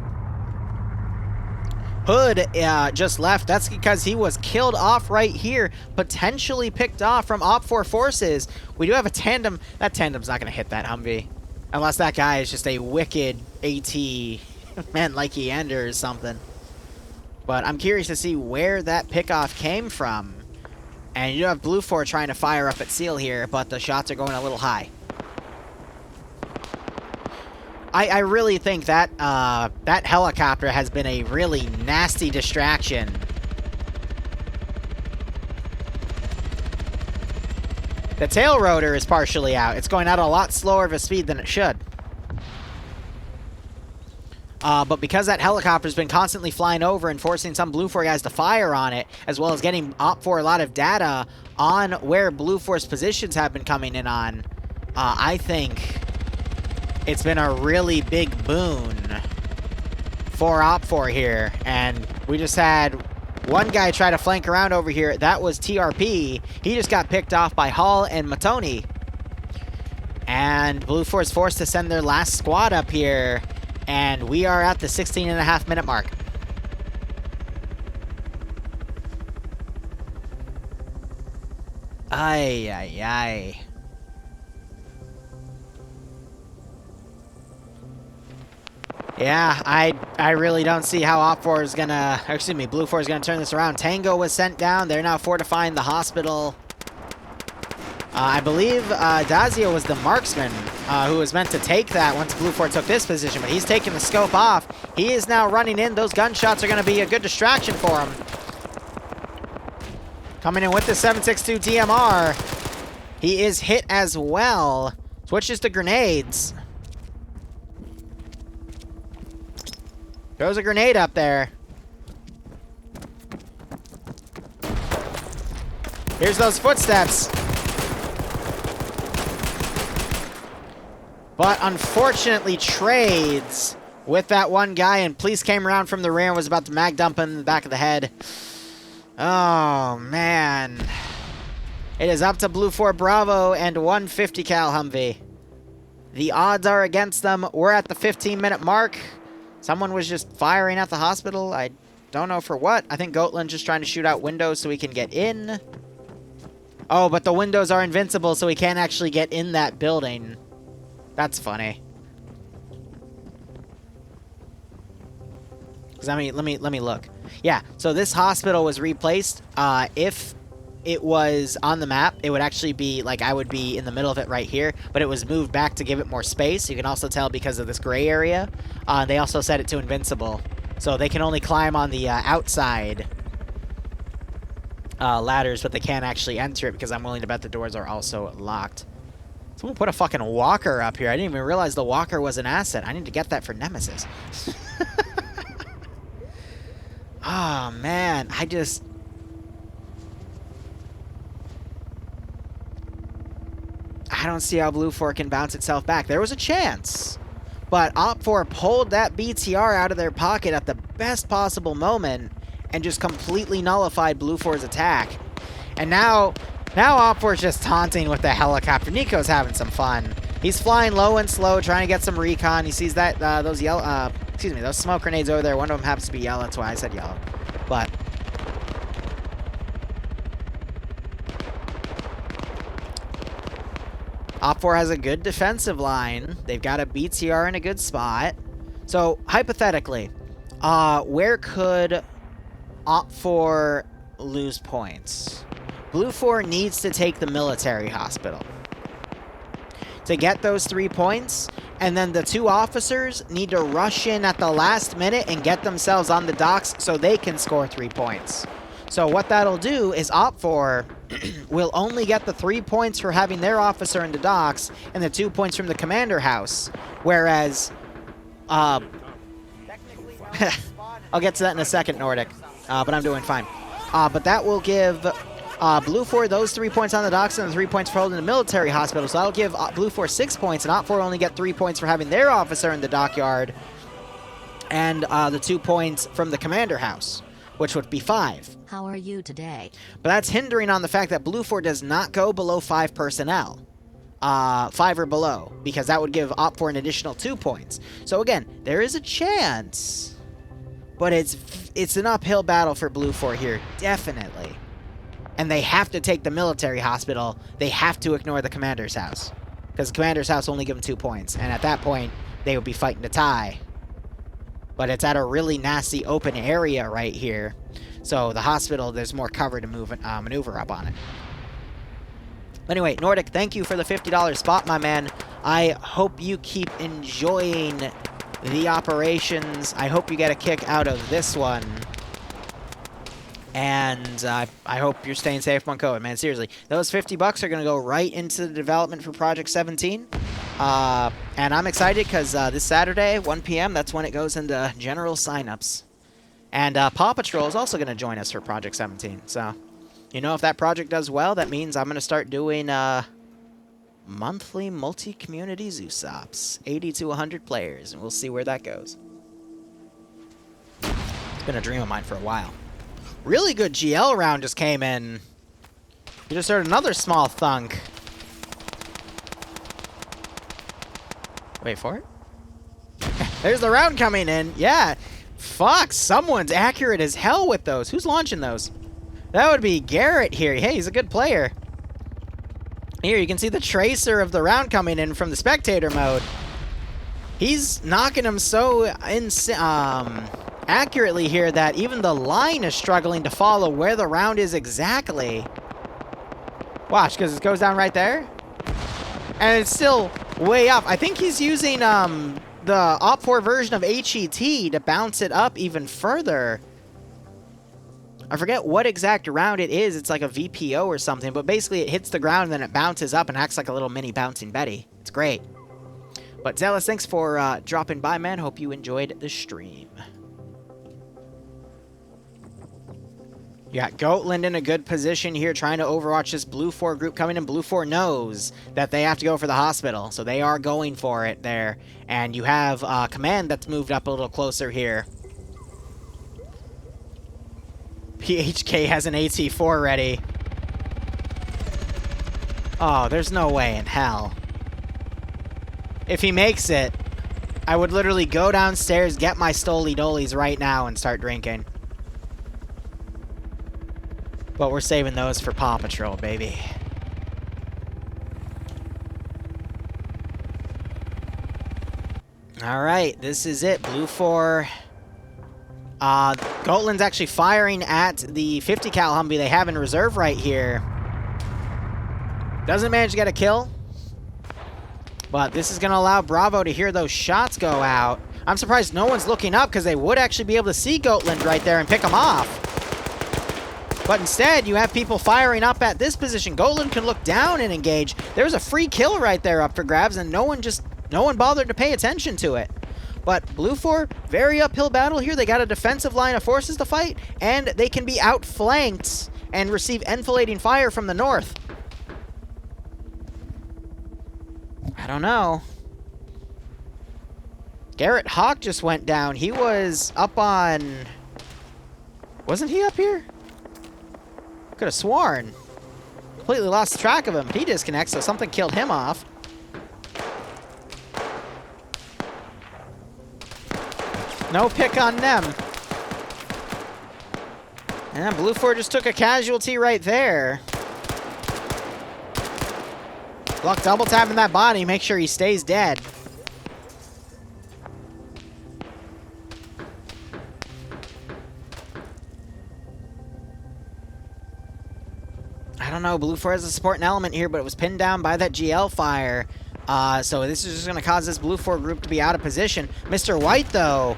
Hood just left. That's because he was killed off right here, potentially picked off from Op4 forces. We do have a tandem. That tandem's not going to hit that Humvee. Unless that guy is just a wicked AT man like Eander or something. But I'm curious to see where that pickoff came from. And you have Blue 4 trying to fire up at Seal here, but the shots are going a little high. I really think that that helicopter has been a really nasty distraction. The tail rotor is partially out. It's going out a lot slower of a speed than it should. But because that helicopter's been constantly flying over and forcing some Blue 4 guys to fire on it, as well as getting Op4 a lot of data on where Blue 4's positions have been coming in on, I think it's been a really big boon for Op4 here. And we just had one guy try to flank around over here. That was TRP. He just got picked off by Hall and Matoni. And Blue 4 is forced to send their last squad up here. And we are at the 16.5-minute mark. Ay, ay, ay. Yeah, I really don't see how Op4 is gonna, excuse me, Blue 4 is gonna turn this around. Tango was sent down. They're now fortifying the hospital. I believe Dazio was the marksman who was meant to take that once Blue 4 took this position, but he's taking the scope off. He is now running in. Those gunshots are gonna be a good distraction for him. Coming in with the 7.62 DMR. He is hit as well. Switches to grenades. Throws a grenade up there. Here's those footsteps. But unfortunately trades with that one guy, and police came around from the rear and was about to mag dump him in the back of the head. Oh, man. It is up to Blue 4 Bravo and 150 cal Humvee. The odds are against them. We're at the 15-minute mark. Someone was just firing at the hospital. I don't know for what. I think Goatland's just trying to shoot out windows so he can get in. Oh, but the windows are invincible, so he can't actually get in that building. That's funny. Because, I mean, let me look. Yeah, so this hospital was replaced. If it was on the map, it would actually be, like, I would be in the middle of it right here, but it was moved back to give it more space. You can also tell because of this gray area. They also set it to invincible, so they can only climb on the outside ladders, but they can't actually enter it because I'm willing to bet the doors are also locked. Someone put a fucking walker up here. I didn't even realize the walker was an asset. I need to get that for Nemesis. Oh, man. I don't see how Blue 4 can bounce itself back. There was a chance, but Op4 pulled that BTR out of their pocket at the best possible moment and just completely nullified Blue 4's attack. And now Op4 is just taunting with the helicopter. Nico's having some fun. He's flying low and slow, trying to get some recon. He sees that those yellow, those smoke grenades over there. One of them happens to be yellow. That's why I said yellow. But Op4 has a good defensive line. They've got a BTR in a good spot. So, hypothetically, where could Op4 lose points? Blue 4 needs to take the military hospital to get those 3 points, and then the 2 officers need to rush in at the last minute and get themselves on the docks so they can score 3 points. So what that'll do is Op4 will only get the 3 points for having their officer in the docks and the 2 points from the commander house, whereas I'll get to that in a second, Nordic, but I'm doing fine. But that will give Blue 4 those 3 points on the docks and the 3 points for holding the military hospital. So that'll give Blue 4 6 points, and Op4 only get 3 points for having their officer in the dockyard, and the 2 points from the commander house, which would be 5. How are you today? But that's hindering on the fact that Blue 4 does not go below 5 personnel. 5 or below, because that would give Op4 an additional 2 points. So again, there is a chance, but it's an uphill battle for Blue 4 here, definitely. And they have to take the military hospital. They have to ignore the commander's house, because the commander's house only give them 2 points, and at that point, they would be fighting to tie. But it's at a really nasty open area right here, so the hospital, there's more cover to maneuver up on it. Anyway, Nordic, thank you for the $50 spot, my man. I hope you keep enjoying the operations. I hope you get a kick out of this one. And I hope you're staying safe on COVID, man. Seriously, those $50 are going to go right into the development for Project 17. And I'm excited because this Saturday, 1 p.m., that's when it goes into general signups. And Paw Patrol is also going to join us for Project 17. So, you know, if that project does well, that means I'm going to start doing monthly multi-community Zeus Ops. 80 to 100 players, and we'll see where that goes. It's been a dream of mine for a while. Really good GL round just came in. You just heard another small thunk. Wait for it. There's the round coming in. Yeah. Fuck, someone's accurate as hell with those. Who's launching those? That would be Garrett here. Hey, he's a good player. Here, you can see the tracer of the round coming in from the spectator mode. He's knocking them so accurately here that even the line is struggling to follow where the round is exactly. Watch, because it goes down right there. And it's still way up. I think he's using the OFCRA version of HET to bounce it up even further. I forget what exact round it is. It's like a VPO or something, but basically it hits the ground and then it bounces up and acts like a little mini bouncing Betty. It's great. But Zealous, thanks for dropping by, man. Hope you enjoyed the stream. You got Goatland in a good position here, trying to overwatch this Blue 4 group coming in. Blue 4 knows that they have to go for the hospital, so they are going for it there. And you have Command that's moved up a little closer here. PHK has an AT4 ready. Oh, there's no way in hell. If he makes it, I would literally go downstairs, get my Stoli Dolies right now, and start drinking. But we're saving those for Paw Patrol, baby. Alright, this is it. Blue 4. Goatland's actually firing at the 50 cal Humvee they have in reserve right here. Doesn't manage to get a kill. But this is going to allow Bravo to hear those shots go out. I'm surprised no one's looking up because they would actually be able to see Goatland right there and pick him off. But instead, you have people firing up at this position. Goatland can look down and engage. There's a free kill right there up for grabs, and no one bothered to pay attention to it. But Blue 4, very uphill battle here. They got a defensive line of forces to fight, and they can be outflanked and receive enfilading fire from the north. I don't know. Garrett Hawk just went down. He was up on... Wasn't he up here? Could have sworn. Completely lost track of him. He disconnects, so something killed him off. No pick on them. And Blue 4 just took a casualty right there. Luck double tapping that body, make sure he stays dead. I don't know, Blue 4 has a supporting element here, but it was pinned down by that GL fire. So this is just going to cause this Blue 4 group to be out of position. Mr. White, though,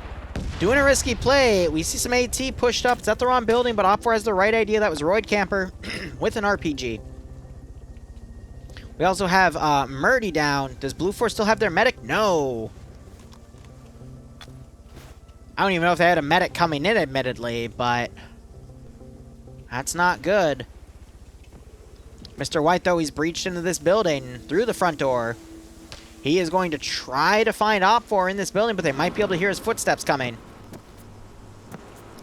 doing a risky play. We see some AT pushed up. It's at the wrong building, but OFCRA has the right idea. That was Royd Camper with an RPG. We also have Murdy down. Does Blue 4 still have their medic? No. I don't even know if they had a medic coming in, admittedly, but that's not good. Mr. White, though, he's breached into this building through the front door. He is going to try to find OPFOR in this building, but they might be able to hear his footsteps coming.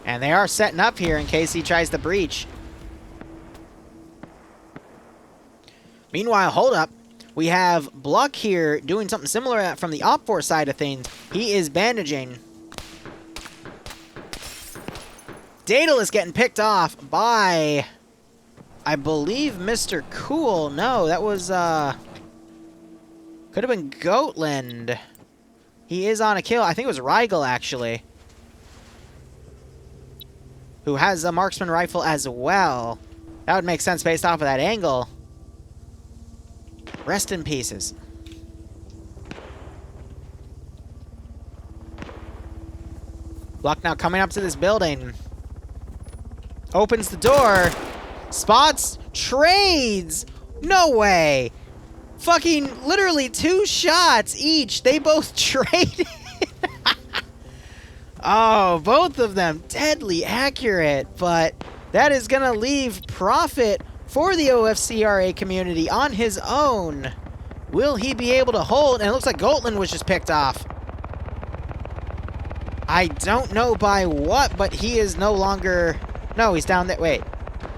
And they are setting up here in case he tries to breach. Meanwhile, hold up. We have Bluck here doing something similar from the OPFOR side of things. He is bandaging. Daedal is getting picked off by, I believe, Mr. Cool. No, that was, could have been Goatland. He is on a kill. I think it was Rigel, actually, who has a marksman rifle as well. That would make sense based off of that angle. Rest in pieces. Luck now coming up to this building. Opens the door. Spots. Trades. No way. Fucking literally 2 shots each. They both traded. Oh, both of them deadly accurate. But that is going to leave Prophet for the OFCRA community on his own. Will he be able to hold? And it looks like Goatland was just picked off. I don't know by what, but he is no longer... No, he's down there. Wait.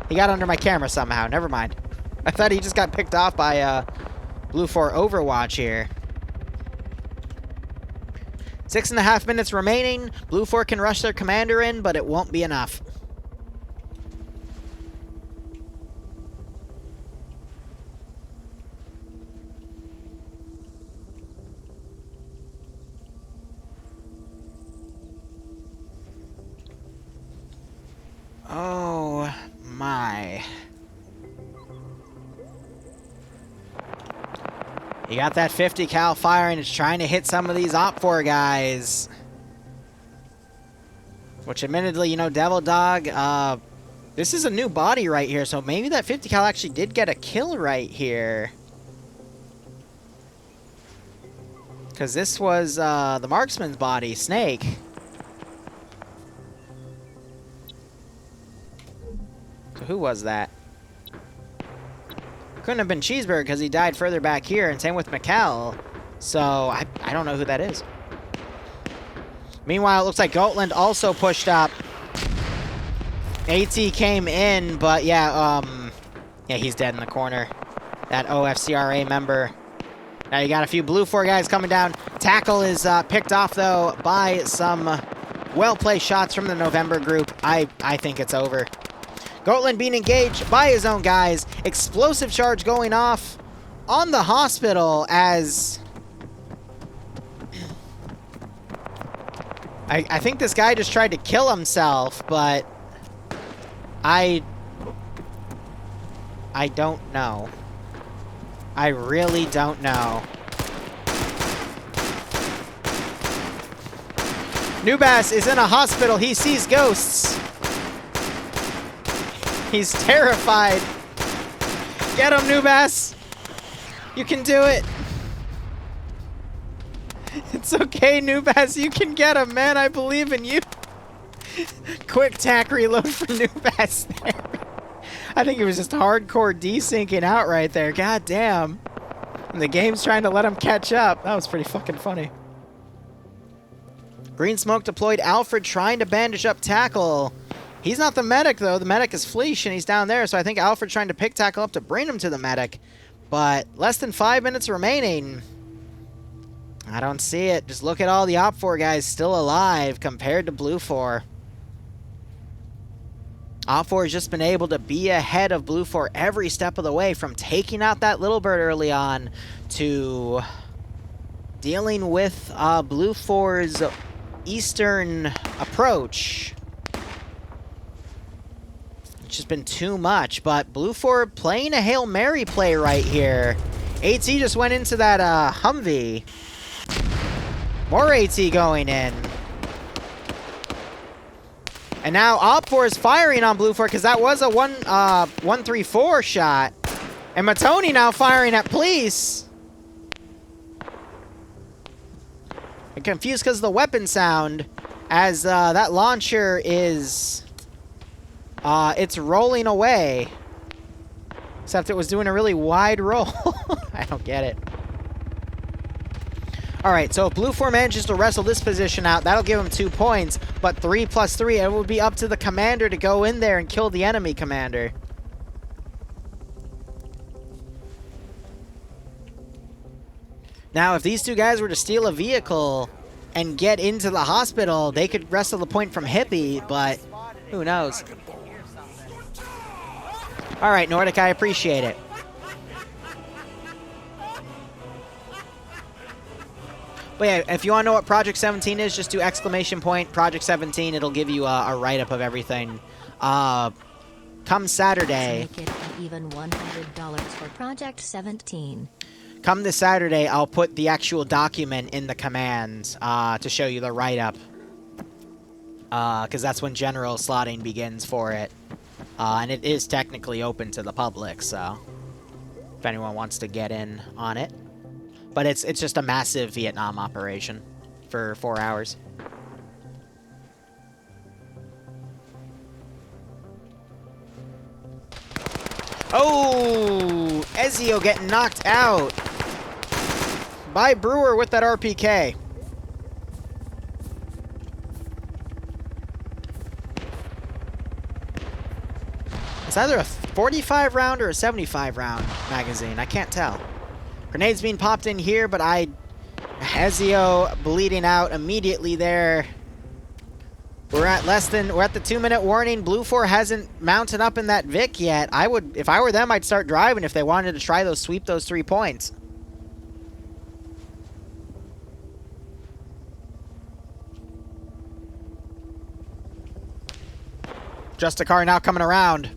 He got under my camera somehow. Never mind. I thought he just got picked off by Blue 4 Overwatch here. 6.5 minutes remaining. Blue 4 can rush their commander in, but it won't be enough. Oh my. You got that 50 cal firing. It's trying to hit some of these OPFOR guys. Which admittedly, you know, Devil Dog, this is a new body right here, so maybe that 50 cal actually did get a kill right here. Because this was the marksman's body, Snake. So who was that? Couldn't have been Cheeseburger because he died further back here, and same with Mikkel. So I don't know who that is. Meanwhile, it looks like Gotland also pushed up. AT came in, but yeah, he's dead in the corner. That OFCRA member. Now you got a few Blue 4 guys coming down. Tackle is picked off, though, by some well-placed shots from the November group. I think it's over. Gotland being engaged by his own guys. Explosive charge going off on the hospital as... I think this guy just tried to kill himself, but... I don't know. I really don't know. Nubas is in a hospital. He sees ghosts. He's terrified. Get him, Nubas. You can do it. It's okay, Nubas. You can get him, man. I believe in you. Quick tack reload for Nubas there. I think he was just hardcore desyncing out right there. God damn. And the game's trying to let him catch up. That was pretty fucking funny. Green Smoke deployed Alfred trying to bandage up Tackle. He's not the medic, though. The medic is Fleesh, and he's down there. So I think Alfred's trying to pick Tackle up to bring him to the medic. But less than 5 minutes remaining. I don't see it. Just look at all the OPFOR guys still alive compared to Blue 4. OPFOR has just been able to be ahead of Blue 4 every step of the way, from taking out that little bird early on to dealing with Blue 4's eastern approach. It's just been too much, but Blue 4 playing a Hail Mary play right here. AT just went into that Humvee. More AT going in. And now OPFOR is firing on Blue 4 because that was a 134 shot. And Matoni now firing at Police. I'm confused because of the weapon sound, as that launcher is... it's rolling away. Except it was doing a really wide roll. I don't get it. Alright, so if Blue 4 manages to wrestle this position out, that'll give him 2 points. But 3 plus 3, it will be up to the commander to go in there and kill the enemy commander. Now, if these two guys were to steal a vehicle and get into the hospital, they could wrestle the point from Hippie, but who knows? Alright, Nordic, I appreciate it. But yeah, if you want to know what Project 17 is, just do exclamation point Project 17. It'll give you a write-up of everything. Come Saturday. Make it even $100 for Project 17. Come this Saturday, I'll put the actual document in the commands to show you the write-up. Because that's when general slotting begins for it. And it is technically open to the public, so if anyone wants to get in on it. But it's just a massive Vietnam operation for 4 hours. Oh! Ezio getting knocked out by Brewer with that RPK. It's either a 45 round or a 75 round magazine. I can't tell. Grenades being popped in here, but I Ezio bleeding out immediately there. We're at the 2-minute warning. Blue 4 hasn't mounted up in that Vic yet. If I were them, I'd start driving if they wanted to try sweep those 3 points. Just a car now coming around.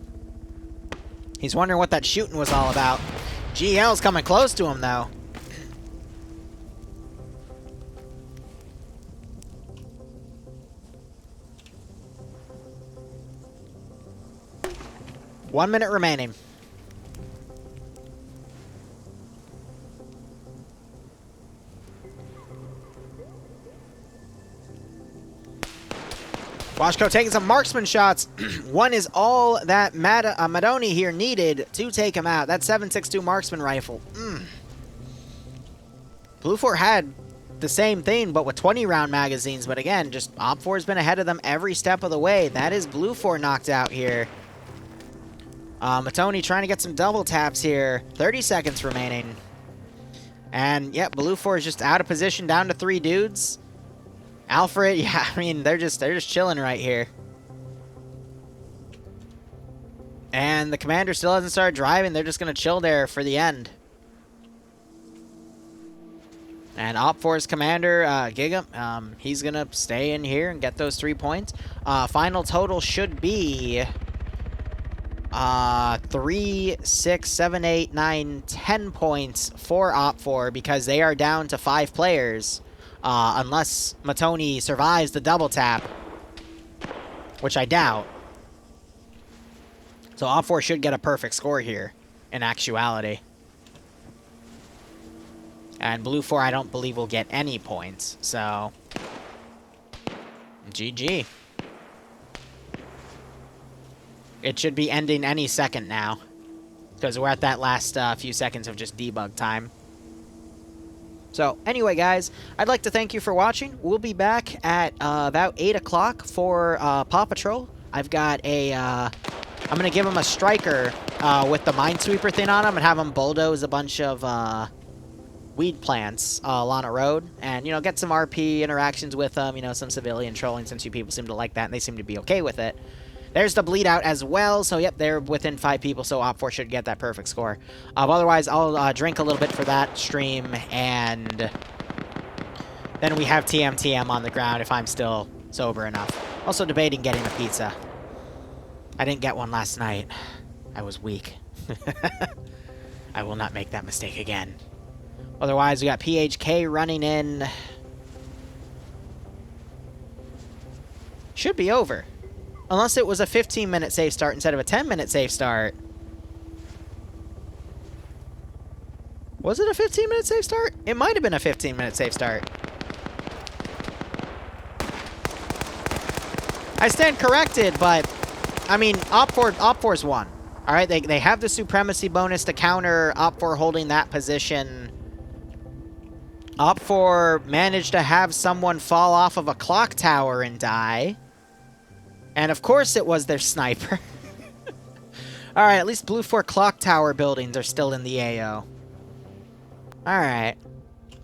He's wondering what that shooting was all about. GL's coming close to him, though. One minute remaining. Washko taking some marksman shots. One is all that Madoni here needed to take him out. That 7.62 marksman rifle. Blue 4 had the same thing, but with 20-round magazines. But again, just Op4 has been ahead of them every step of the way. That is Blue 4 knocked out here. Matoni trying to get some double taps here. 30 seconds remaining. And, yeah, Blue 4 is just out of position, down to 3 dudes. Alfred, yeah, I mean, they're just chilling right here. And the commander still hasn't started driving. They're just going to chill there for the end. And Op4's commander, Giga, he's going to stay in here and get those 3 points. Final total should be 3, 6, 7, 8, 9, 10 points for Op4 because they are down to 5 players. Unless Matoni survives the double tap, which I doubt. So Op4 should get a perfect score here, in actuality. And Blue 4, I don't believe, will get any points, so... GG. It should be ending any second now, because we're at that last few seconds of just debug time. So, anyway, guys, I'd like to thank you for watching. We'll be back at about 8 o'clock for Paw Patrol. I've got a... I'm going to give him a striker with the Minesweeper thing on him and have him bulldoze a bunch of weed plants along a road. And, you know, get some RP interactions with them, you know, some civilian trolling, since you people seem to like that and they seem to be okay with it. There's the bleed out as well, so yep, they're within 5 people, so Op4 should get that perfect score. Otherwise, I'll drink a little bit for that stream, and then we have TM on the ground if I'm still sober enough. Also debating getting a pizza. I didn't get one last night. I was weak. I will not make that mistake again. Otherwise, we got PHK running in. Should be over. Unless it was a 15-minute safe start instead of a 10-minute safe start. Was it a 15-minute safe start? It might have been a 15-minute safe start. I stand corrected, but, I mean, Op4's won. Alright, they have the supremacy bonus to counter Op4 holding that position. Op4 managed to have someone fall off of a clock tower and die. And of course it was their sniper. Alright, at least Blue 4 clock tower buildings are still in the AO. Alright.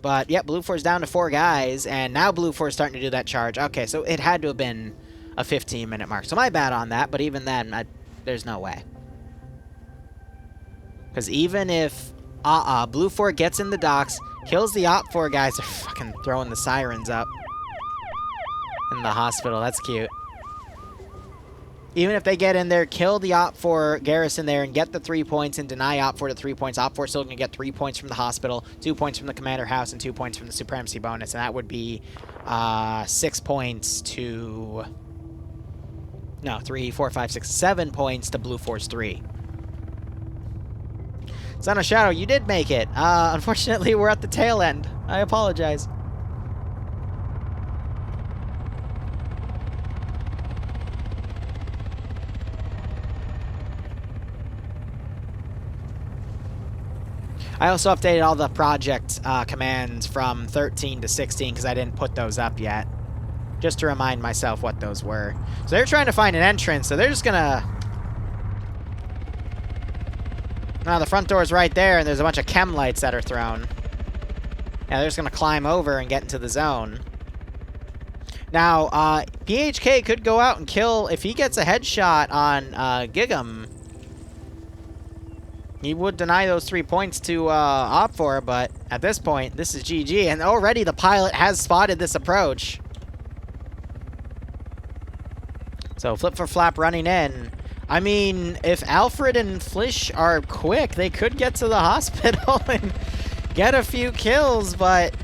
But, yep, Blue 4's down to 4 guys, and now Blue 4's starting to do that charge. Okay, so it had to have been a 15-minute mark. So my bad on that, but even then, there's no way. Because even if Blue 4 gets in the docks, kills the Op4 guys, they're fucking throwing the sirens up in the hospital. That's cute. Even if they get in there, kill the Op4 garrison there and get the 3 points and deny Op4 to 3 points, Op4 still going to get 3 points from the hospital, 2 points from the commander house, and 2 points from the supremacy bonus. And that would be 6 points to... No, 3, 4, 5, 6, 7 points to Blue 4's 3. Son of Shadow, you did make it. Unfortunately, we're at the tail end. I apologize. I also updated all the project commands from 13 to 16 because I didn't put those up yet. Just to remind myself what those were. So they're trying to find an entrance, so they're just gonna... Now the front door is right there, and there's a bunch of chem lights that are thrown. Yeah, they're just going to climb over and get into the zone. Now, PHK could go out and kill, if he gets a headshot on Gig'em, he would deny those 3 points to OFCRA, but at this point, this is GG, and already the pilot has spotted this approach. So, Flip for Flap running in. I mean, if Alfred and Flish are quick, they could get to the hospital and get a few kills, but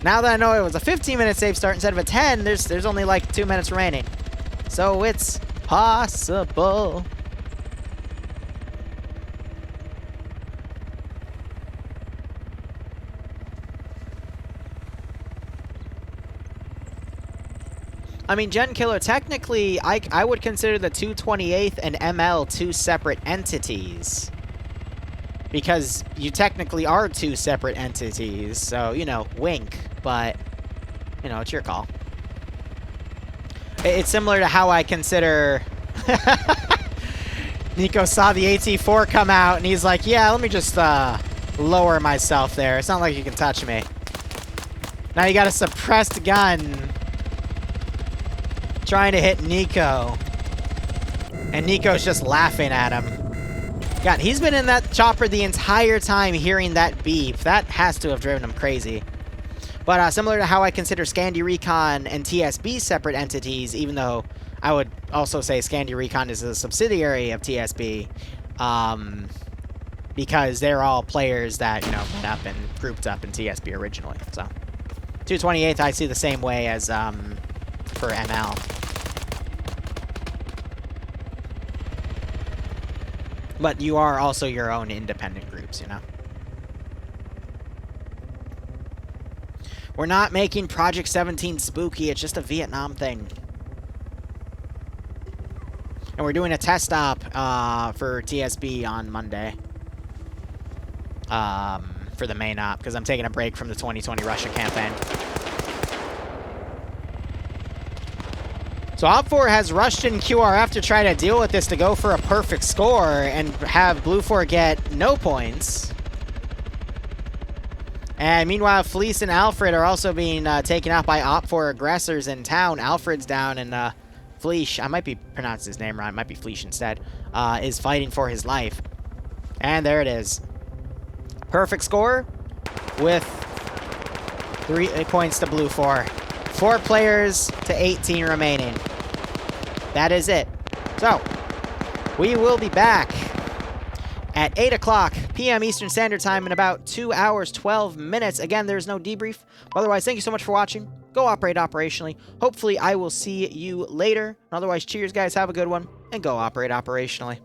now that I know it was a 15-minute safe start instead of a 10, there's only like 2 minutes remaining. So it's possible. I mean, Gen Killer, technically, I would consider the 228th and ML two separate entities. Because you technically are two separate entities, so, you know, wink, but, you know, it's your call. It's similar to how I consider... Nico saw the AT4 come out, and he's like, yeah, let me just lower myself there. It's not like you can touch me. Now you got a suppressed gun trying to hit Nico. And Nico's just laughing at him. God, he's been in that chopper the entire time hearing that beep. That has to have driven him crazy. But similar to how I consider Scandi Recon and TSB separate entities, even though I would also say Scandi Recon is a subsidiary of TSB, because they're all players that, you know, went up and grouped up in TSB originally. So, 228th I see the same way as for ML. But you are also your own independent groups, you know? We're not making Project 17 spooky, it's just a Vietnam thing. And we're doing a test stop for TSB on Monday. For the main op, because I'm taking a break from the 2020 Russia campaign. So OPFOR has rushed in QRF to try to deal with this to go for a perfect score and have Blue4 get no points. And meanwhile, Fleece and Alfred are also being taken out by OPFOR aggressors in town. Alfred's down and Fleece, I might be pronouncing his name wrong, it might be Fleece instead, is fighting for his life. And there it is. Perfect score with 3 points to Blue4. 4 players to 18 remaining. That is it. So, we will be back at 8 o'clock p.m. Eastern Standard Time in about 2 hours, 12 minutes. Again, there's no debrief. Otherwise, thank you so much for watching. Go operate operationally. Hopefully, I will see you later. Otherwise, cheers, guys. Have a good one. And go operate operationally.